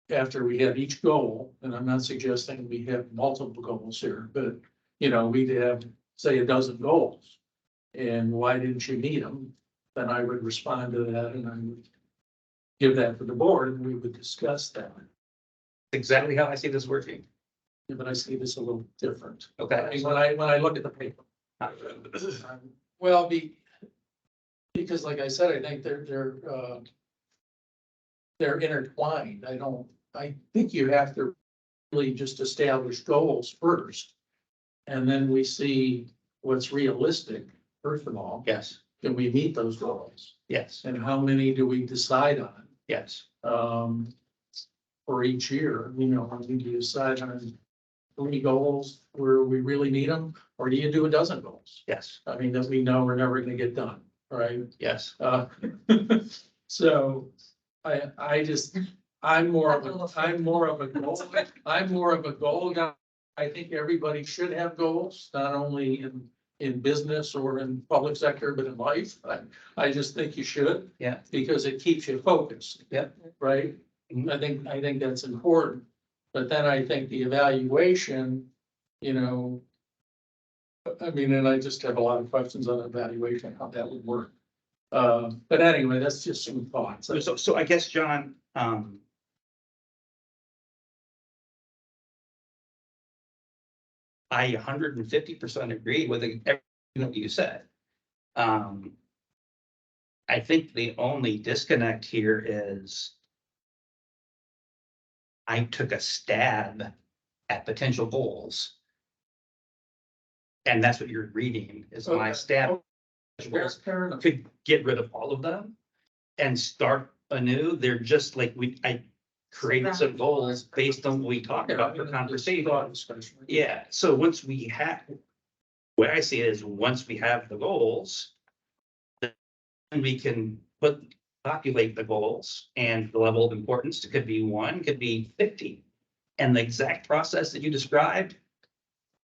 after we had each goal, and I'm not suggesting we have multiple goals here, but, you know, we'd have, say, a dozen goals. And why didn't you meet them? Then I would respond to that and I would give that to the board and we would discuss that. exactly how I see this working. Yeah, but I see this a little different. I Okay, mean, when I look at the paper. Well, because like I said, I think they're intertwined. I think you have to really just establish goals first. And then we see what's realistic, first of all. yes, Can we meet those goals? yes, And how many do we decide on? yes, For each year, you know, do you decide on 3 goals where we really need them? Or do you do a dozen goals? yes, I mean, that we know we're never gonna get done, right? yes. So I'm more of a goal guy. I think everybody should have goals, not only in business or in public sector, but in life. I just think you should. Yeah. Because it keeps you focused. Yep. Right? Mhm. I think that's important. But then I think the evaluation, you know, I mean, and I just have a lot of questions on evaluation, how that would work. But anyway, that's just some thoughts. So I guess, John, I 150% agree with everything that you said. I think the only disconnect here is I took a stab at potential goals. And that's what you're reading is my Okay. stab. at goals. Fair enough. Could get rid of all of them and start anew. They're just like I created some goals based on what we talked about for conversation. Yeah, so once we have, the way I see it is, once we have the goals, then we can populate the goals and the level of importance. It could be 1, could be 50. And the exact process that you described,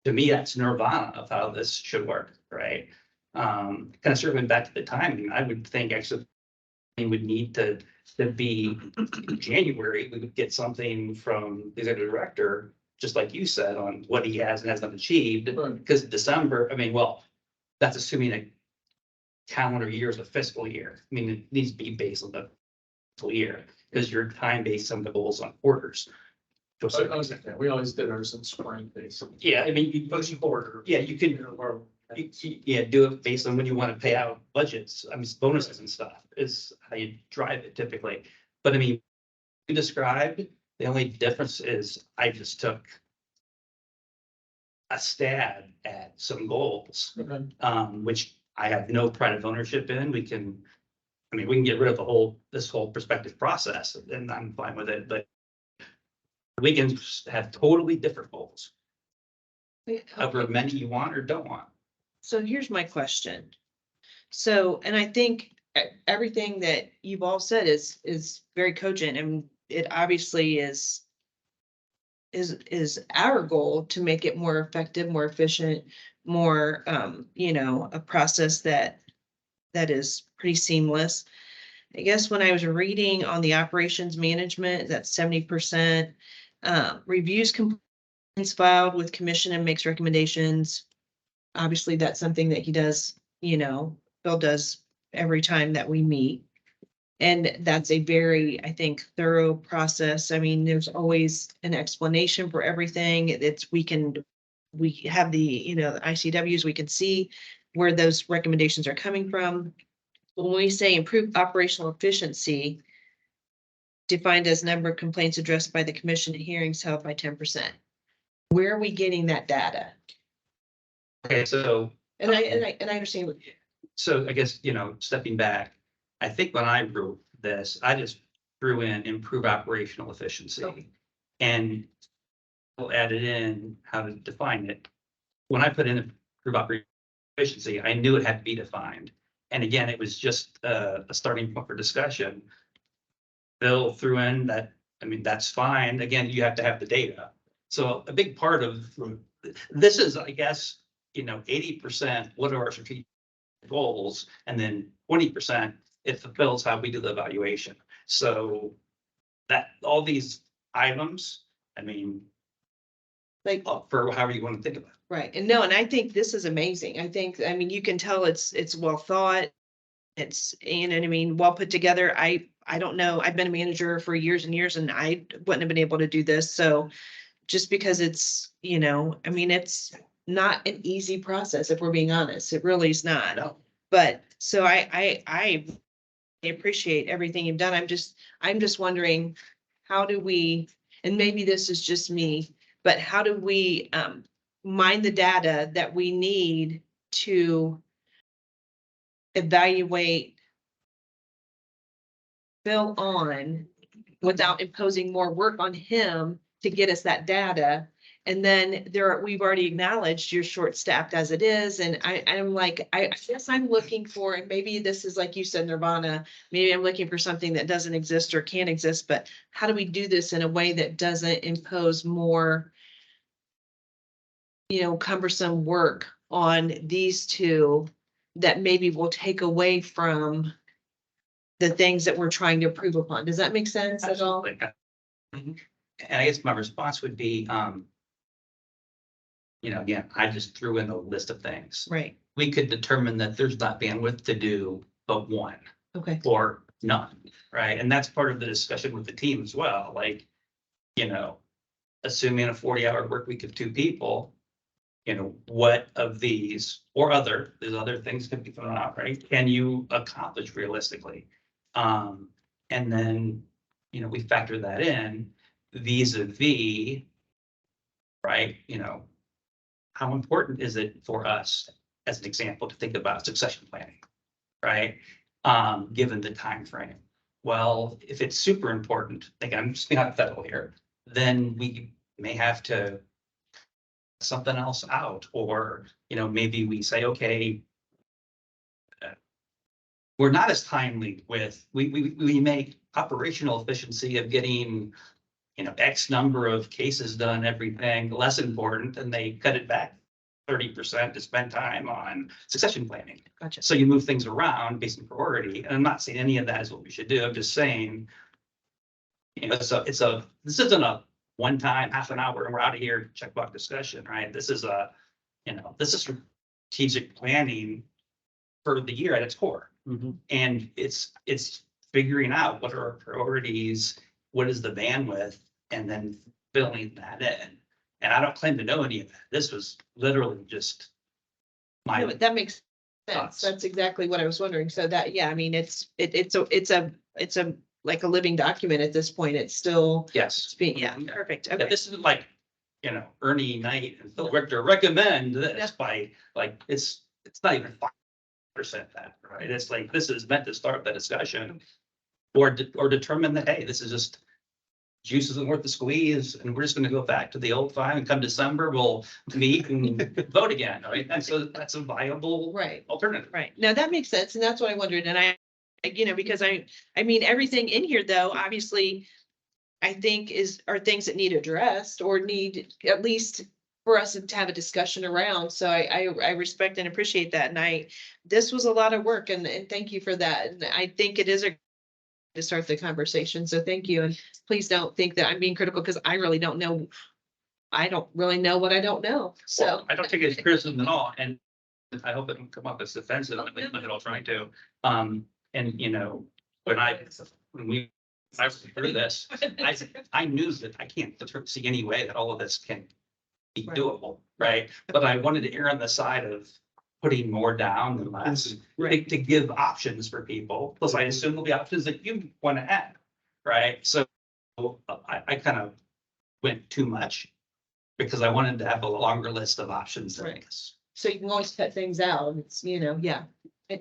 to me, that's nirvana of how this should work, right? Kind of circling back to the timing, I would think actually we would need to be in January, we would get something from the executive director, just like you said, on what he has and has not achieved. Right. Because December, I mean, well, that's assuming a calendar year is a fiscal year. I mean, it needs to be based on the fiscal year, because you're time based on the goals on quarters. To a certain extent. We always did ours in spring, basically. Yeah, I mean, you Quarter. yeah, you can, yeah, do it based on when you want to pay out budgets. I mean, bonuses and stuff is how you drive it typically. But I mean, you described, the only difference is I just took a stab at some goals, Okay. Which I have no pride of ownership in. We can get rid of this whole perspective process and I'm fine with it, but we can have totally different goals, however many you want or don't want. So here's my question. So, and I think everything that you've all said is very cogent, and it obviously is our goal to make it more effective, more efficient, more, a process that is pretty seamless. I guess when I was reading on the operations management, that's 70%, reviews complaints filed with commission and makes recommendations. Obviously, that's something that he does, Bill does every time that we meet. And that's a very, I think, thorough process. I mean, there's always an explanation for everything. We can we have the, you know, the ICWs, we can see where those recommendations are coming from. When we say improve operational efficiency, defined as number of complaints addressed by the commission and hearings held by 10%. Where are we getting that data? Okay, so, And I understand. so I guess, you know, stepping back, I think when I wrote this, I just threw in improve operational efficiency. And we'll add it in how to define it. When I put in improve operational efficiency, I knew it had to be defined. And again, it was just a starting point for discussion. Bill threw in that, I mean, that's fine. Again, you have to have the data. So a big part of this is, I guess, you know, 80%, what are our strategic goals? And then 20%, it fulfills how we do the evaluation. So that, all these items, I mean, Like, for however you want to think about it. right, and no, and I think this is amazing. I think, I mean, you can tell it's well thought. It's, and I mean, well put together. I don't know, I've been a manager for years and years and I wouldn't have been able to do this, so just because it's, you know, I mean, it's not an easy process, if we're being honest, it really is not. No. But, so I appreciate everything you've done. I'm just wondering, how do we, and maybe this is just me, but how do we mine the data that we need to evaluate Bill on without imposing more work on him to get us that data? And then we've already acknowledged you're short-staffed as it is, and I'm like, I guess I'm looking for, and maybe this is like you said, Nirvana, maybe I'm looking for something that doesn't exist or can't exist, but how do we do this in a way that doesn't impose more, you know, cumbersome work on these two that maybe will take away from the things that we're trying to improve upon? Does that make sense at all? Absolutely. And I guess my response would be, you know, again, I just threw in a list of things. Right, We could determine that there's not bandwidth to do but one okay, or none, right? And that's part of the discussion with the team as well, like, you know, assuming a 40-hour work week of 2 people, you know, what of these or there's other things can be thrown out, right? Can you accomplish realistically? And then, you know, we factor that in vis-a-vis, right? You know, how important is it for us, as an example, to think about succession planning, right? Given the time frame. Well, if it's super important, think I'm just being hypothetical here, then we may have to something else out, or, you know, maybe we say, okay, we're not as timely with, we make operational efficiency of getting, you know, X number of cases done, everything less important, and they cut it back 30% to spend time on succession planning. gotcha. So you move things around based on priority, and I'm not saying any of that is what we should do. I'm just saying, you know, this isn't a one-time half an hour and we're out of here, checkbox discussion, right? This is you know, this is strategic planning for the year at its core. And it's figuring out what are our priorities, what is the bandwidth, and then filling that in. And I don't claim to know any of that. This was literally just No, my, but that makes sense. thoughts. That's exactly what I was wondering. So that, yeah, I mean, it's a like a living document at this point. It's still, yes. it's being, yeah, perfect. Yeah, Okay. this isn't like, you know, Ernie Knight and Phil Richter recommend this by, like, it's not even 5% that, right? It's like, this is meant to start the discussion. Or determine that, hey, this is just juice isn't worth the squeeze, and we're just gonna go back to the old time, and come December, we'll meet and vote again, right? That's a viable Right. alternative. Right. Now that makes sense. And that's what I wondered. And you know, because I mean, everything in here though, obviously, I think are things that need addressed or need at least for us to have a discussion around. So I respect and appreciate that. And this was a lot of work and thank you for that. And I think it is to start the conversation. So thank you. And please don't think that I'm being critical because I really don't know. I don't really know what I don't know. So Well, I don't take it as criticism at all, and I hope it don't come up as defensive, I'm not at all trying to. And you know, when I went through this, I knew that I can't see any way that all of this can be Right. doable, right? But I wanted to err on the side of putting more down than less, to give options for people. Plus, I assume there'll be options that you want to add, right? So I kind of went too much because I wanted to have a longer list of options than Right. this. So you can always cut things out. It's, yeah.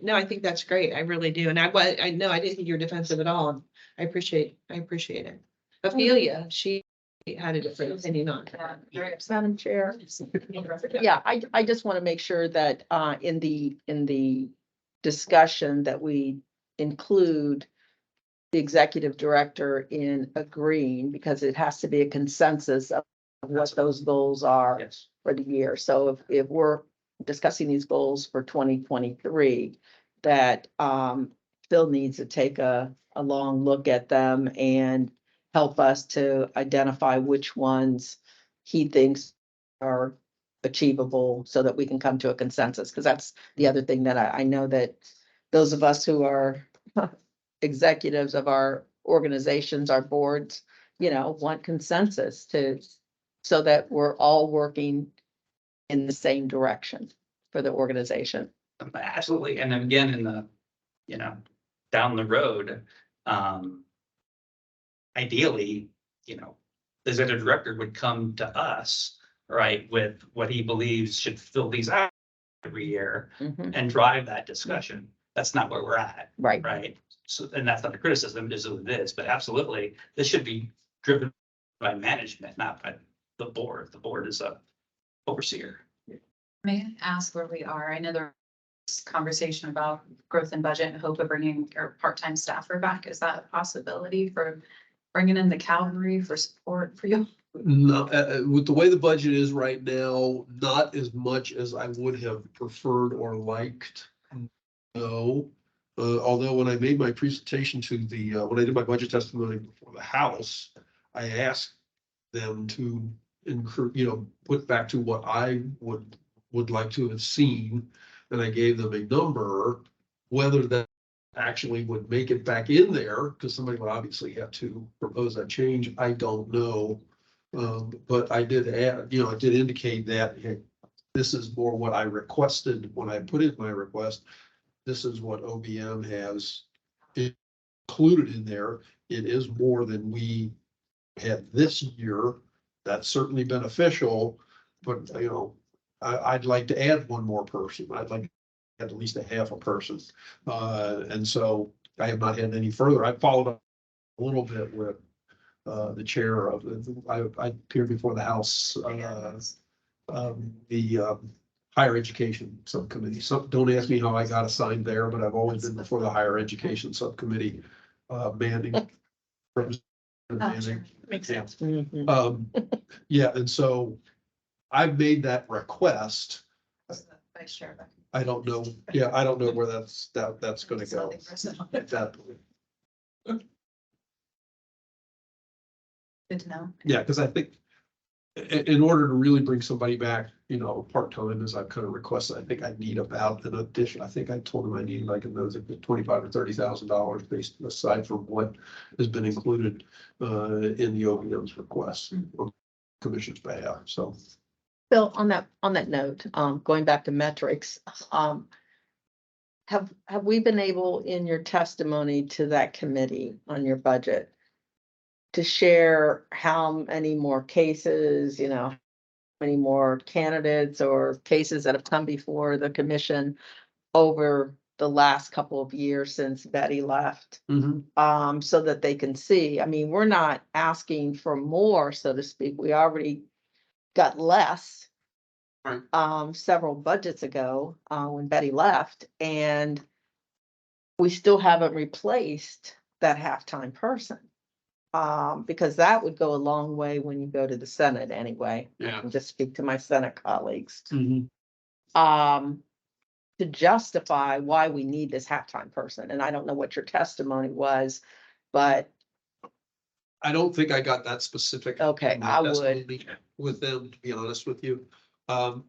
No, I think that's great. I really do. And I know I didn't think you were defensive at all. I appreciate it. Ophelia, she had a different opinion on that. Madam Chair. Yeah, I just want to make sure that in the discussion that we include the executive director in agreeing, because it has to be a consensus of what those goals are Yes. for the year. So if we're discussing these goals for 2023, that Phil needs to take a long look at them and help us to identify which ones he thinks are achievable so that we can come to a consensus. Because that's the other thing that I know that those of us who are executives of our organizations, our boards, want consensus so that we're all working in the same direction for the organization. Absolutely. And then again, in the, down the road, ideally, the executive director would come to us, right, with what he believes should fill these out every year Mhm. and drive that discussion. That's not where we're at, Right. right? So, and that's not a criticism, it is what it is, but absolutely, this should be driven by management, not by the board. The board is a overseer. May I ask where we are? I know there's conversation about growth and budget and hope of bringing our part-time staffer back. Is that a possibility for bringing in the cavalry for support for you? No, with the way the budget is right now, not as much as I would have preferred or liked. No, although when I made my presentation to when I did my budget testimony before the House, I asked them to put back to what I would like to have seen. And I gave them a number, whether that actually would make it back in there, because somebody would obviously have to propose that change. I don't know. But I did add, I did indicate that, hey, this is more what I requested when I put in my request. This is what OBM has included in there. It is more than we had this year. That's certainly beneficial, but I'd like to add one more person. I'd like to add at least a half a person. And so I have not had any further. I followed up a little bit with the chair of, I appeared before the House, the higher education subcommittee. So don't ask me how I got assigned there, but I've always been before the higher education subcommittee, manning. Manning. Makes sense. Mhm. Yeah, and so I've made that request. Vice Chair, but I don't know. Yeah, I don't know where that's gonna it's go. nothing personal. At that point. Good to know. Yeah, because I think in order to really bring somebody back, part-time, as I've kind of requested, I think I need about an addition. I think I told him I need like another $25,000 or $30,000 based aside from what has been included in the OBM's request on commission's behalf. So. Bill, on that note, going back to metrics, have we been able in your testimony to that committee on your budget to share how many more cases, how many more candidates or cases that have come before the commission over the last couple of years since Betty left? So that they can see, we're not asking for more, so to speak. We already got less. Right. Several budgets ago, when Betty left, and we still haven't replaced that halftime person. Because that would go a long way when you go to the Senate anyway. Yeah. Just speak to my Senate colleagues. Mhm. To justify why we need this halftime person, and I don't know what your testimony was, but I don't think I got that specific. Okay, in my I would. testimony with them, to be honest with you. I'll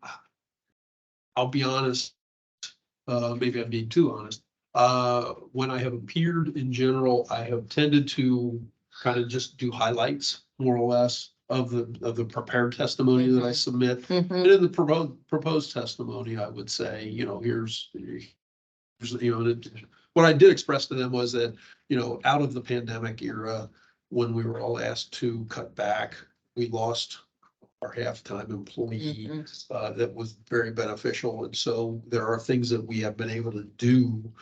be honest, maybe I'm being too honest. When I have appeared in general, I have tended to kind of just do highlights, more or less. of the prepared testimony that I submit. And Mhm. in the proposed testimony, I would say, here's, what I did express to them was that, out of the pandemic era, when we were all asked to cut back, we lost our half-time employee. Mhm. That was very beneficial. And so there are things that we have been able to do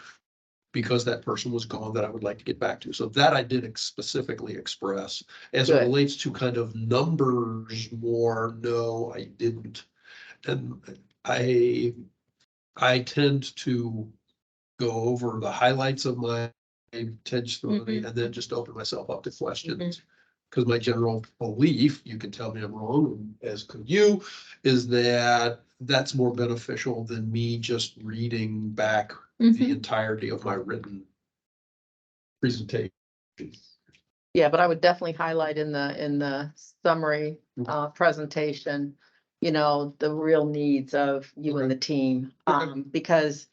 because that person was gone that I would like to get back to. So that I did specifically express. As it Good. relates to kind of numbers more, no, I didn't. And I tend to go over the highlights of my testimony and then just open myself up to questions. Because my general belief, you can tell me I'm wrong, as could you, is that that's more beneficial than me just reading back the Mhm. entirety of my written presentation. Yeah, but I would definitely highlight in the summary presentation, the real needs of you and the team. Okay. Because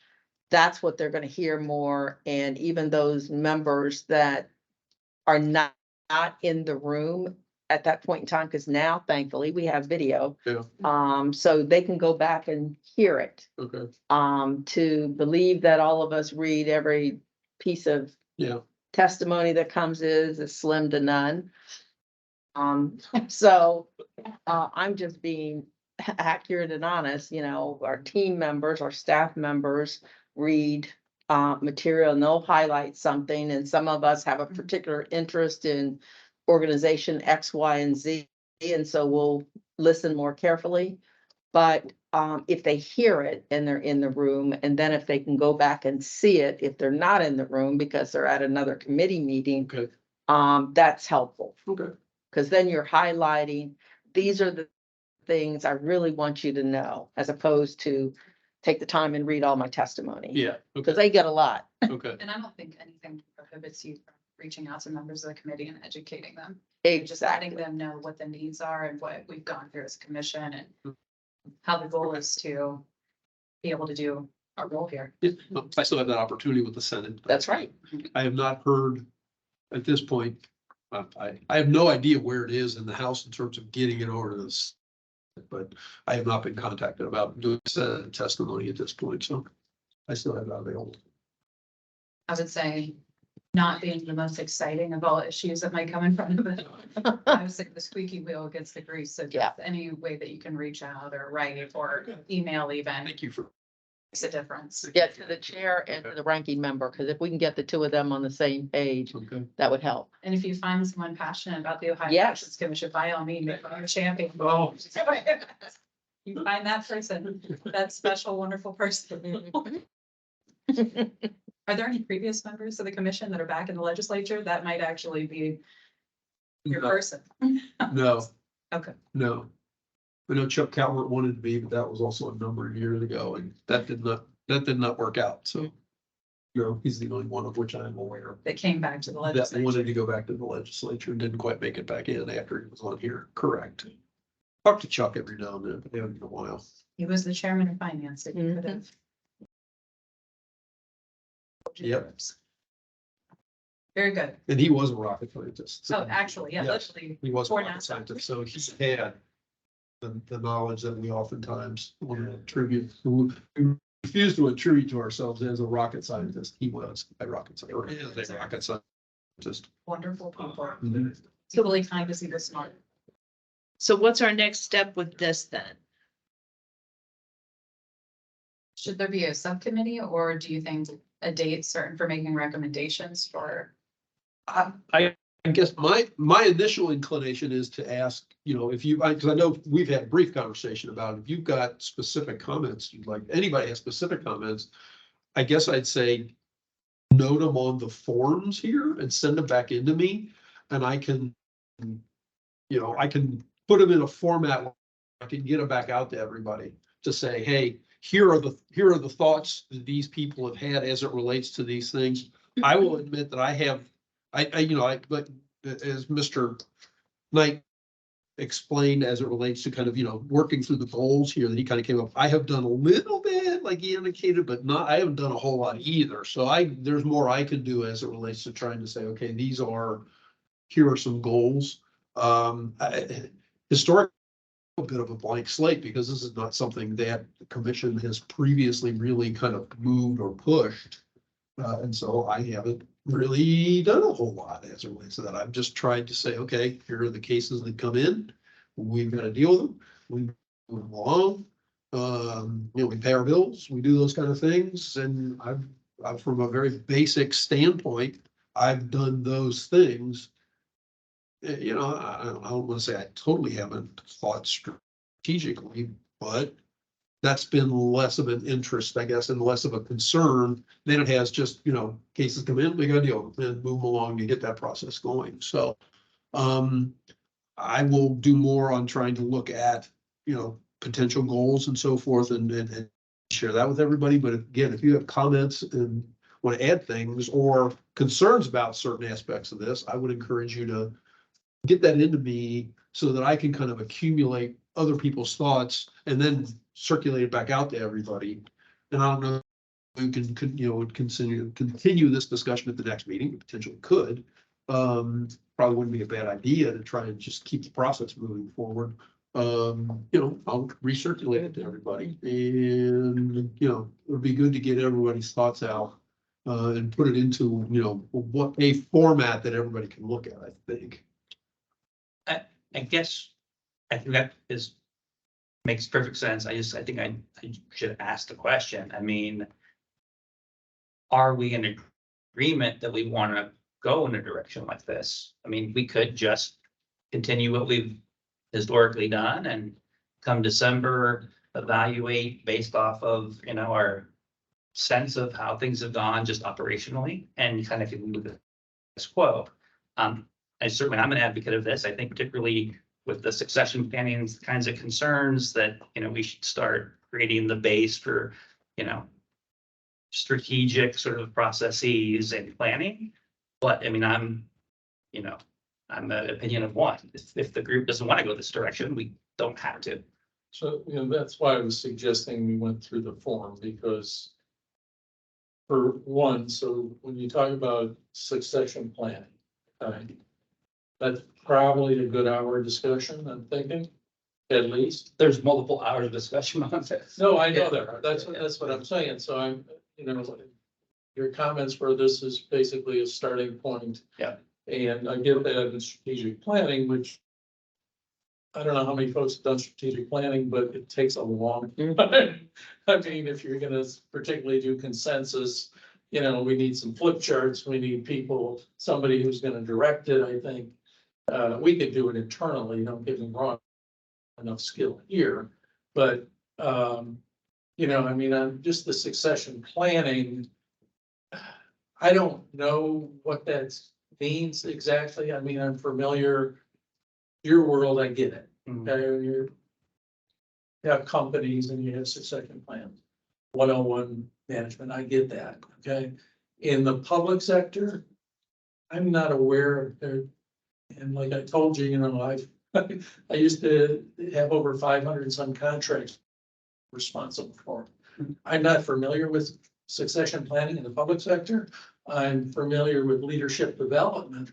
that's what they're gonna hear more, and even those members that are not in the room at that point in time, because now thankfully we have video. Yeah. So they can go back and hear it. Okay. To believe that all of us read every piece of Yeah. testimony that comes is slim to none. So, I'm just being accurate and honest, our team members, our staff members read material and they'll highlight something, and some of us have a particular interest in organization X, Y, and Z, and so we'll listen more carefully. But if they hear it and they're in the room, and then if they can go back and see it, if they're not in the room because they're at another committee meeting, Okay. that's helpful. Okay. Because then you're highlighting, these are the things I really want you to know, as opposed to take the time and read all my testimony. Yeah. Because Okay. they get a lot. Okay. And I don't think anything prohibits you from reaching out to members of the committee and educating them. Just letting Exactly. them know what the needs are and what we've gone through as a commission and how the goal is to be able to do our role here. Yeah, I still have that opportunity with the Senate. That's right. I have not heard at this point. I have no idea where it is in the House in terms of getting it over to this. But I have not been contacted about doing Senate testimony at this point, so I still have that available. I would say not being the most exciting of all issues that might come in front of it. I was like the squeaky wheel gets the grease. So Yeah. just any way that you can reach out or write or email even Thank you for. makes a difference. Yeah, to the chair and to the ranking member, because if we can get the two of them on the same page, Okay. that would help. And if you find someone passionate about the Ohio Yes. Elections Commission, by all means, make them your champion. Oh. You find that person, that special, wonderful person. Are there any previous members of the commission that are back in the legislature? That might actually be your No. person. No. Okay. No. I know Chuck Calvert wanted to be, but that was also a number of years ago, and that did not work out, so. He's the only one of which I'm aware of. That came back to the That legislature. wanted to go back to the legislature and didn't quite make it back in after he was on here, correct. Talk to Chuck every now and then, but they haven't in a while. He was the chairman of finance. That you could Mhm. have. Yep. Very good. And he was a rocket scientist. so- So actually, yeah, Yes. literally. He was a for rocket NASA. scientist, so he had the knowledge that we oftentimes want to attribute, we refuse to attribute to ourselves as a rocket scientist. He was a rocket scientist, or is a rocket scientist. Wonderful people. Mhm. It's really kind to see this smart. So what's our next step with this then? Should there be a subcommittee or do you think a date certain for making recommendations for? I guess my initial inclination is to ask, if you, because I know we've had a brief conversation about it. If you've got specific comments, anybody has specific comments, I guess I'd say note them on the forms here and send them back into me. And I can put them in a format where I can get them back out to everybody to say, hey, here are the thoughts that these people have had as it relates to these things. I will admit that I have, but as Mr. Knight explained, as it relates to kind of, working through the goals here that he kind of came up, I have done a little bit, like he indicated, but I haven't done a whole lot either. So there's more I can do as it relates to trying to say, okay, here are some goals. historic, a bit of a blank slate because this is not something that the commission has previously really kind of moved or pushed. And so I haven't really done a whole lot as it relates to that. I've just tried to say, okay, here are the cases that come in. We've got to deal with them. We move them along. We pay our bills, we do those kind of things. And I've from a very basic standpoint, I've done those things. I don't want to say I totally haven't thought strategically, but that's been less of an interest, I guess, and less of a concern than it has just, cases come in, we gotta deal with them and move along to get that process going. So I will do more on trying to look at, potential goals and so forth and share that with everybody. But again, if you have comments and want to add things or concerns about certain aspects of this, I would encourage you to get that into me so that I can kind of accumulate other people's thoughts and then circulate it back out to everybody. And I don't know if we can, continue this discussion at the next meeting. We potentially could. Probably wouldn't be a bad idea to try and just keep the process moving forward. I'll recirculate it to everybody and, it would be good to get everybody's thoughts out and put it into, what a format that everybody can look at, I think. I guess, I think that makes perfect sense. I think I should ask the question. I mean, are we in agreement that we want to go in a direction like this? I mean, we could just continue what we've historically done and come December, evaluate based off of, our sense of how things have gone just operationally and kind of move the status quo. I'm an advocate of this. I think particularly with the succession planning kinds of concerns that, we should start creating the base for, strategic sort of processes and planning. But I mean, I'm an opinion of one. If the group doesn't want to go this direction, we don't have to. So, that's why I was suggesting we went through the form, because for one, so when you talk about succession planning, that's probably a good hour discussion, I'm thinking, at least. There's multiple hours of discussion on this. No, I know there are. That's what I'm saying. So I'm, your comments for this is basically a starting point. Yeah. And I get that in strategic planning, which I don't know how many folks have done strategic planning, but it takes a long time. I mean, if you're gonna particularly do consensus, we need some flip charts, we need people, somebody who's gonna direct it, I think. We could do it internally, don't get me wrong, enough skill here, but, I mean, I'm just the succession planning. I don't know what that means exactly. I mean, I'm familiar, your world, I get it. Okay, you have companies and you have succession plans, 101 management, I get that, okay? In the public sector, I'm not aware of their, and like I told you, I used to have over 500 some contracts responsible for. I'm not familiar with succession planning in the public sector. I'm familiar with leadership development,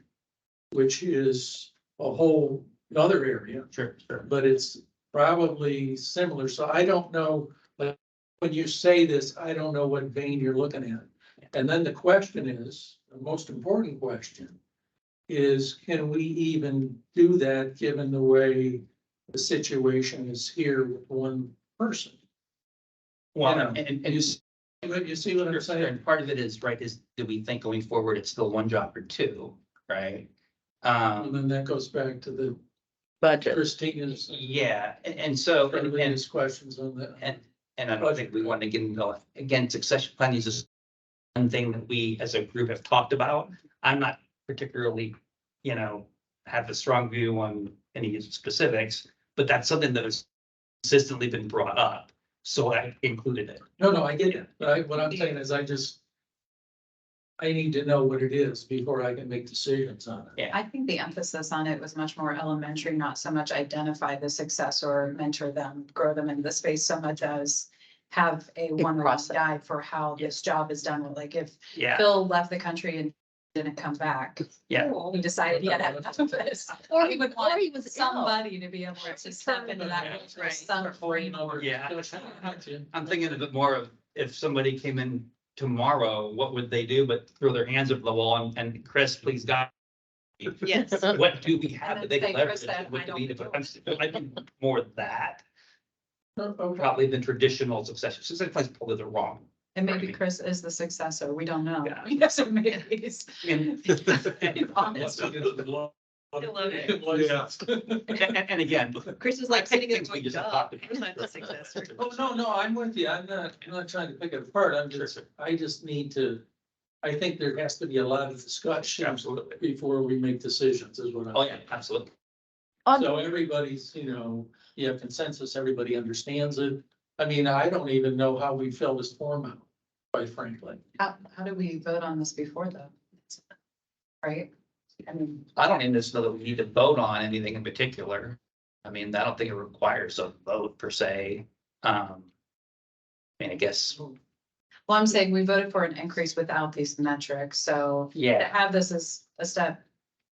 which is a whole another area. Sure. But it's probably similar. So I don't know, like, when you say this, I don't know what vein you're looking at. And then the question is, the most important question is, can we even do that given the way the situation is here with one person? Well, and you see what I'm saying? And part of it is, right, is do we think going forward, it's still one job or two, right? And then that goes back to the Budget. Christina's. Yeah, and so, Previous questions on that. and I don't think we want to get into, again, succession planning is just one thing that we as a group have talked about. I'm not particularly, have a strong view on any specifics, but that's something that has consistently been brought up. So I included it. No, I get it. But what I'm saying is I need to know what it is before I can make decisions on it. Yeah. I think the emphasis on it was much more elementary, not so much identify the success or mentor them, grow them into the space, so much as have a one process. guide for how this job is done. Like if Yeah. Phil left the country in didn't come back. Yeah. He decided he had enough of this. Or He would or want he was ill. somebody to be able to step into that role for some framework. Yeah. I'm thinking a bit more of if somebody came in tomorrow, what would they do but throw their hands up the wall and Chris, please God. Yes. What do we have And that they then can say, Chris, leverage? that What I do we, don't- I think more that Okay. probably than traditional succession. Succession plans probably the wrong. And maybe Chris is the successor. We don't know. Yeah. Yes, or maybe he's. I mean, Honest. Yeah. and again. Chris is like sitting there things we going, just duh, talked about. I'm not the successor. Oh, no, I'm with you. I'm not trying to pick it apart. I just need to, I think there has to be a lot of discussion Absolutely. before we make decisions is what I'm. Oh, yeah, absolutely. So everybody's, you have consensus, everybody understands it. I mean, I don't even know how we fill this form out, quite frankly. How did we vote on this before though? Right? I mean, I don't even know that we need to vote on anything in particular. I mean, I don't think it requires a vote per se. I mean, I guess, well, I'm saying we voted for an increase without these metrics, so to yeah, have this as a step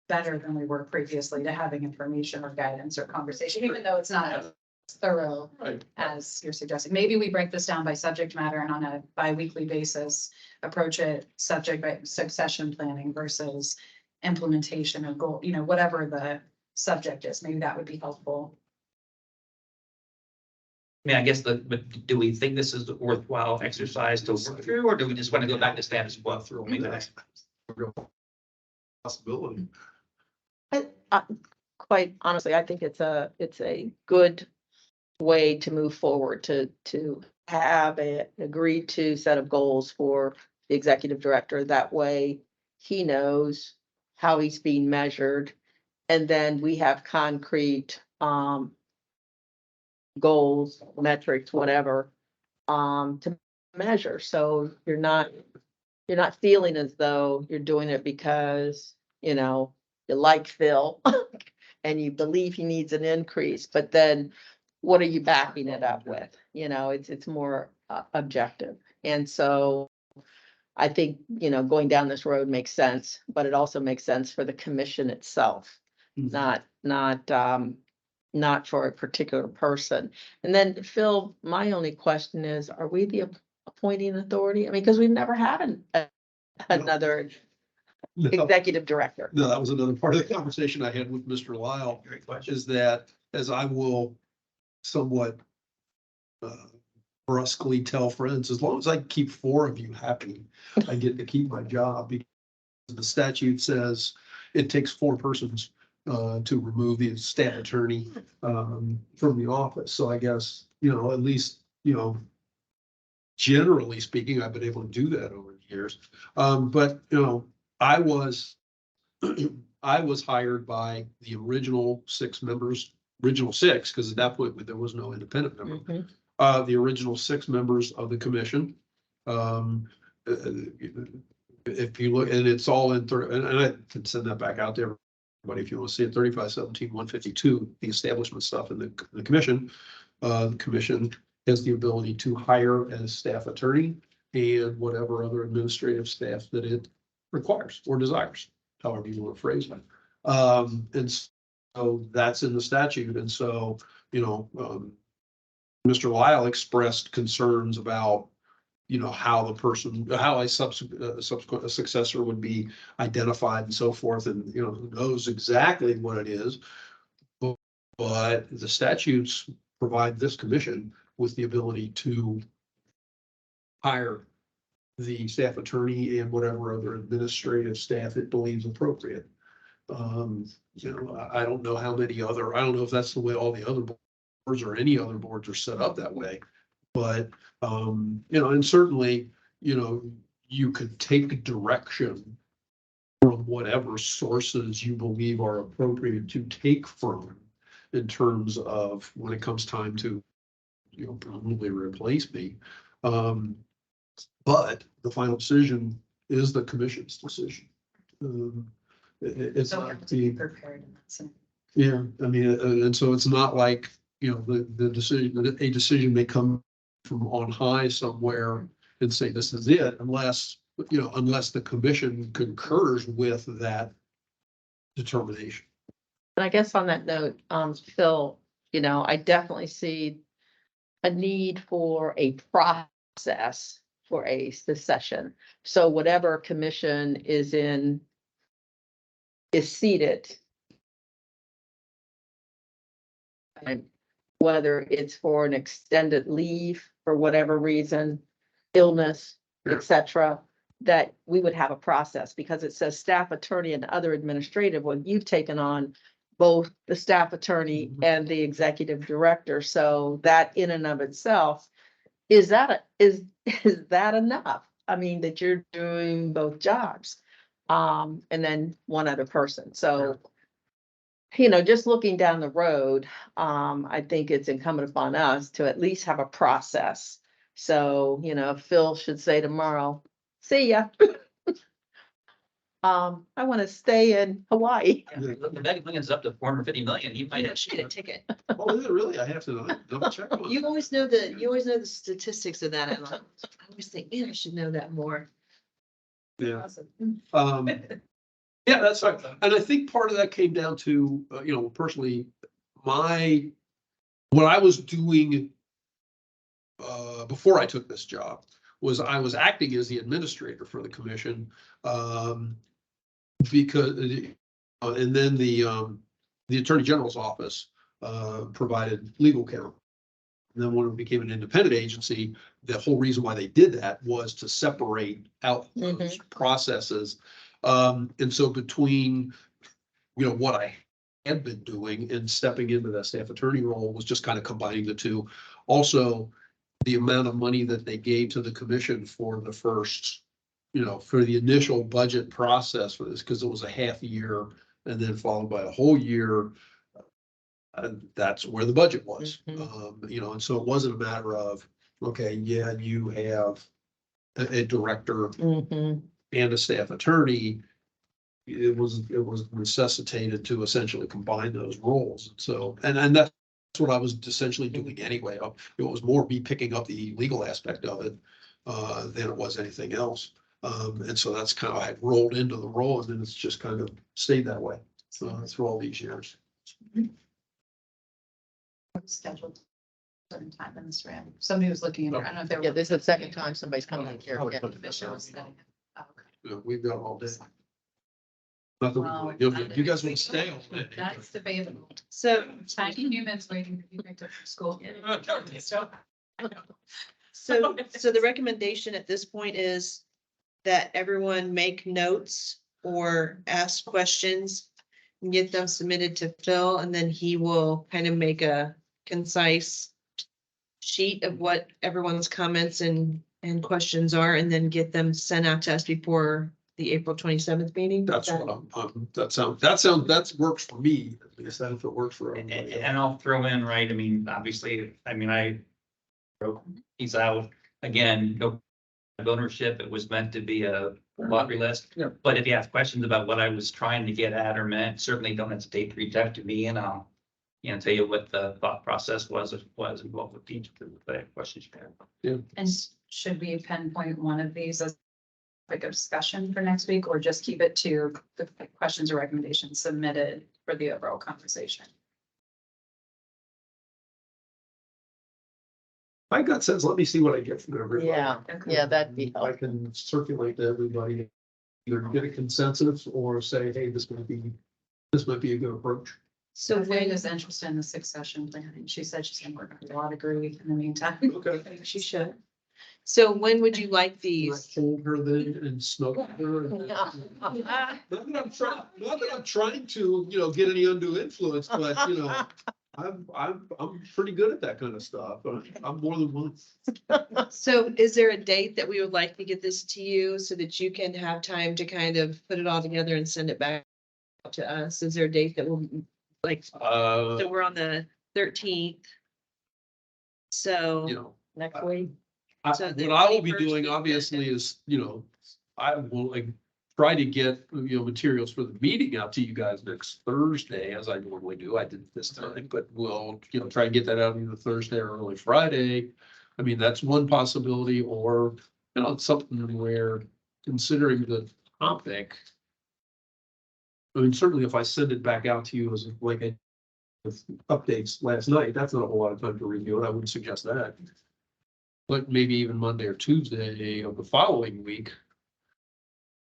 better than we were previously to having information or guidance or conversation, even though it's not as thorough Right. as you're suggesting. Maybe we break this down by subject matter and on a bi-weekly basis, approach it subject by succession planning versus implementation or goal, whatever the subject is. Maybe that would be helpful. I mean, I guess but do we think this is a worthwhile exercise to work through, or do we just want to go back to status quo through? I mean, that's- Possibility. Quite honestly, I think it's a good way to move forward, to have an agreed to set of goals for the executive director. That way he knows how he's being measured. And then we have concrete, goals, metrics, whatever, to measure. So you're not feeling as though you're doing it because, you like Phil and you believe he needs an increase, but then what are you backing it up with? It's more objective. And so I think, going down this road makes sense, but it also makes sense for the commission itself, Mhm. not for a particular person. And then Phil, my only question is, are we the appointing authority? I mean, because we've never had another No, executive director. no, that was another part of the conversation I had with Mr. Lyle, Great question. is that as I will somewhat brusquely tell friends, as long as I keep 4 of you happy, I get to keep my job, because the statute says it takes 4 persons to remove the staff attorney from the office. So I guess, at least, generally speaking, I've been able to do that over the years. But, I was hired by the original 6 members, because at that point there was no independent member. Mhm. The original 6 members of the commission. If you look, and it's all in, and I can send that back out to everybody if you want to see it, 3517-152, the establishment stuff in the commission. The commission has the ability to hire as staff attorney and whatever other administrative staff that it requires or desires, however you want to phrase it. And so that's in the statute. And so, Mr. Lyle expressed concerns about, how a subsequent successor would be identified and so forth, and, who knows exactly what it is. But the statutes provide this commission with the ability to hire the staff attorney and whatever other administrative staff it believes appropriate. I don't know how many other, I don't know if that's the way all the other boards or any other boards are set up that way. But, and certainly, you could take direction from whatever sources you believe are appropriate to take from in terms of when it comes time to, probably replace me. But the final decision is the commission's decision. It's So we not have to be the, prepared in that sense. yeah, I mean, and so it's not like, the decision, a decision may come from on high somewhere and say, this is it, unless you know, unless the commission concurs with that determination. And I guess on that note, Phil, you know, I definitely see a need for a process for the session. So whatever commission is seated. And whether it's for an extended leave for whatever reason, illness, Yeah. etc., that we would have a process because it says staff attorney and other administrative. Well, you've taken on both the staff attorney Mhm. and the executive director. So that in and of itself, is that is that enough? I mean, that you're doing both jobs. And then one other person. So, you know, just looking down the road, I think it's incumbent upon us to at least have a process. So, you know, Phil should say tomorrow, see ya. I want to stay in Hawaii. The Mega Millions up to 450 million, you might have Get a ticket. Oh, is it really? I have to double check. on You it. always know the statistics of that. I always think, man, I should know that more. Yeah. Awesome. Yeah, that's right. And I think part of that came down to, you know, personally, what I was doing before I took this job was I was acting as the administrator for the commission. Because, and then the Attorney General's office provided legal counsel. And then when it became an independent agency, the whole reason why they did that was to separate out those processes. And so between, you know, what I had been doing and stepping into that staff attorney role was just kind of combining the two. Also, the amount of money that they gave to the commission for the first, you know, for the initial budget process for this, because it was a half year and then followed by a whole year. And that's where the budget was, you know, and so it wasn't a matter of, okay, yeah, you have a director and a staff attorney. It was necessitated to essentially combine those roles. So, and that's what I was essentially doing anyway. It was more me picking up the legal aspect of it than it was anything else. And so that's kind of, I rolled into the role and then it's just kind of stayed that way through all these years. Scheduled certain time in this room. Somebody was looking at, I don't know if they were. Yeah, this is the second time somebody's coming in here. Yeah. Commission was setting it. Oh, okay. You know, we've got all day. Nothing, Well, you guys want to stay all day? That's debatable. So, Tiny humans waiting to be picked up from school. so the recommendation at this point is that everyone make notes or ask questions and get them submitted to Phil, and then he will kind of make a concise sheet of what everyone's comments and questions are, and then get them sent out to us before the April 27th meeting. That's what that works for me, at least that if it works for everybody. And I'll throw in, right, I mean, obviously, he's out, again, no ownership, it was meant to be a laundry list. Yeah. But if you have questions about what I was trying to get at or meant, certainly don't hesitate to reach out to me and I'll, you know, tell you what the thought process was involved with each of the questions you had. And should we pinpoint one of these as like a discussion for next week, or just keep it to the questions or recommendations submitted for the overall conversation? My gut says, let me see what I get from everybody. Yeah, yeah, that'd be I helpful. can circulate to everybody, either get a consensus or say, hey, this might be a good approach. So Wayne when is interested in the succession planning. She said she's gonna work on a lot of grief in the meantime. Okay. she should. So when would you like I these? hold her then and snuggle her. and- Yeah. Not that I'm trying to, you know, get any undue influence, but you know, I'm pretty good at that kind of stuff. I'm more than one. So is there a date that we would like to get this to you so that you can have time to kind of put it all together and send it back to us? Is there a date that will, like, so we're on the 13th. So. You know, Next week. So the what I will be 21st doing is obviously is, you know, I will like try to get, you know, materials for the meeting out to you guys next Thursday, as I normally do. I did this time, but we'll, you know, try and get that out either Thursday or early Friday. I mean, that's one possibility, or, you know, it's something where, considering the topic. I mean, certainly if I send it back out to you as like a with updates last night, that's not a whole lot of time to review it. I wouldn't suggest that. But maybe even Monday or Tuesday of the following week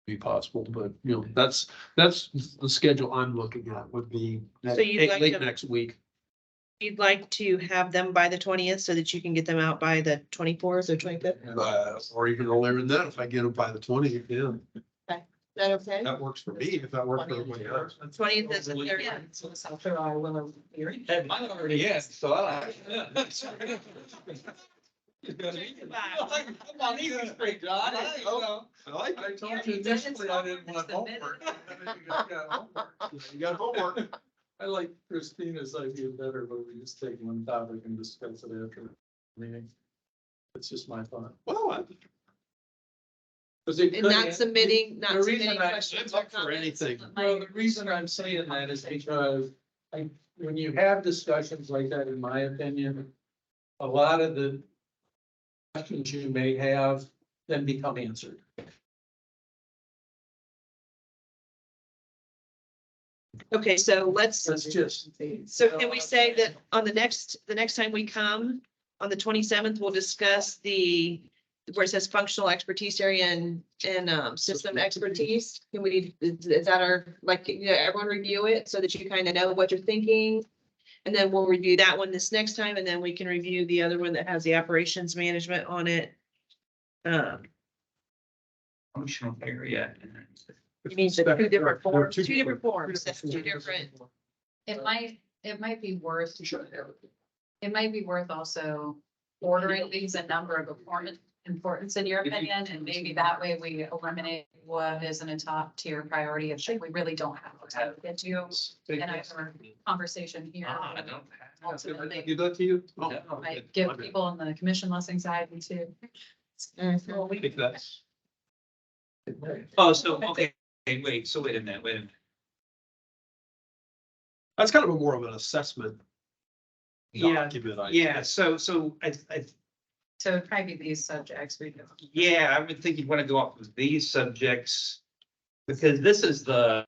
be possible, but you know, that's the schedule I'm looking at would be So you'd like late to- next week. You'd like to have them by the 20th so that you can get them out by the 24th or 25th? Or even earlier than that, if I get them by the 20th, yeah, Is that okay? that works for me, if that works for everybody else. 20th is the 30th. Yeah, so South Carolina will hear. That mine already is, so I. Come on, easy straight, John. I told you initially I didn't want homework. You got homework. I like Christina's idea better, but we just take one topic and discuss it after the meeting. It's just my thought. Well, And not submitting, The not reason submitting I- questions I'm or up for comments. anything. Well, the reason I'm saying that is because when you have discussions like that, in my opinion, a lot of the questions you may have then become answered. Okay, so let's, That's just. so can we say that on the next time we come, on the 27th, we'll discuss where it says functional expertise area and system expertise? Can we, is that our, like, you know, everyone review it so that you kind of know what you're thinking? And then we'll review that one this next time, and then we can review the other one that has the operations management on it. Functional area. You mean the two different There are forms, two two different forms, that's two different. It might be worth, it might be worth also ordering these a number of importance in your opinion, and maybe that way we eliminate what isn't a top tier priority if we really don't have to get you in a conversation here. I don't. Ultimately, Do that to you? Oh, might give people in the commission less anxiety too. If that's. Oh, so, okay, wait, so wait a minute. That's kind of a more of an assessment. Yeah, document, I yeah, guess. so So it'd probably be these subjects we do. yeah, I would think you'd want to go off with these subjects. Because this is The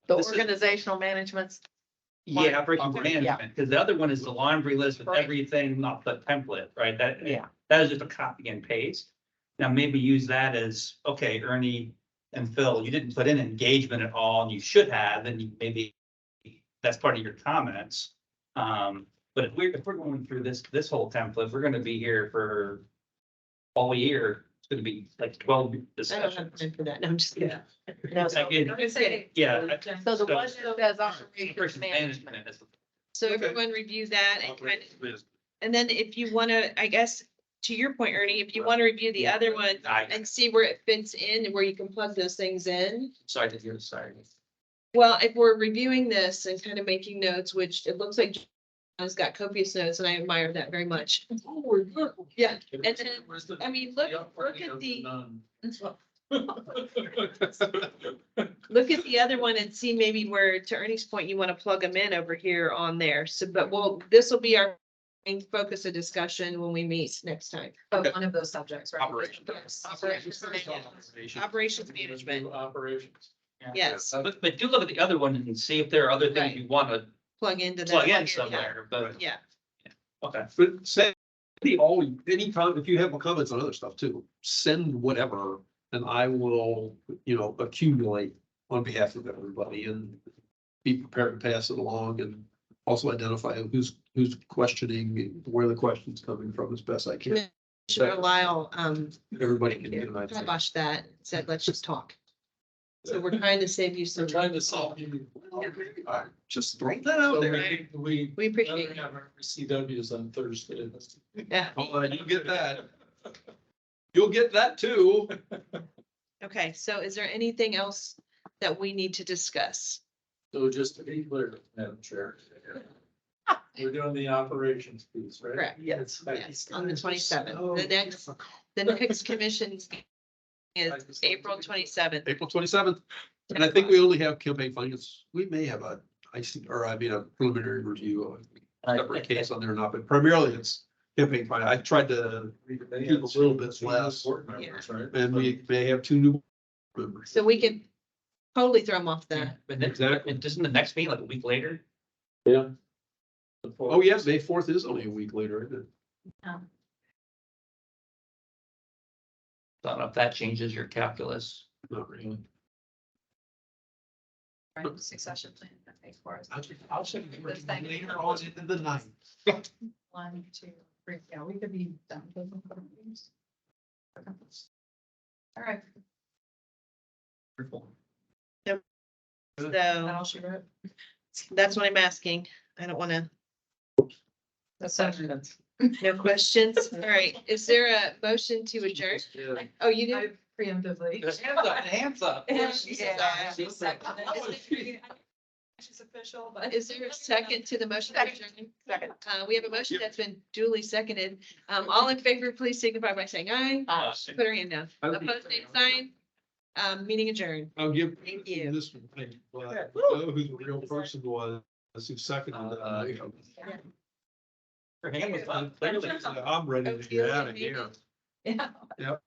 This is- organizational management's yeah, operations Okay, yeah. management, because the other one is the laundry list with Right. everything, not the template, right? Yeah. That is just a copy and paste. Now, maybe use that as, okay, Ernie and Phil, you didn't put in engagement at all, and you should have, and you maybe that's part of your comments. But if we're going through this whole template, we're gonna be here for all year. It's gonna be like 12 I don't have discussions. time for that, no, I'm just kidding. No, Like, so it- yeah. So the So- one that says operations Operations management. management is- so everyone review that and kind of, and then if you wanna, I guess, to your point, Ernie, if you wanna review the other one and see where it fits in and where you can plug those things in. So I did hear, sorry. Well, if we're reviewing this and kind of making notes, which it looks like John's got copious notes and I admire that very much. Yeah, and then, I mean, look at look at the other one and see maybe where, to Ernie's point, you want to plug them in over here on there. So, but this will be our main focus of discussion when we meet next time. But one of those subjects, right? Operations. Yes. Operations management, Operations. yes, But do look at the other one and see if there are other things you want to plug into that. plug in Yeah, somewhere, but, Yeah, okay. But send me anytime, if you have comments on other stuff too, send whatever, and I will, accumulate on behalf of everybody and be prepared to pass it along and also identify who's questioning, where the question's coming from as best I can. Commissioner Lyle, Everybody can get an idea. kibosh that, said, let's just talk. So we're trying to save you We're some, trying to solve you. Just throw that out So there. we we appreciate it. have our CWs on Thursday. Yeah, You get that. You'll get that too. okay, so is there anything else that we need to discuss? So just to be clear, Madam Chair. We're doing the operations piece, right? Correct. Yes. Yes, on the 27th. The next commission is April 27th. April 27th. And I think we only have campaign finance. We may have a preliminary review of a separate case on there or not, but primarily it's campaign finance. I tried to keep a little bit less, Board members, right? and we may have two new members. So we can totally throw them off the, But then, Exactly. and isn't the next meeting like a week later? Yeah. Oh, yeah, May 4th is only a week later, isn't it? I don't know if that changes your calculus. Not really. Right, succession plan, that makes for us. I'll send you This thing. later on into the night. 1, 2, 3, yeah, we could be done. with them for years. Okay. All right, so that'll shoot it. that's what I'm asking. I don't wanna, That's no questions. All right, is there a motion to adjourn? Oh, you I do? preemptively. Hands up. Yeah. She's official, but. Is there a second to the motion? to adjourn? Second. We have a motion that's been duly seconded. All in favor, please signify by saying aye. Put our hand down. Opposed, same sign. Meeting adjourned. I'll give Thank you. this one, but know who the real person was, who seconded that. Her hand was up, clearly. I'm ready to get out of here. Yeah. Yep.